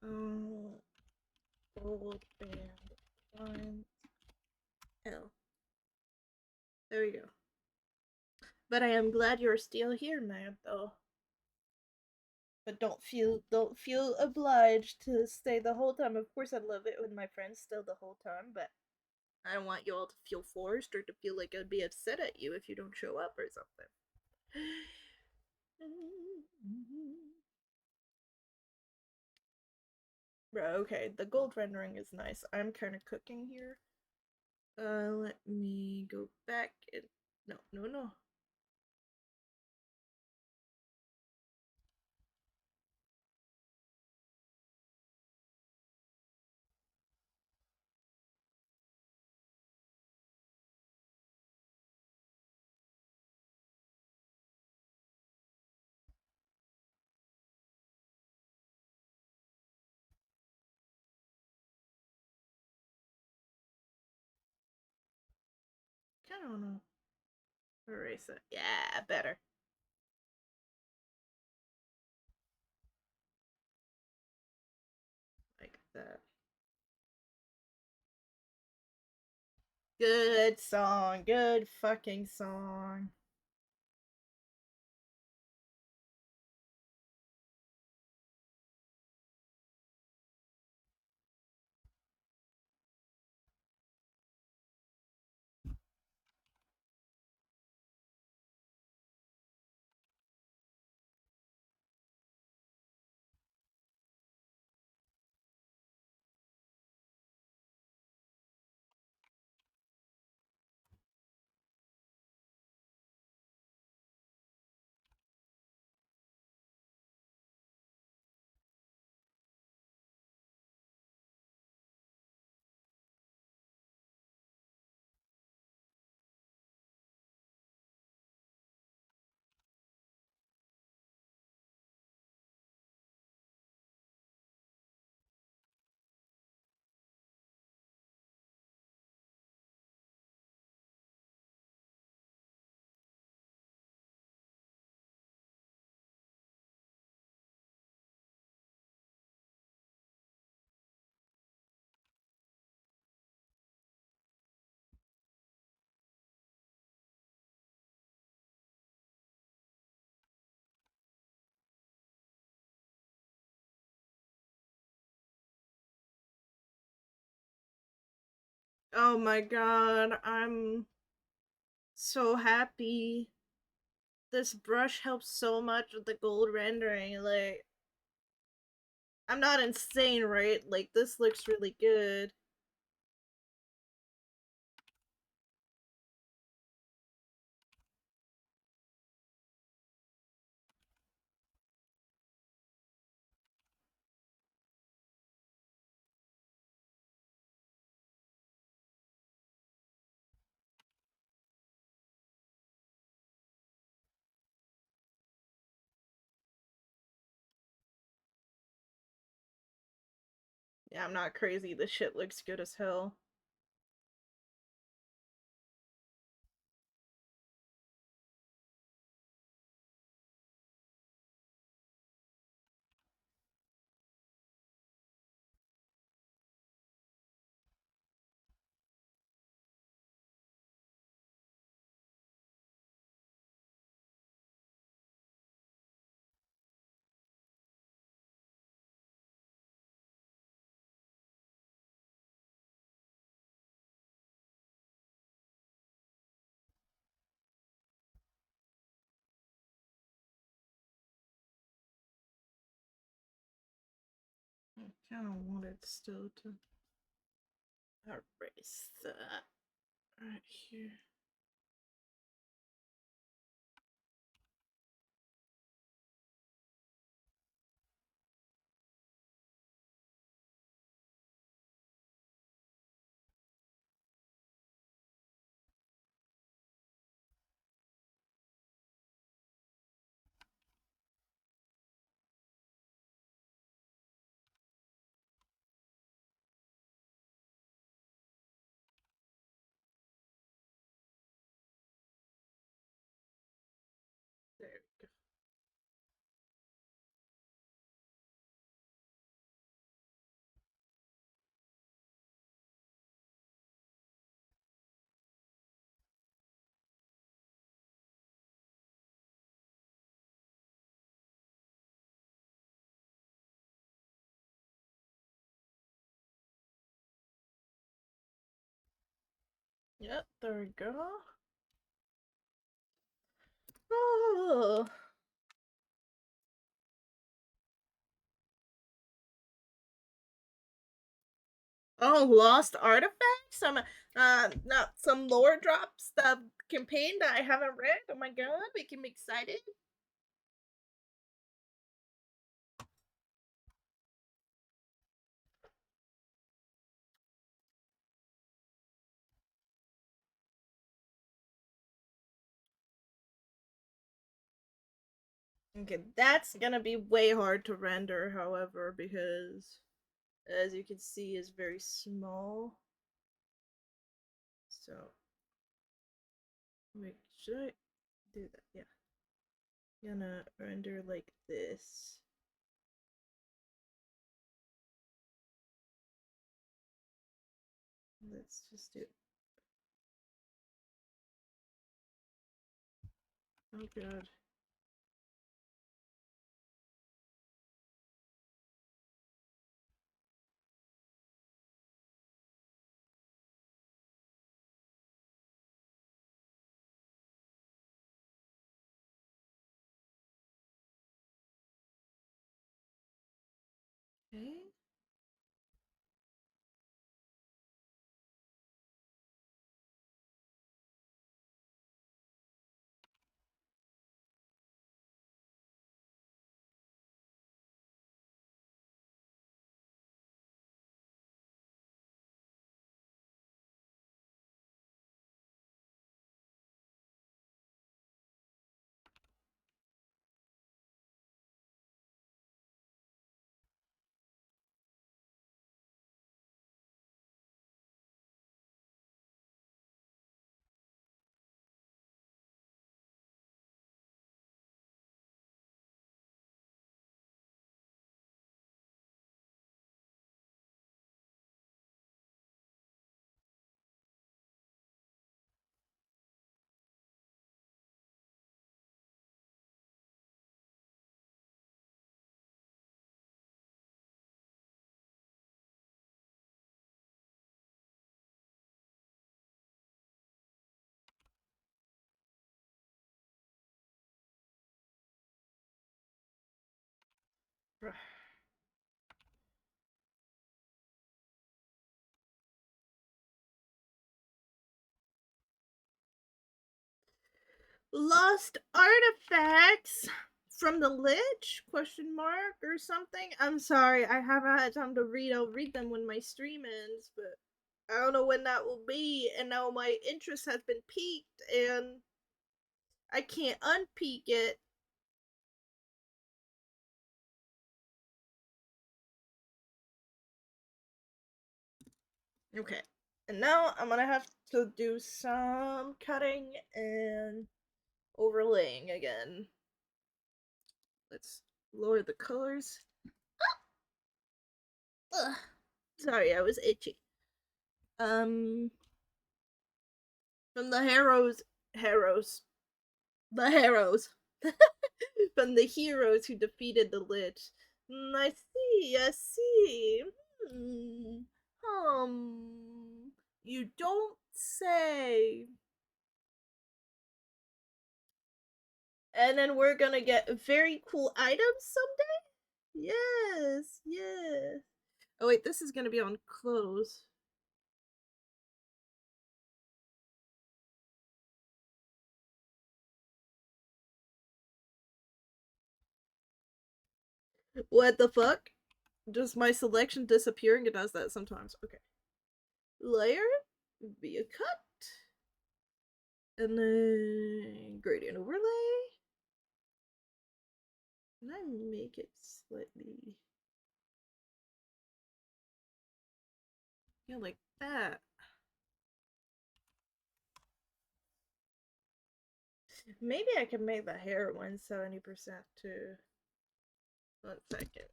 Um, gold band line L. There we go. But I am glad you're still here, man, though. But don't feel obliged to stay the whole time. Of course, I'd love it when my friends stay the whole time, but I don't want you all to feel forced or to feel like I'd be upset at you if you don't show up or something. Bro, okay, the gold rendering is nice. I'm kind of cooking here. Let me go back and no, no, no. I don't know. Erase it. Yeah, better. Like that. Good song. Good fucking song. Oh my god, I'm so happy. This brush helps so much with the gold rendering. Like, I'm not insane, right? Like, this looks really good. Yeah, I'm not crazy. This shit looks good as hell. kind of wanted still to erase that right here. There we go. Yep, there we go. Oh. Oh, lost artifacts? Some not some lore drops the campaign that I haven't read. Oh my god, making me excited. Okay, that's gonna be way hard to render, however, because as you can see is very small. So wait, should I do that? Yeah. Gonna render like this. Let's just do. Oh god. Okay. Lost artifacts from the Lich? Question mark or something? I'm sorry, I haven't had time to read. I'll read them when my stream ends, but I don't know when that will be. And now my interest has been piqued, and I can't unpeak it. Okay, and now I'm gonna have to do some cutting and overlaying again. Let's lower the colors. Ugh. Sorry, I was itchy. Um, from the heroes, the heroes, from the heroes who defeated the Lich. I see, I see. Hmm. You don't say. And then we're gonna get very cool items someday? Yes, yes. Oh wait, this is gonna be on clothes. What the fuck? Just my selection disappearing? It does that sometimes. Okay. Layer via cut. And then gradient overlay. And I make it slightly. Yeah, like that. Maybe I can make the hair 170% too. 1 second.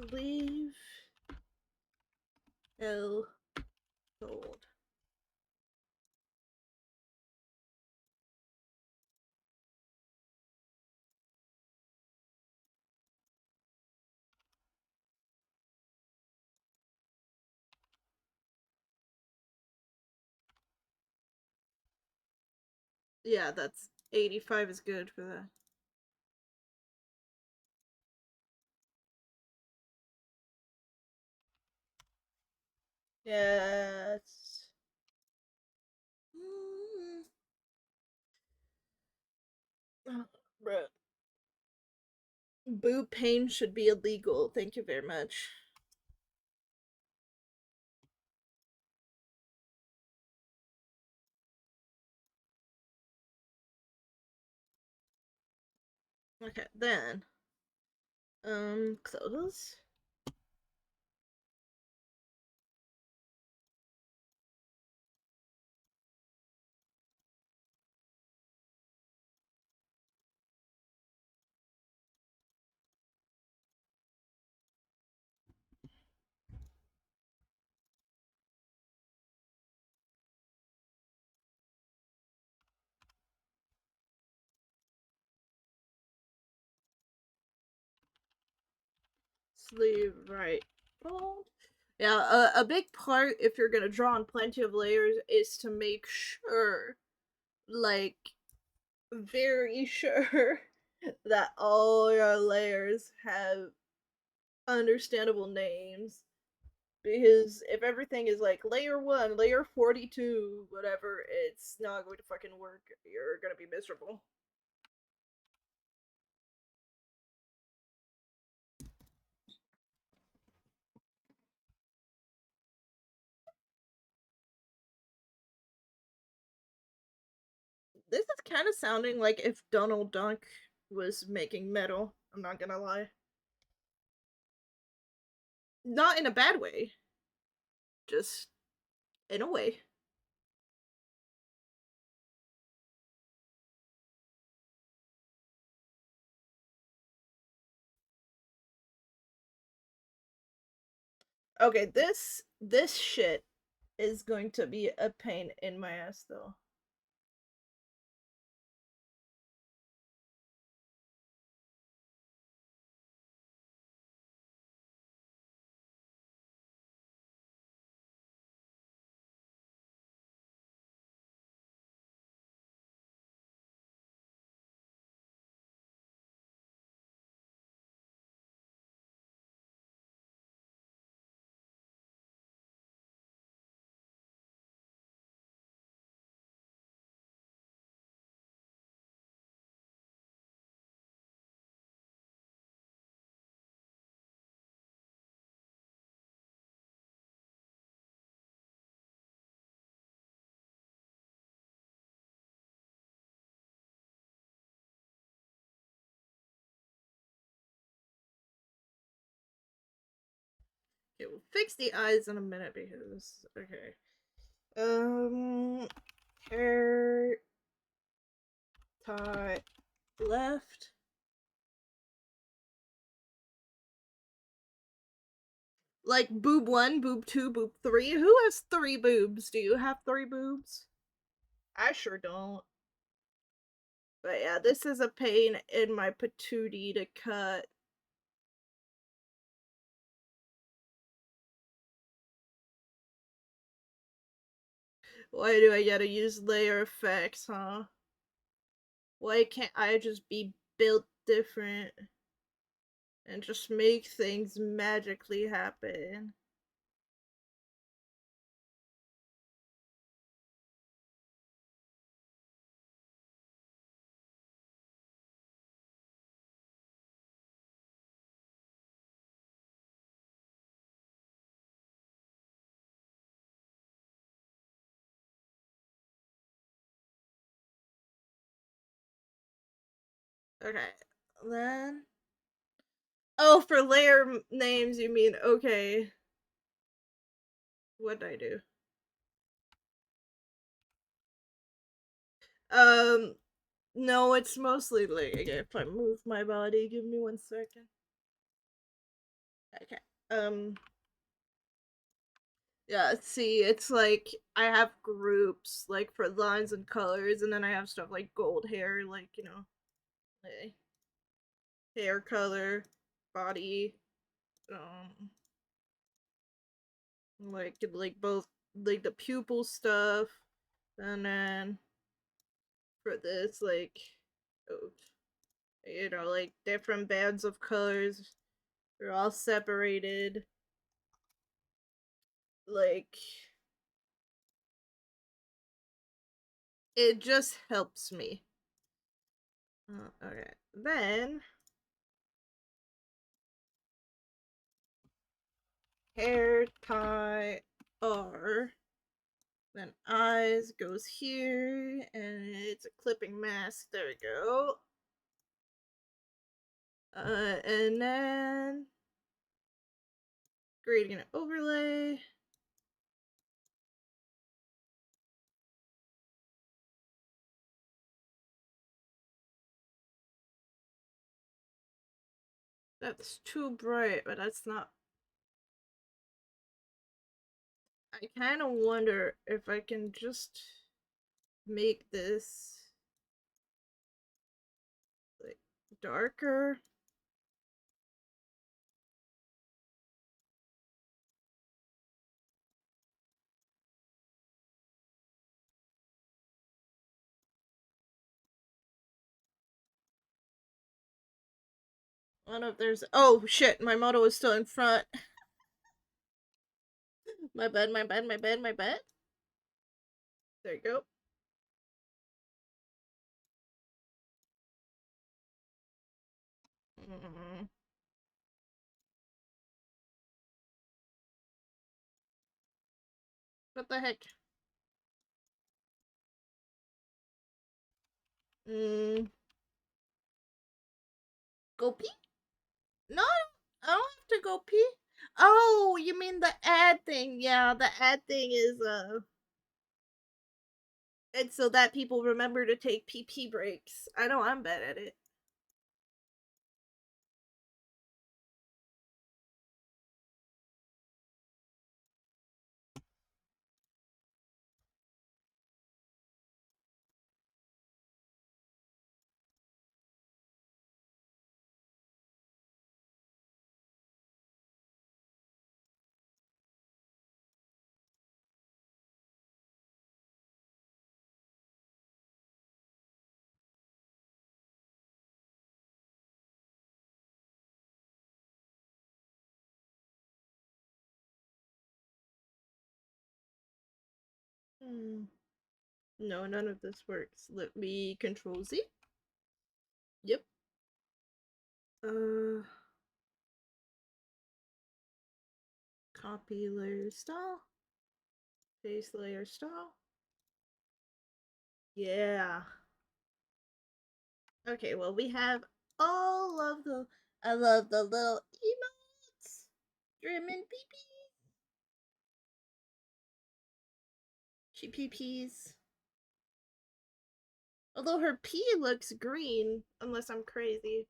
Sleeve L gold. Yeah, that's 85 is good for that. Yes. Oh, bruh. Boob pain should be illegal. Thank you very much. Okay, then. Clothes. Sleeve right fold. Yeah, a big part if you're gonna draw on plenty of layers is to make sure, like, very sure that all your layers have understandable names. Because if everything is like layer 1, layer 42, whatever, it's not going to fucking work. You're gonna be miserable. This is kind of sounding like if Donald Duck was making metal. I'm not gonna lie. Not in a bad way, just in a way. Okay, this shit is going to be a pain in my ass though. Okay, we'll fix the eyes in a minute because okay. Hair tie left. Like boob 1, boob 2, boob 3. Who has 3 boobs? Do you have 3 boobs? I sure don't. But yeah, this is a pain in my patootie to cut. Why do I gotta use layer effects, huh? Why can't I just be built different? and just make things magically happen. Okay, then. Oh, for layer names, you mean? Okay. What'd I do? Um, no, it's mostly like if I move my body. Give me 1 second. Okay. Um, yeah, see, it's like I have groups like for lines and colors, and then I have stuff like gold hair, like like hair color, body, um, like both like the pupil stuff, and then for this oh, like different bands of colors. They're all separated. Like it just helps me. Okay, then hair tie R. Then eyes goes here, and it's a clipping mask. There we go. And then gradient overlay. That's too bright, but that's not. I kind of wonder if I can just make this like darker. I don't know if there's. Oh shit! My model is still in front. My bad. My bad. My bad. My bad. There you go. Mm, what the heck? Mm, go pee? No, I don't have to go pee. Oh, you mean the ad thing? Yeah, the ad thing is it's so that people remember to take pee breaks. I know I'm bad at it. Hmm. No, none of this works. Let me control Z. Yep. Uh, copy layer style. Paste layer style. Yeah. Okay, well we have all of the. I love the little emotes. Dreamin' pee pee. She pee pees. Although her pee looks green, unless I'm crazy.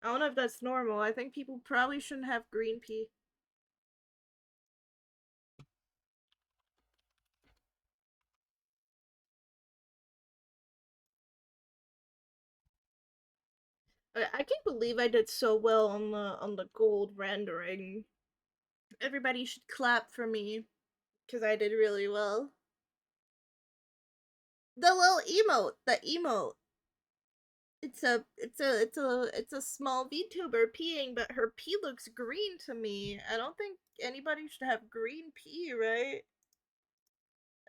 I don't know if that's normal. I think people probably shouldn't have green pee. I can't believe I did so well on the gold rendering. Everybody should clap for me because I did really well. The little emote, the emote. it's a small VTuber peeing, but her pee looks green to me. I don't think anybody should have green pee, right?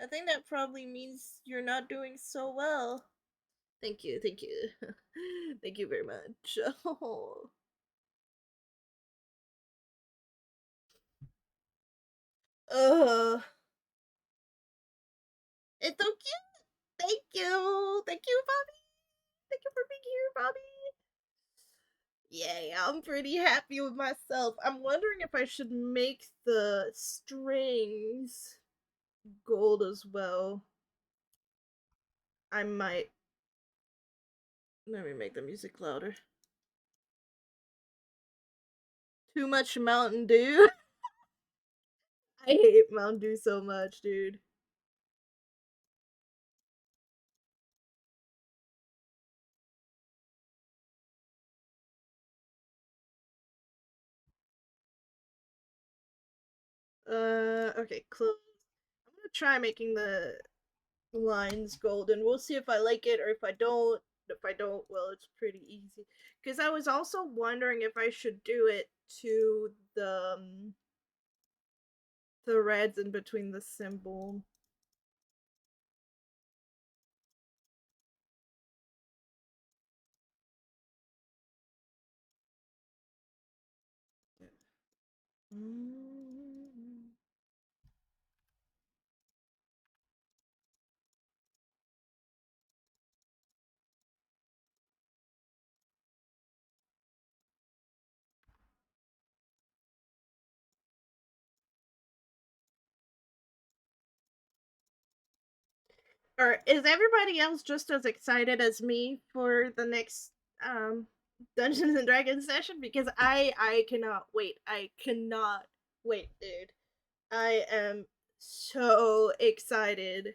I think that probably means you're not doing so well. Thank you, thank you. Thank you very much. Oh. Ugh. It's so cute. Thank you. Thank you, Bobby. Thank you for being here, Bobby. Yay, I'm pretty happy with myself. I'm wondering if I should make the strings gold as well. I might. Let me make the music louder. Too much Mountain Dew. I hate Mountain Dew so much, dude. Okay, close. I'm gonna try making the lines golden. We'll see if I like it or if I don't. If I don't, well, it's pretty easy. Because I was also wondering if I should do it to the reds in between the symbol. Mm. Or is everybody else just as excited as me for the next um Dungeons and Dragons session? Because I cannot wait. I cannot wait, dude. I am so excited.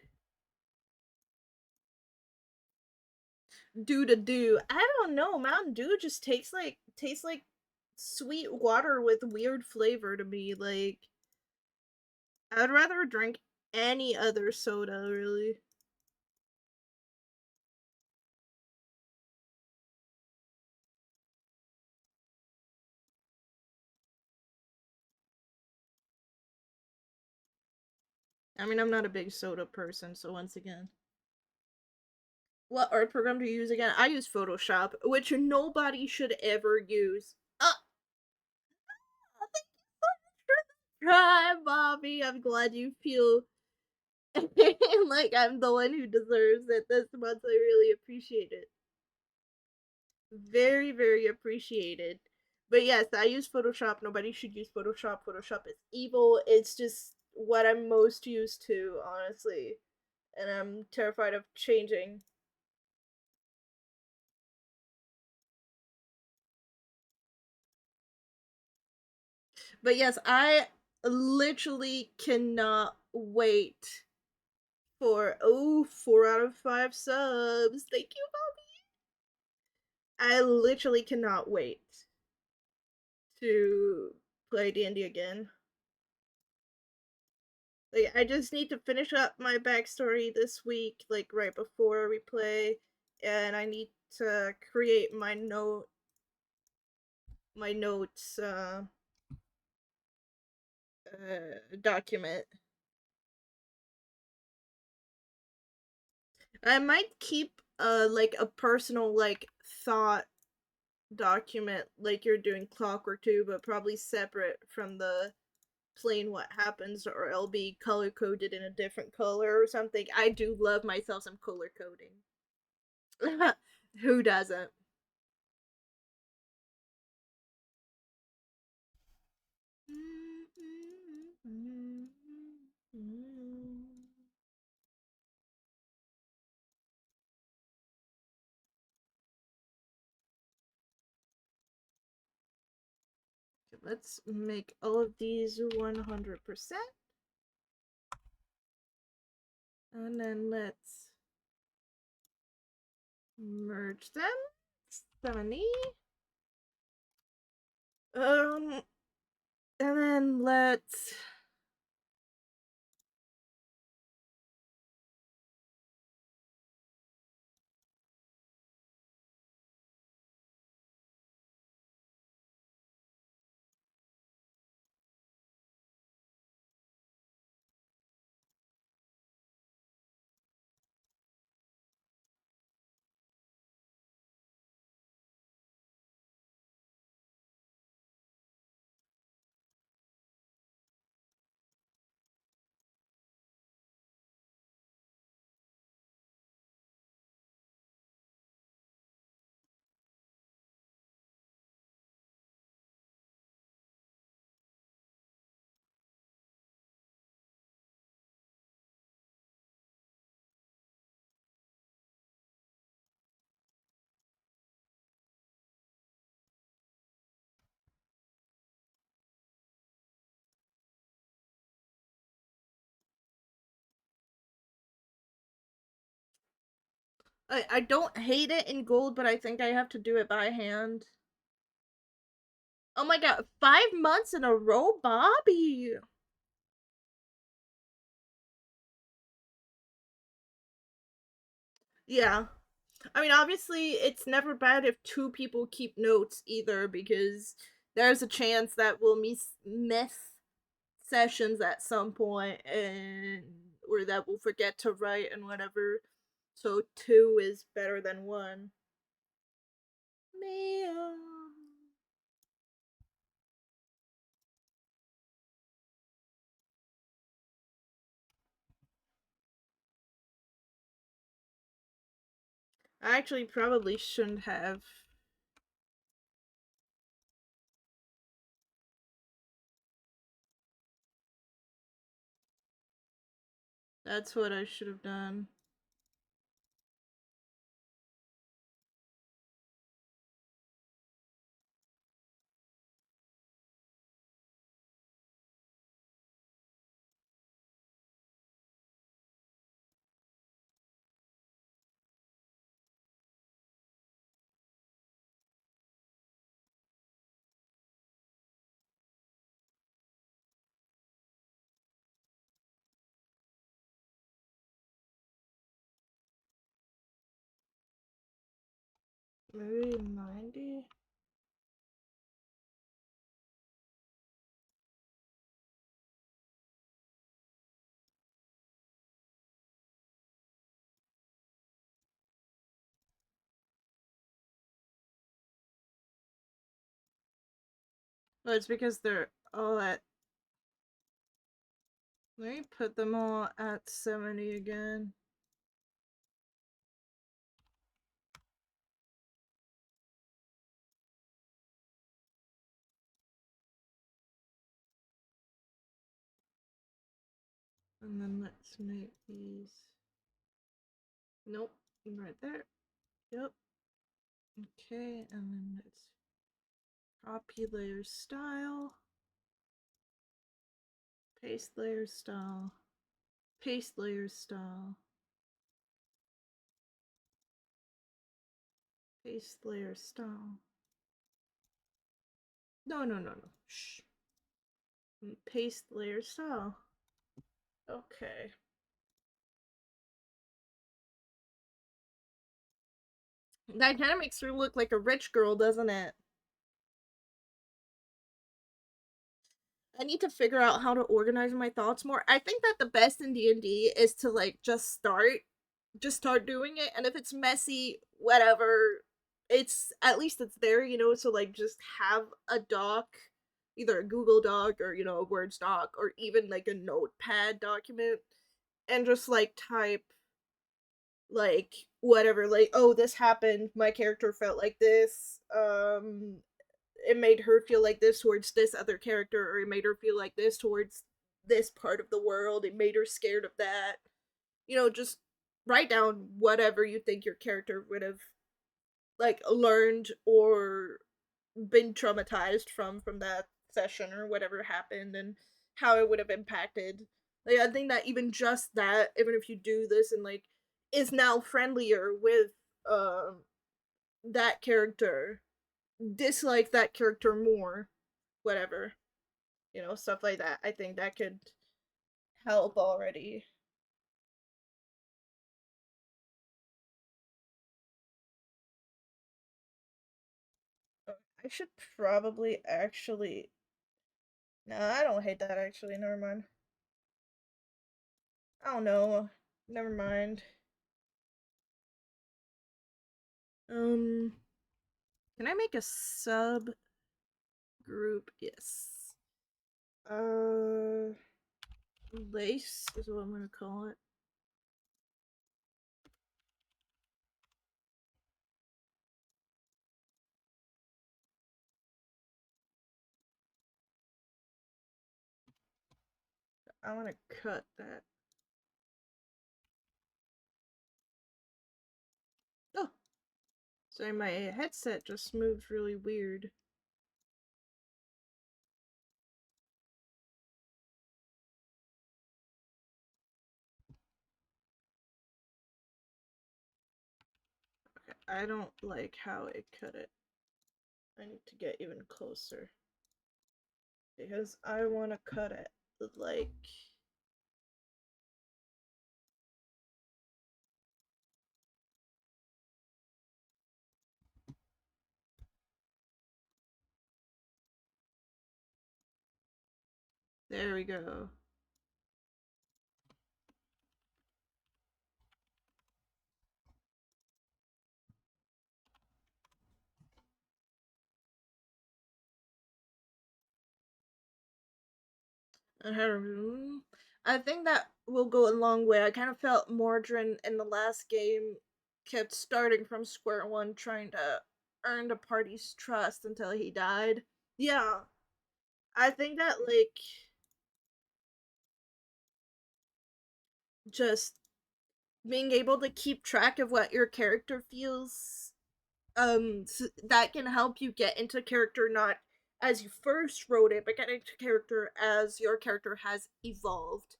Do to do. I don't know. Mountain Dew just tastes like sweet water with weird flavor to me. Like I'd rather drink any other soda, really. I mean, I'm not a big soda person, so once again. What art program do you use again? I use Photoshop, which nobody should ever use. Thank you so much for the try, Bobby. I'm glad you feel like I'm the one who deserves it this month. I really appreciate it. Very, very appreciated. But yes, I use Photoshop. Nobody should use Photoshop. Photoshop is evil. It's just what I'm most used to, honestly. And I'm terrified of changing. But yes, I literally cannot wait for 4 out of 5 subs. Thank you, Bobby. I literally cannot wait to play D&D again. Like I just need to finish up my backstory this week, like right before we play, and I need to create my notes document. I might keep like a personal like thought document like you're doing Clockwork too, but probably separate from the plain what happens, or it'll be color coded in a different color or something. I do love myself some color coding. Who doesn't? Let's make all of these 100%. And then let's merge them. 70. Um, and then let's I don't hate it in gold, but I think I have to do it by hand. Oh my god, 5 months in a row, Bobby! Yeah. I mean, obviously, it's never bad if two people keep notes either, because there's a chance that we'll miss sessions at some point, and or that we'll forget to write and whatever. So two is better than one. Meow. I actually probably shouldn't have. That's what I should have done. Maybe 90? Well, it's because they're all at. Let me put them all at 70 again. And then let's make these. Nope, right there. Yep. Okay, and then let's copy layer style, paste layer style, paste layer style, paste layer style. No, no, no, no. Shh. Paste layer style. Okay. That kind of makes her look like a rich girl, doesn't it? I need to figure out how to organize my thoughts more. I think that the best in D&D is to like just start doing it, and if it's messy, whatever, it's at least it's there, so like just have a doc, either a Google Doc or a Word doc or even like a notepad document, and just like type like whatever, like, oh, this happened, my character felt like this, it made her feel like this towards this other character, or it made her feel like this towards this part of the world, it made her scared of that. Just write down whatever you think your character would have like learned or been traumatized from that session or whatever happened, and how it would have impacted. Like, I think that even just that, even if you do this and like is now friendlier with that character, dislike that character more, whatever, stuff like that. I think that could help already. I should probably actually. No, I don't hate that actually. Never mind. I don't know. Never mind. Um, can I make a sub group? Yes. Uh, lace is what I'm gonna call it. I want to cut that. Oh, sorry, my headset just moved really weird. I don't like how it cut it. I need to get even closer. Because I want to cut it like... There we go. I think that will go a long way. I kind of felt Mordrin in the last game kept starting from square one, trying to earn the party's trust until he died. Yeah, I think that, like, just being able to keep track of what your character feels, that can help you get into character not as you first wrote it, but get into character as your character has evolved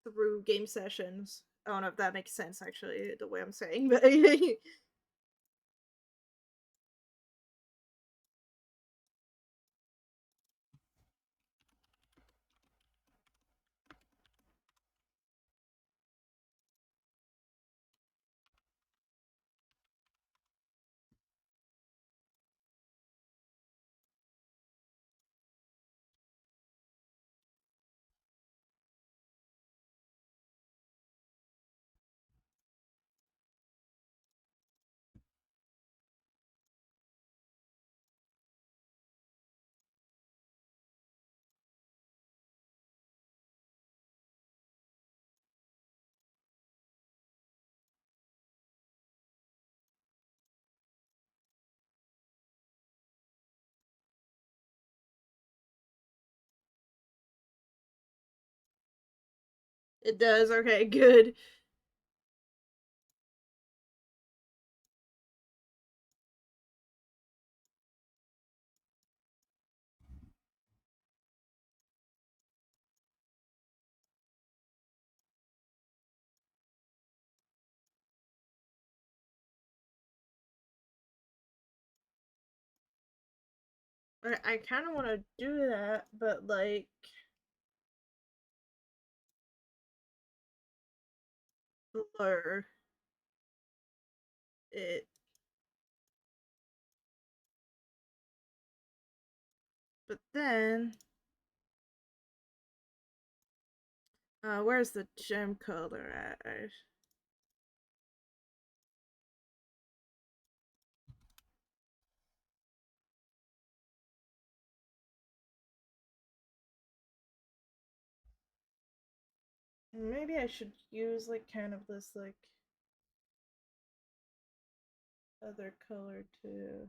through game sessions. I don't know if that makes sense, actually, the way I'm saying, but it does. Okay, good. I kind of want to do that, but like, blur it. But then, where's the gem color at? Maybe I should use like kind of this like other color too.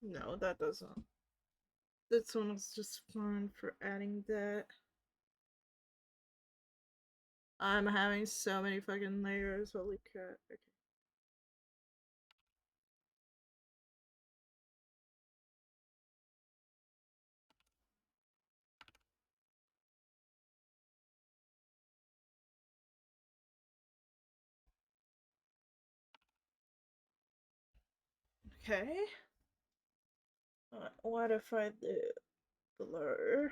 No, that doesn't. This one is just fun for adding that. I'm having so many fucking layers. Holy crap. Okay. Okay. What if I do blur?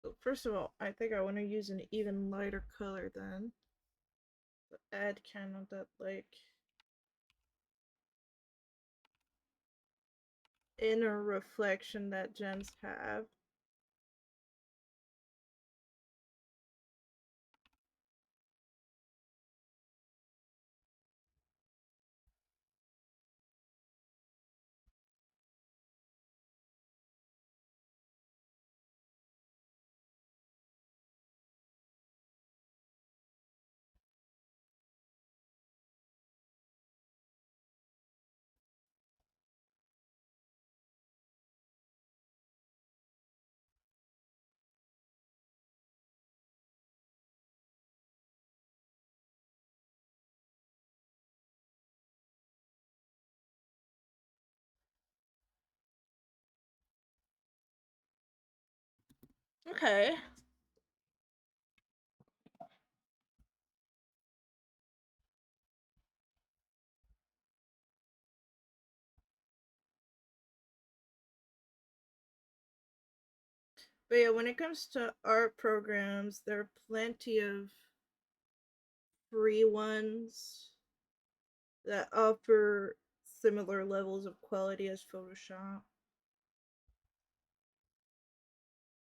So first of all, I think I want to use an even lighter color then. Add kind of that like inner reflection that gems have. Okay. But yeah, when it comes to art programs, there are plenty of free ones that offer similar levels of quality as Photoshop.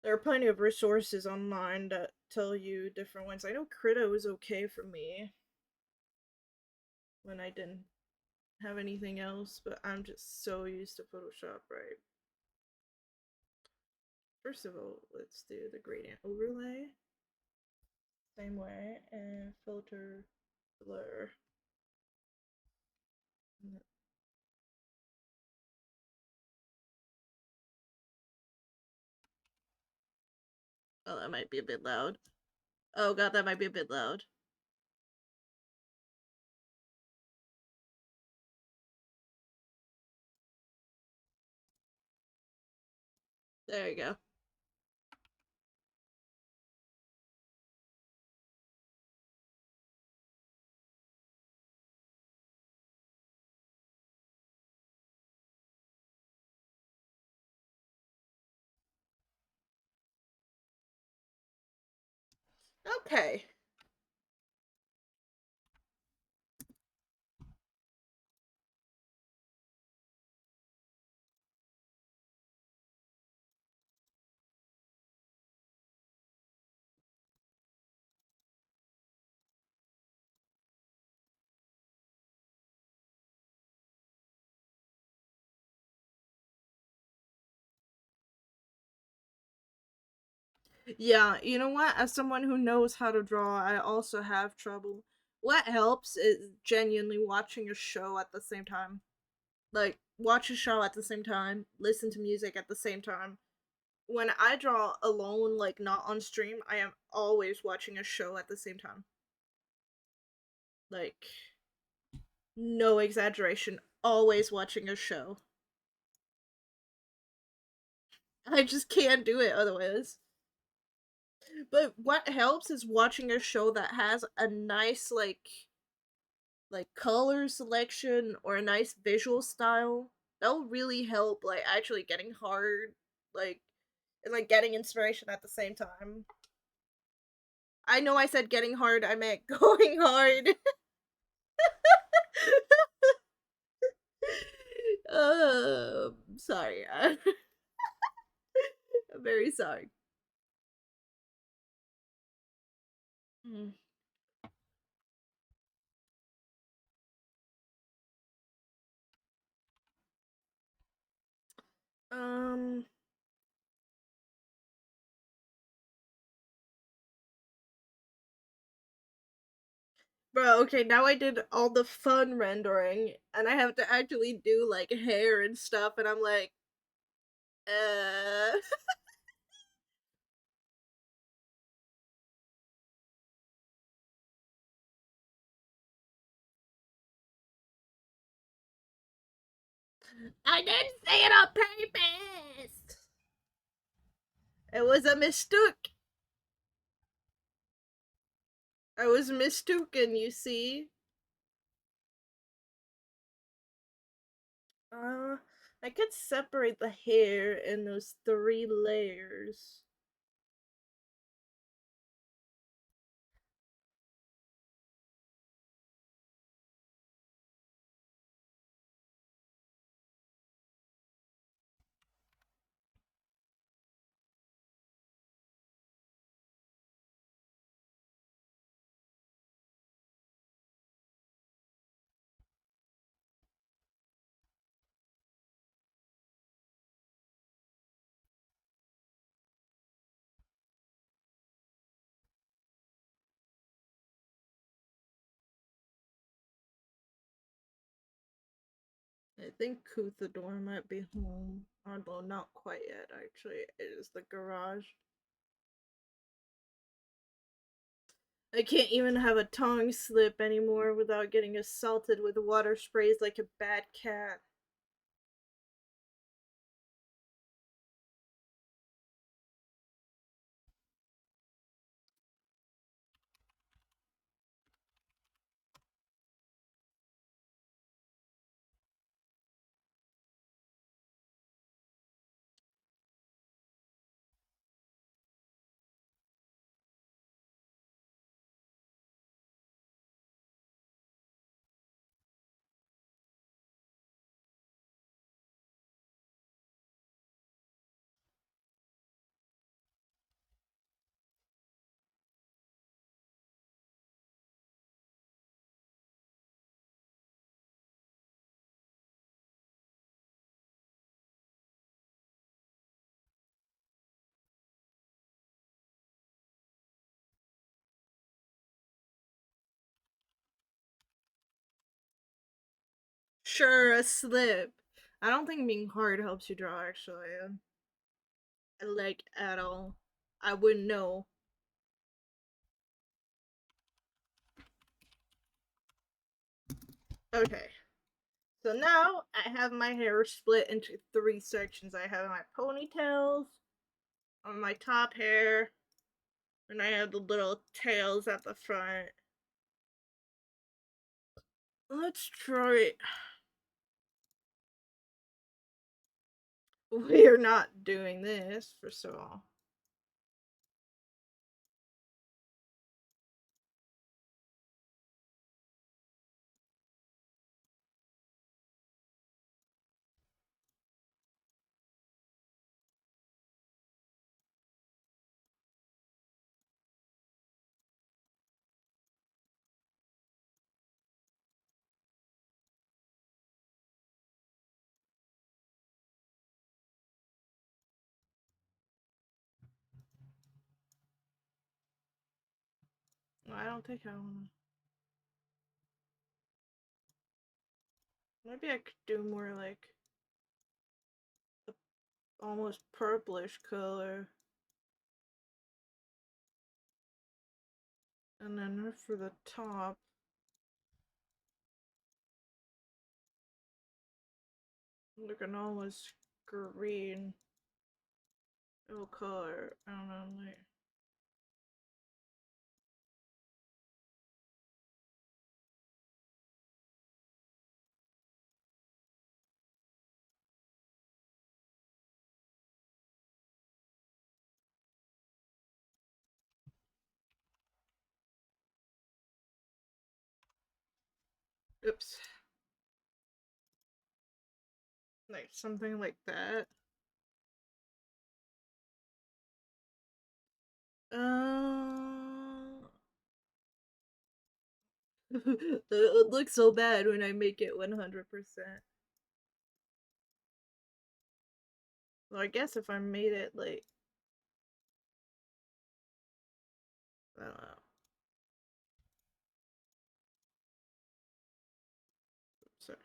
There are plenty of resources online that tell you different ones. I know Krita was okay for me when I didn't have anything else, but I'm just so used to Photoshop, right? First of all, let's do the gradient overlay. Same way, and filter blur. Oh, that might be a bit loud. Oh god, that might be a bit loud. There you go. Okay. Yeah, you know what? As someone who knows how to draw, I also have trouble. What helps is genuinely watching a show at the same time. Like, watch a show at the same time, listen to music at the same time. When I draw alone, like not on stream, I am always watching a show at the same time. Like, no exaggeration, always watching a show. I just can't do it otherwise. But what helps is watching a show that has a nice like color selection or a nice visual style. That'll really help like actually getting hard like and like getting inspiration at the same time. I know I said getting hard, I meant going hard. Sorry. I'm very sorry. Mm. Um, bro, okay, now I did all the fun rendering, and I have to actually do like hair and stuff, and I'm like, uh. I didn't say it on purpose! It was a mistake. I was mistaken, you see. Uh, I could separate the hair in those three layers. I think Kuthador might be home. Although not quite yet, actually. It is the garage. I can't even have a tongue slip anymore without getting assaulted with water sprays like a bad cat. Sure, a slip. I don't think being hard helps you draw, actually. Like, at all. I wouldn't know. Okay. So now I have my hair split into three sections. I have my ponytails, on my top hair, and I have the little tails at the front. Let's try it. We're not doing this, first of all. I don't think I wanna. Maybe I could do more like a almost purplish color. And then for the top, like an almost green color. I don't know, like. Oops. Like something like that. Uh, it looks so bad when I make it 100%. Well, I guess if I made it like, I don't know. Sorry.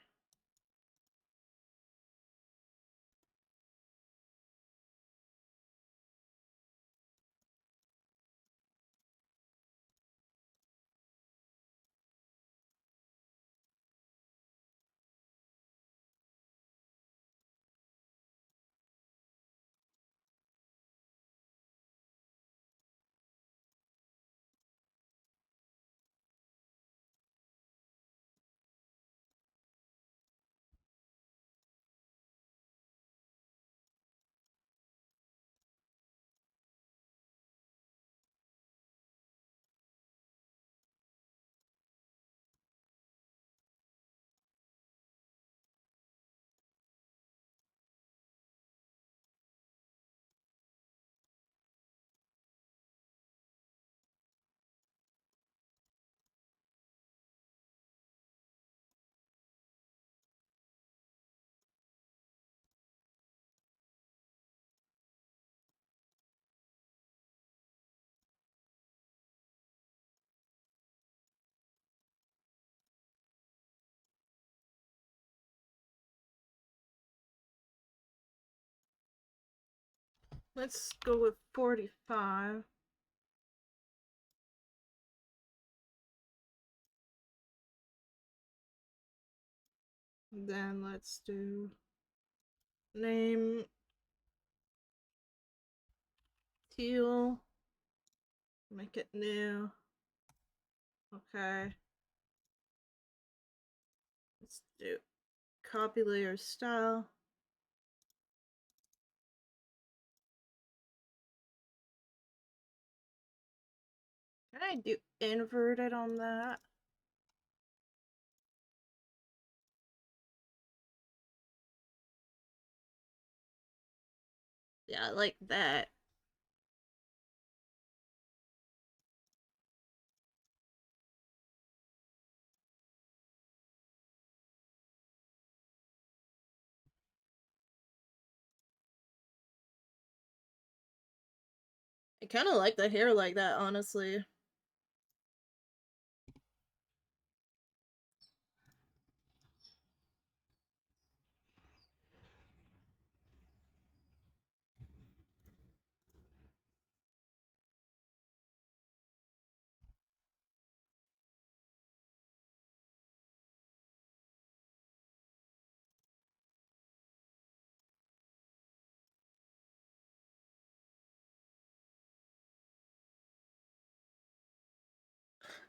Let's go with 45. Then let's do name teal. Make it new. Okay. Let's do copy layer style. Can I do inverted on that? Yeah, I like that. I kind of like the hair like that, honestly.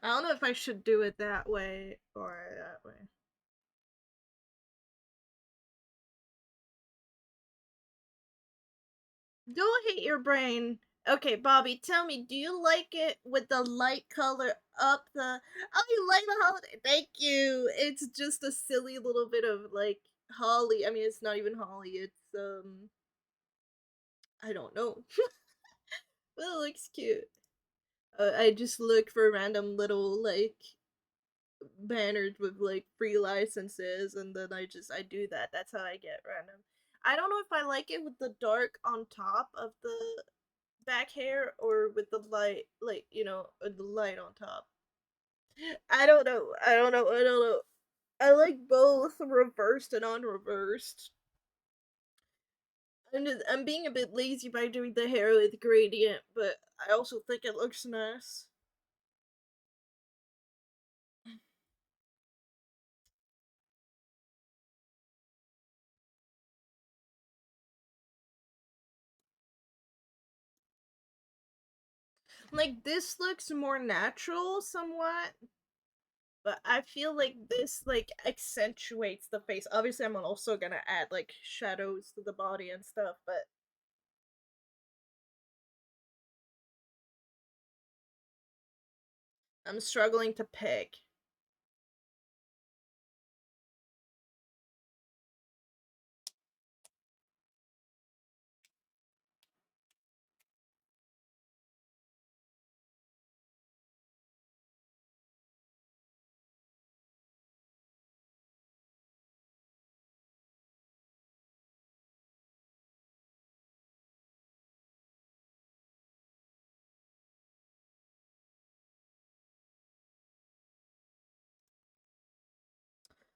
I don't know if I should do it that way or that way. Don't hate your brain. Okay, Bobby, tell me, do you like it with the light color up the? Oh, you like the holiday? Thank you. It's just a silly little bit of like holly. I mean, it's not even holly. It's I don't know. But it looks cute. I just look for random little like banners with like free licenses, and then I do that. That's how I get random. I don't know if I like it with the dark on top of the back hair or with the light, like the light on top. I don't know. I don't know. I don't know. I like both reversed and unreversed. I'm being a bit lazy by doing the hair with gradient, but I also think it looks nice. Like this looks more natural somewhat, but I feel like this like accentuates the face. Obviously, I'm also gonna add like shadows to the body and stuff, but I'm struggling to pick.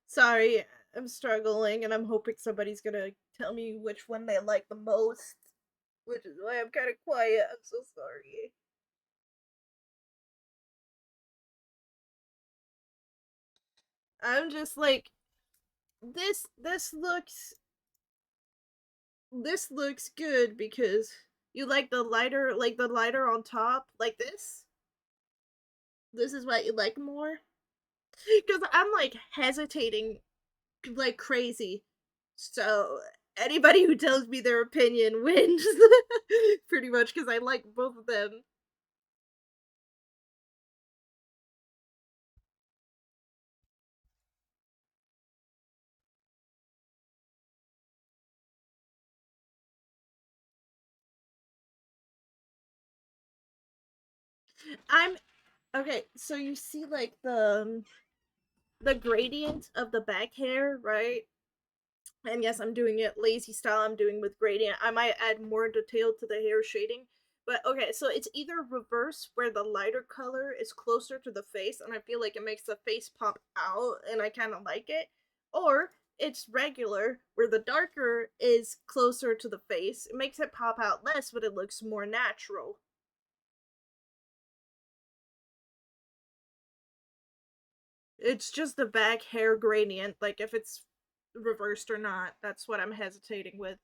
Sorry, I'm struggling, and I'm hoping somebody's gonna tell me which one they like the most, which is why I'm kind of quiet. I'm so sorry. I'm just like this. This looks good because you like the lighter on top, like this. This is what you like more. Because I'm like hesitating like crazy. So anybody who tells me their opinion wins, pretty much, because I like both of them. I'm okay. So you see, like the gradient of the back hair, right? And yes, I'm doing it lazy style. I'm doing with gradient. I might add more detail to the hair shading. But okay, so it's either reverse where the lighter color is closer to the face, and I feel like it makes the face pop out, and I kind of like it, or it's regular where the darker is closer to the face. It makes it pop out less, but it looks more natural. It's just the back hair gradient, like if it's reversed or not. That's what I'm hesitating with.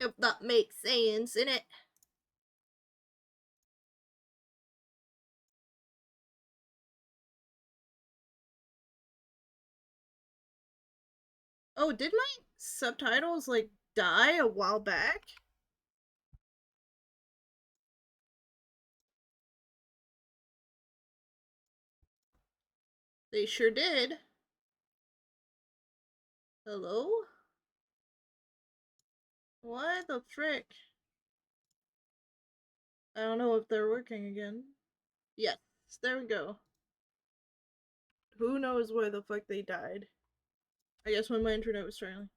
If that makes sense, innit? Oh, did my subtitles like die a while back? They sure did. Hello? Why the frick? I don't know if they're working again. Yes, there we go. Who knows why the fuck they died? I guess when my internet was failing.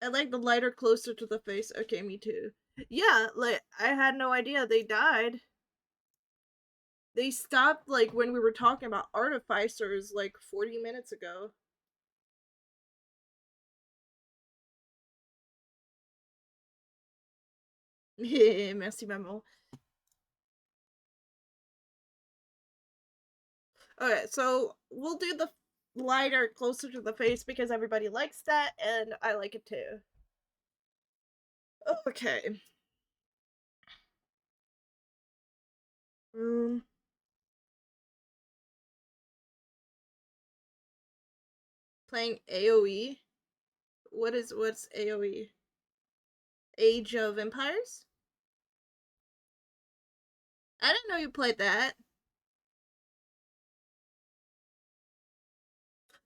I like the lighter closer to the face. Okay, me too. Yeah, like I had no idea they died. They stopped like when we were talking about artificers like 40 minutes ago. Merci maman. Okay, so we'll do the lighter closer to the face because everybody likes that and I like it too. Okay. Um, playing AoE. What's AoE? Age of Empires? I didn't know you played that.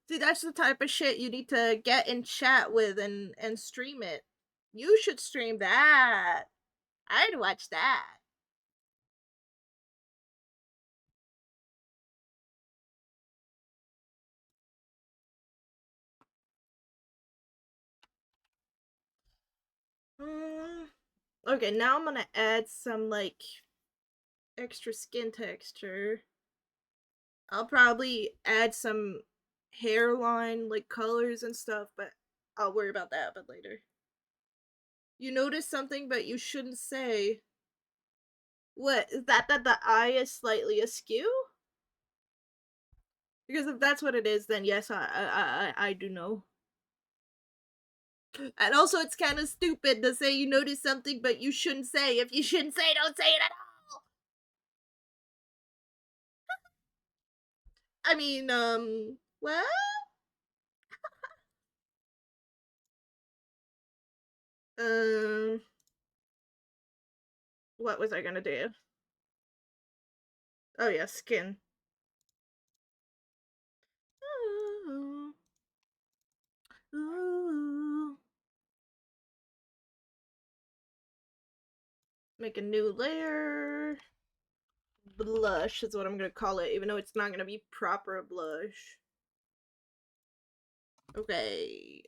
See, that's the type of shit you need to get in chat with and stream it. You should stream that. I'd watch that. Mm, okay, now I'm gonna add some like extra skin texture. I'll probably add some hairline like colors and stuff, but I'll worry about that a bit later. You notice something, but you shouldn't say. What is that the eye is slightly askew? Because if that's what it is, then yes, I do know. And also, it's kind of stupid to say you notice something, but you shouldn't say. If you shouldn't say, don't say it at all. I mean, what? Um, what was I gonna do? Oh yeah, skin. Ooh, ooh. Make a new layer. Blush is what I'm gonna call it, even though it's not gonna be proper blush. Okay.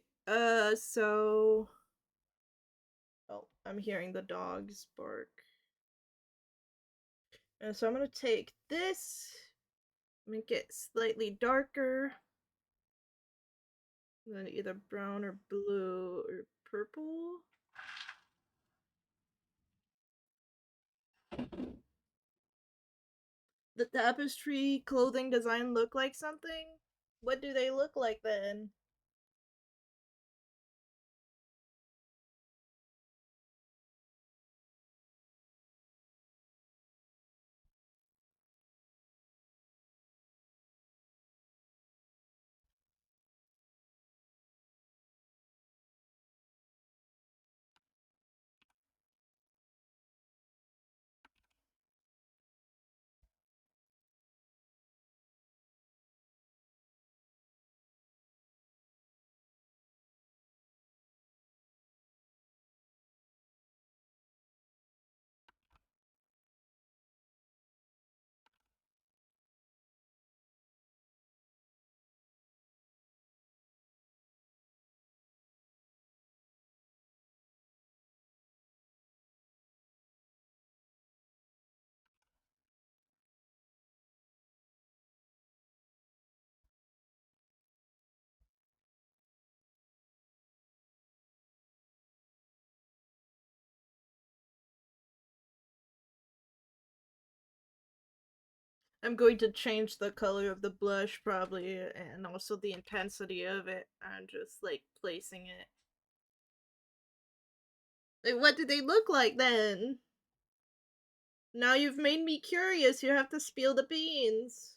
So. Oh, I'm hearing the dogs bark. And so I'm gonna take this, make it slightly darker, and then either brown or blue or purple. The tapestry clothing design look like something? What do they look like then? I'm going to change the color of the blush probably and also the intensity of it and just like placing it. Like, what do they look like then? Now you've made me curious. You have to spill the beans.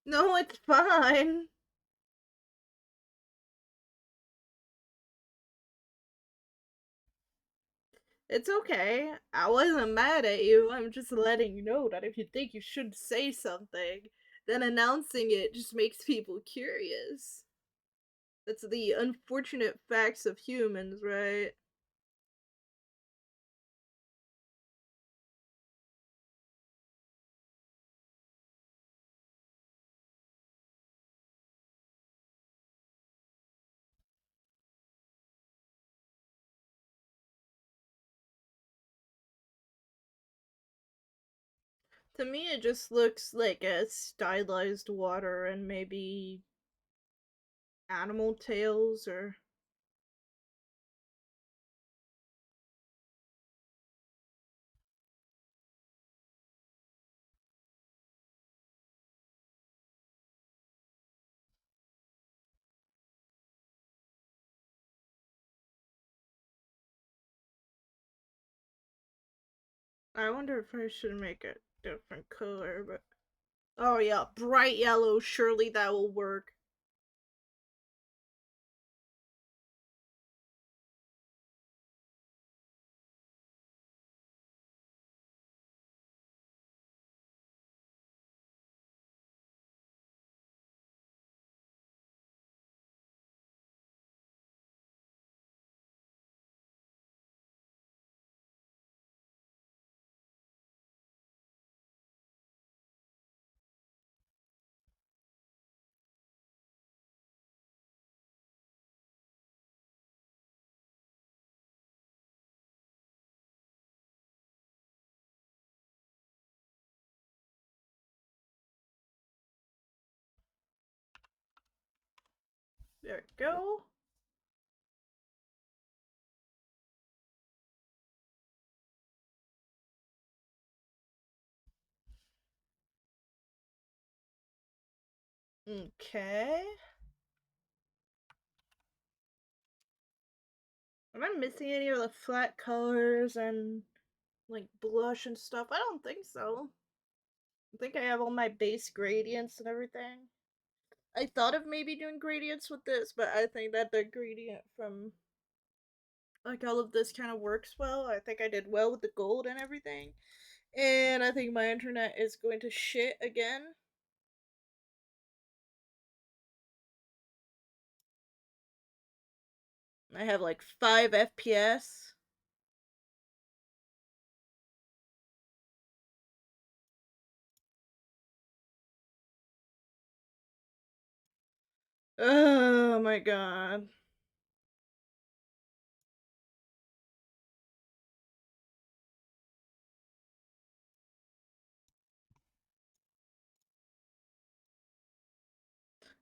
No, it's fine. It's okay. I wasn't mad at you. I'm just letting you know that if you think you should say something, then announcing it just makes people curious. That's the unfortunate facts of humans, right? To me, it just looks like a stylized water and maybe animal tails or. I wonder if I should make a different color, but. Oh, yeah, bright yellow. Surely that will work. There we go. Okay. Am I missing any of the flat colors and like blush and stuff? I don't think so. I think I have all my base gradients and everything. I thought of maybe doing gradients with this, but I think that the gradient from like all of this kind of works well. I think I did well with the gold and everything. And I think my internet is going to shit again. I have like 5 FPS. Oh my god.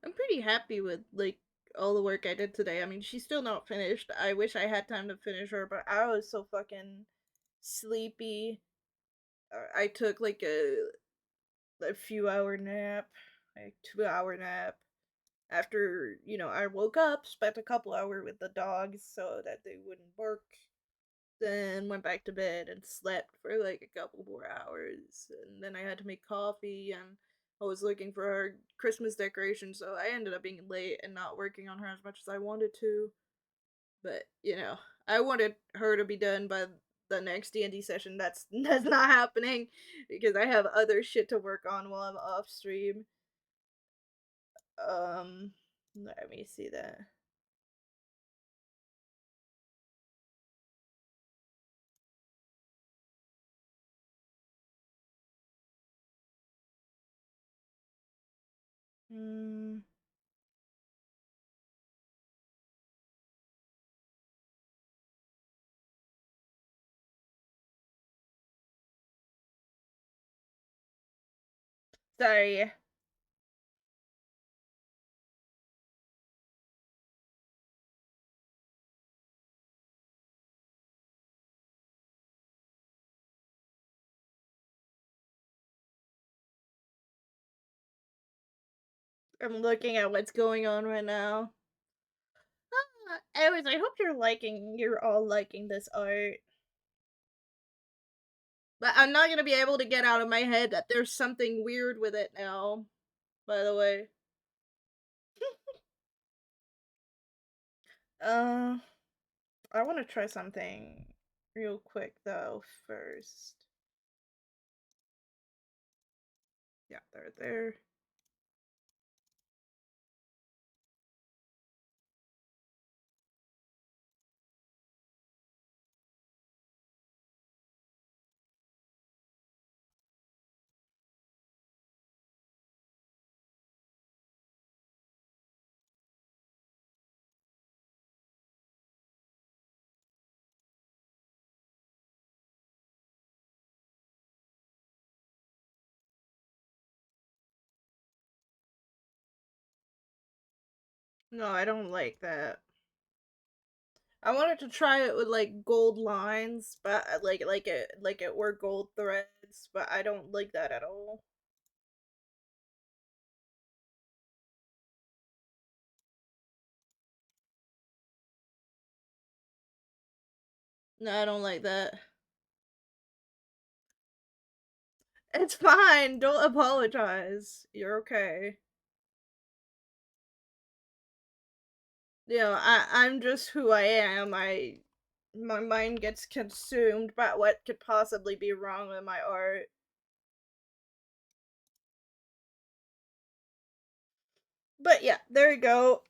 I'm pretty happy with like all the work I did today. I mean, she's still not finished. I wish I had time to finish her, but I was so fucking sleepy. I took like a few hour nap, like 2 hour nap. After, I woke up, spent a couple hours with the dogs so that they wouldn't bark, then went back to bed and slept for like a couple more hours. And then I had to make coffee and I was looking for her Christmas decoration, so I ended up being late and not working on her as much as I wanted to. But, I wanted her to be done by the next D&D session. That's not happening because I have other shit to work on while I'm off stream. Um Let me see that. Hmm. Sorry. I'm looking at what's going on right now. Anyways, I hope you're all liking this art. But I'm not gonna be able to get out of my head that there's something weird with it now. by the way. Uh, I want to try something real quick though first. Yeah, they're there. No, I don't like that. I wanted to try it with like gold lines, but like it were gold threads, but I don't like that at all. No, I don't like that. It's fine. Don't apologize. You're okay. I'm just who I am. My mind gets consumed by what could possibly be wrong with my art. But yeah, there you go.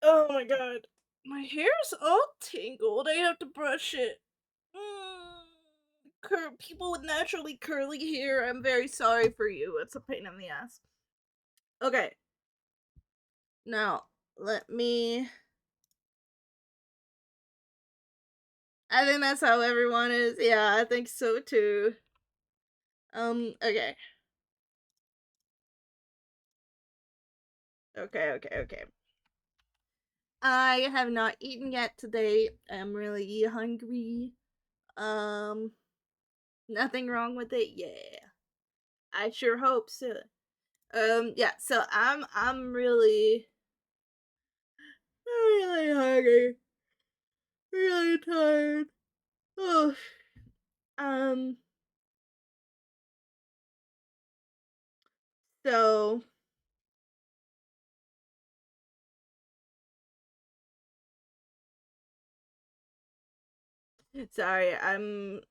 Oh my god. My hair's all tangled. I have to brush it. People with naturally curly hair, I'm very sorry for you. It's a pain in the ass. Okay, now let me. I think that's how everyone is. Yeah, I think so too. Okay. Okay. I have not eaten yet today. I'm really hungry. Um, Nothing wrong with it. Yeah, I sure hope so. Yeah. So I'm really hungry, really tired. Oh, um. So sorry. I'm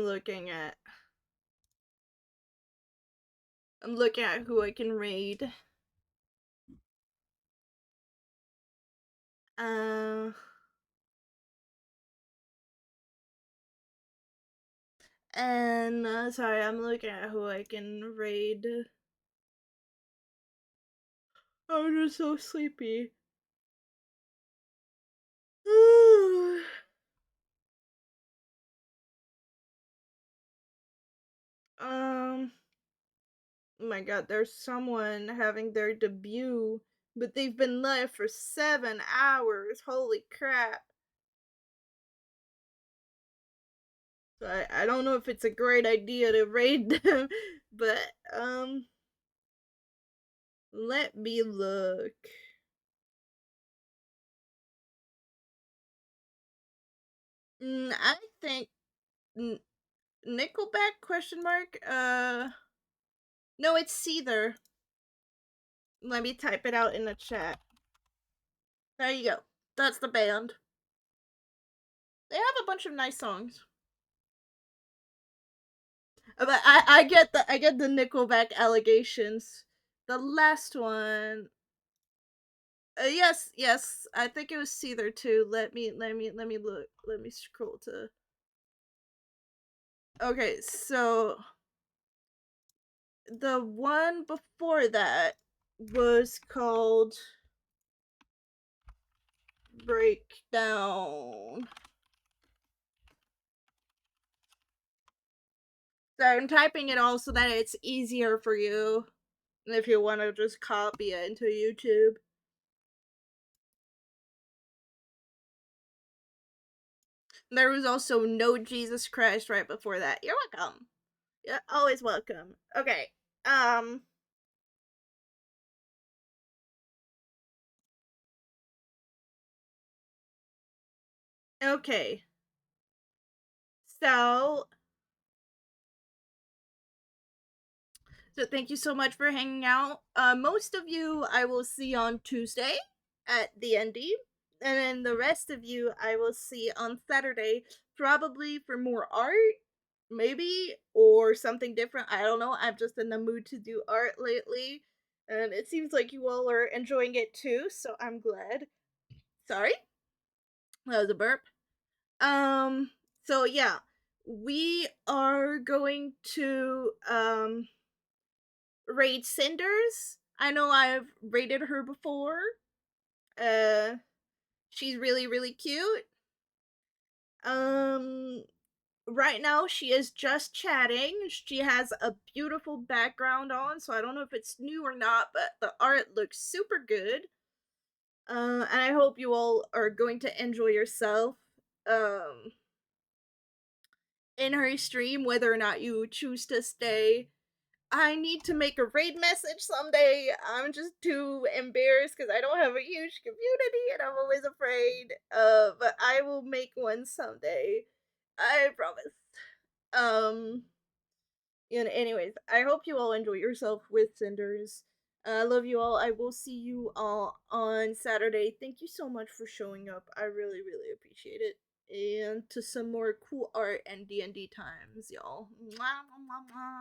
looking at I'm looking at who I can raid. Uh, and sorry, I'm looking at who I can raid. I'm just so sleepy. um, oh my god, there's someone having their debut, but they've been live for 7 hours. Holy crap! So I don't know if it's a great idea to raid them, but let me look. I think N- Nickelback question mark. No, it's Seether. Let me type it out in the chat. There you go. That's the band. They have a bunch of nice songs. But I get the Nickelback allegations. The last one. Yes. I think it was Seether too. Let me look. Let me scroll to. Okay, so the one before that was called Breakdown. So I'm typing it all so that it's easier for you if you want to just copy it into YouTube. There was also No Jesus Christ right before that. You're welcome. You're always welcome. Okay. Um. Okay. So So thank you so much for hanging out. Most of you I will see on Tuesday at the ND, and then the rest of you I will see on Saturday, probably for more art, maybe, or something different. I don't know. I'm just in the mood to do art lately, and it seems like you all are enjoying it too. So I'm glad. Sorry, that was a burp. Um. So yeah, we are going to raid Cinders. I know I've raided her before. Uh, she's really, really cute. Um, right now she is just chatting. She has a beautiful background on, so I don't know if it's new or not, but the art looks super good. And I hope you all are going to enjoy yourself. Um, in her stream, whether or not you choose to stay. I need to make a raid message someday. I'm just too embarrassed because I don't have a huge community and I'm always afraid. But I will make one someday. I promise. Um, anyways, I hope you all enjoy yourself with Cinders. I love you all. I will see you all on Saturday. Thank you so much for showing up. I really, really appreciate it. And to some more cool art and D&D times, y'all. Mwah, mwah, mwah, mwah.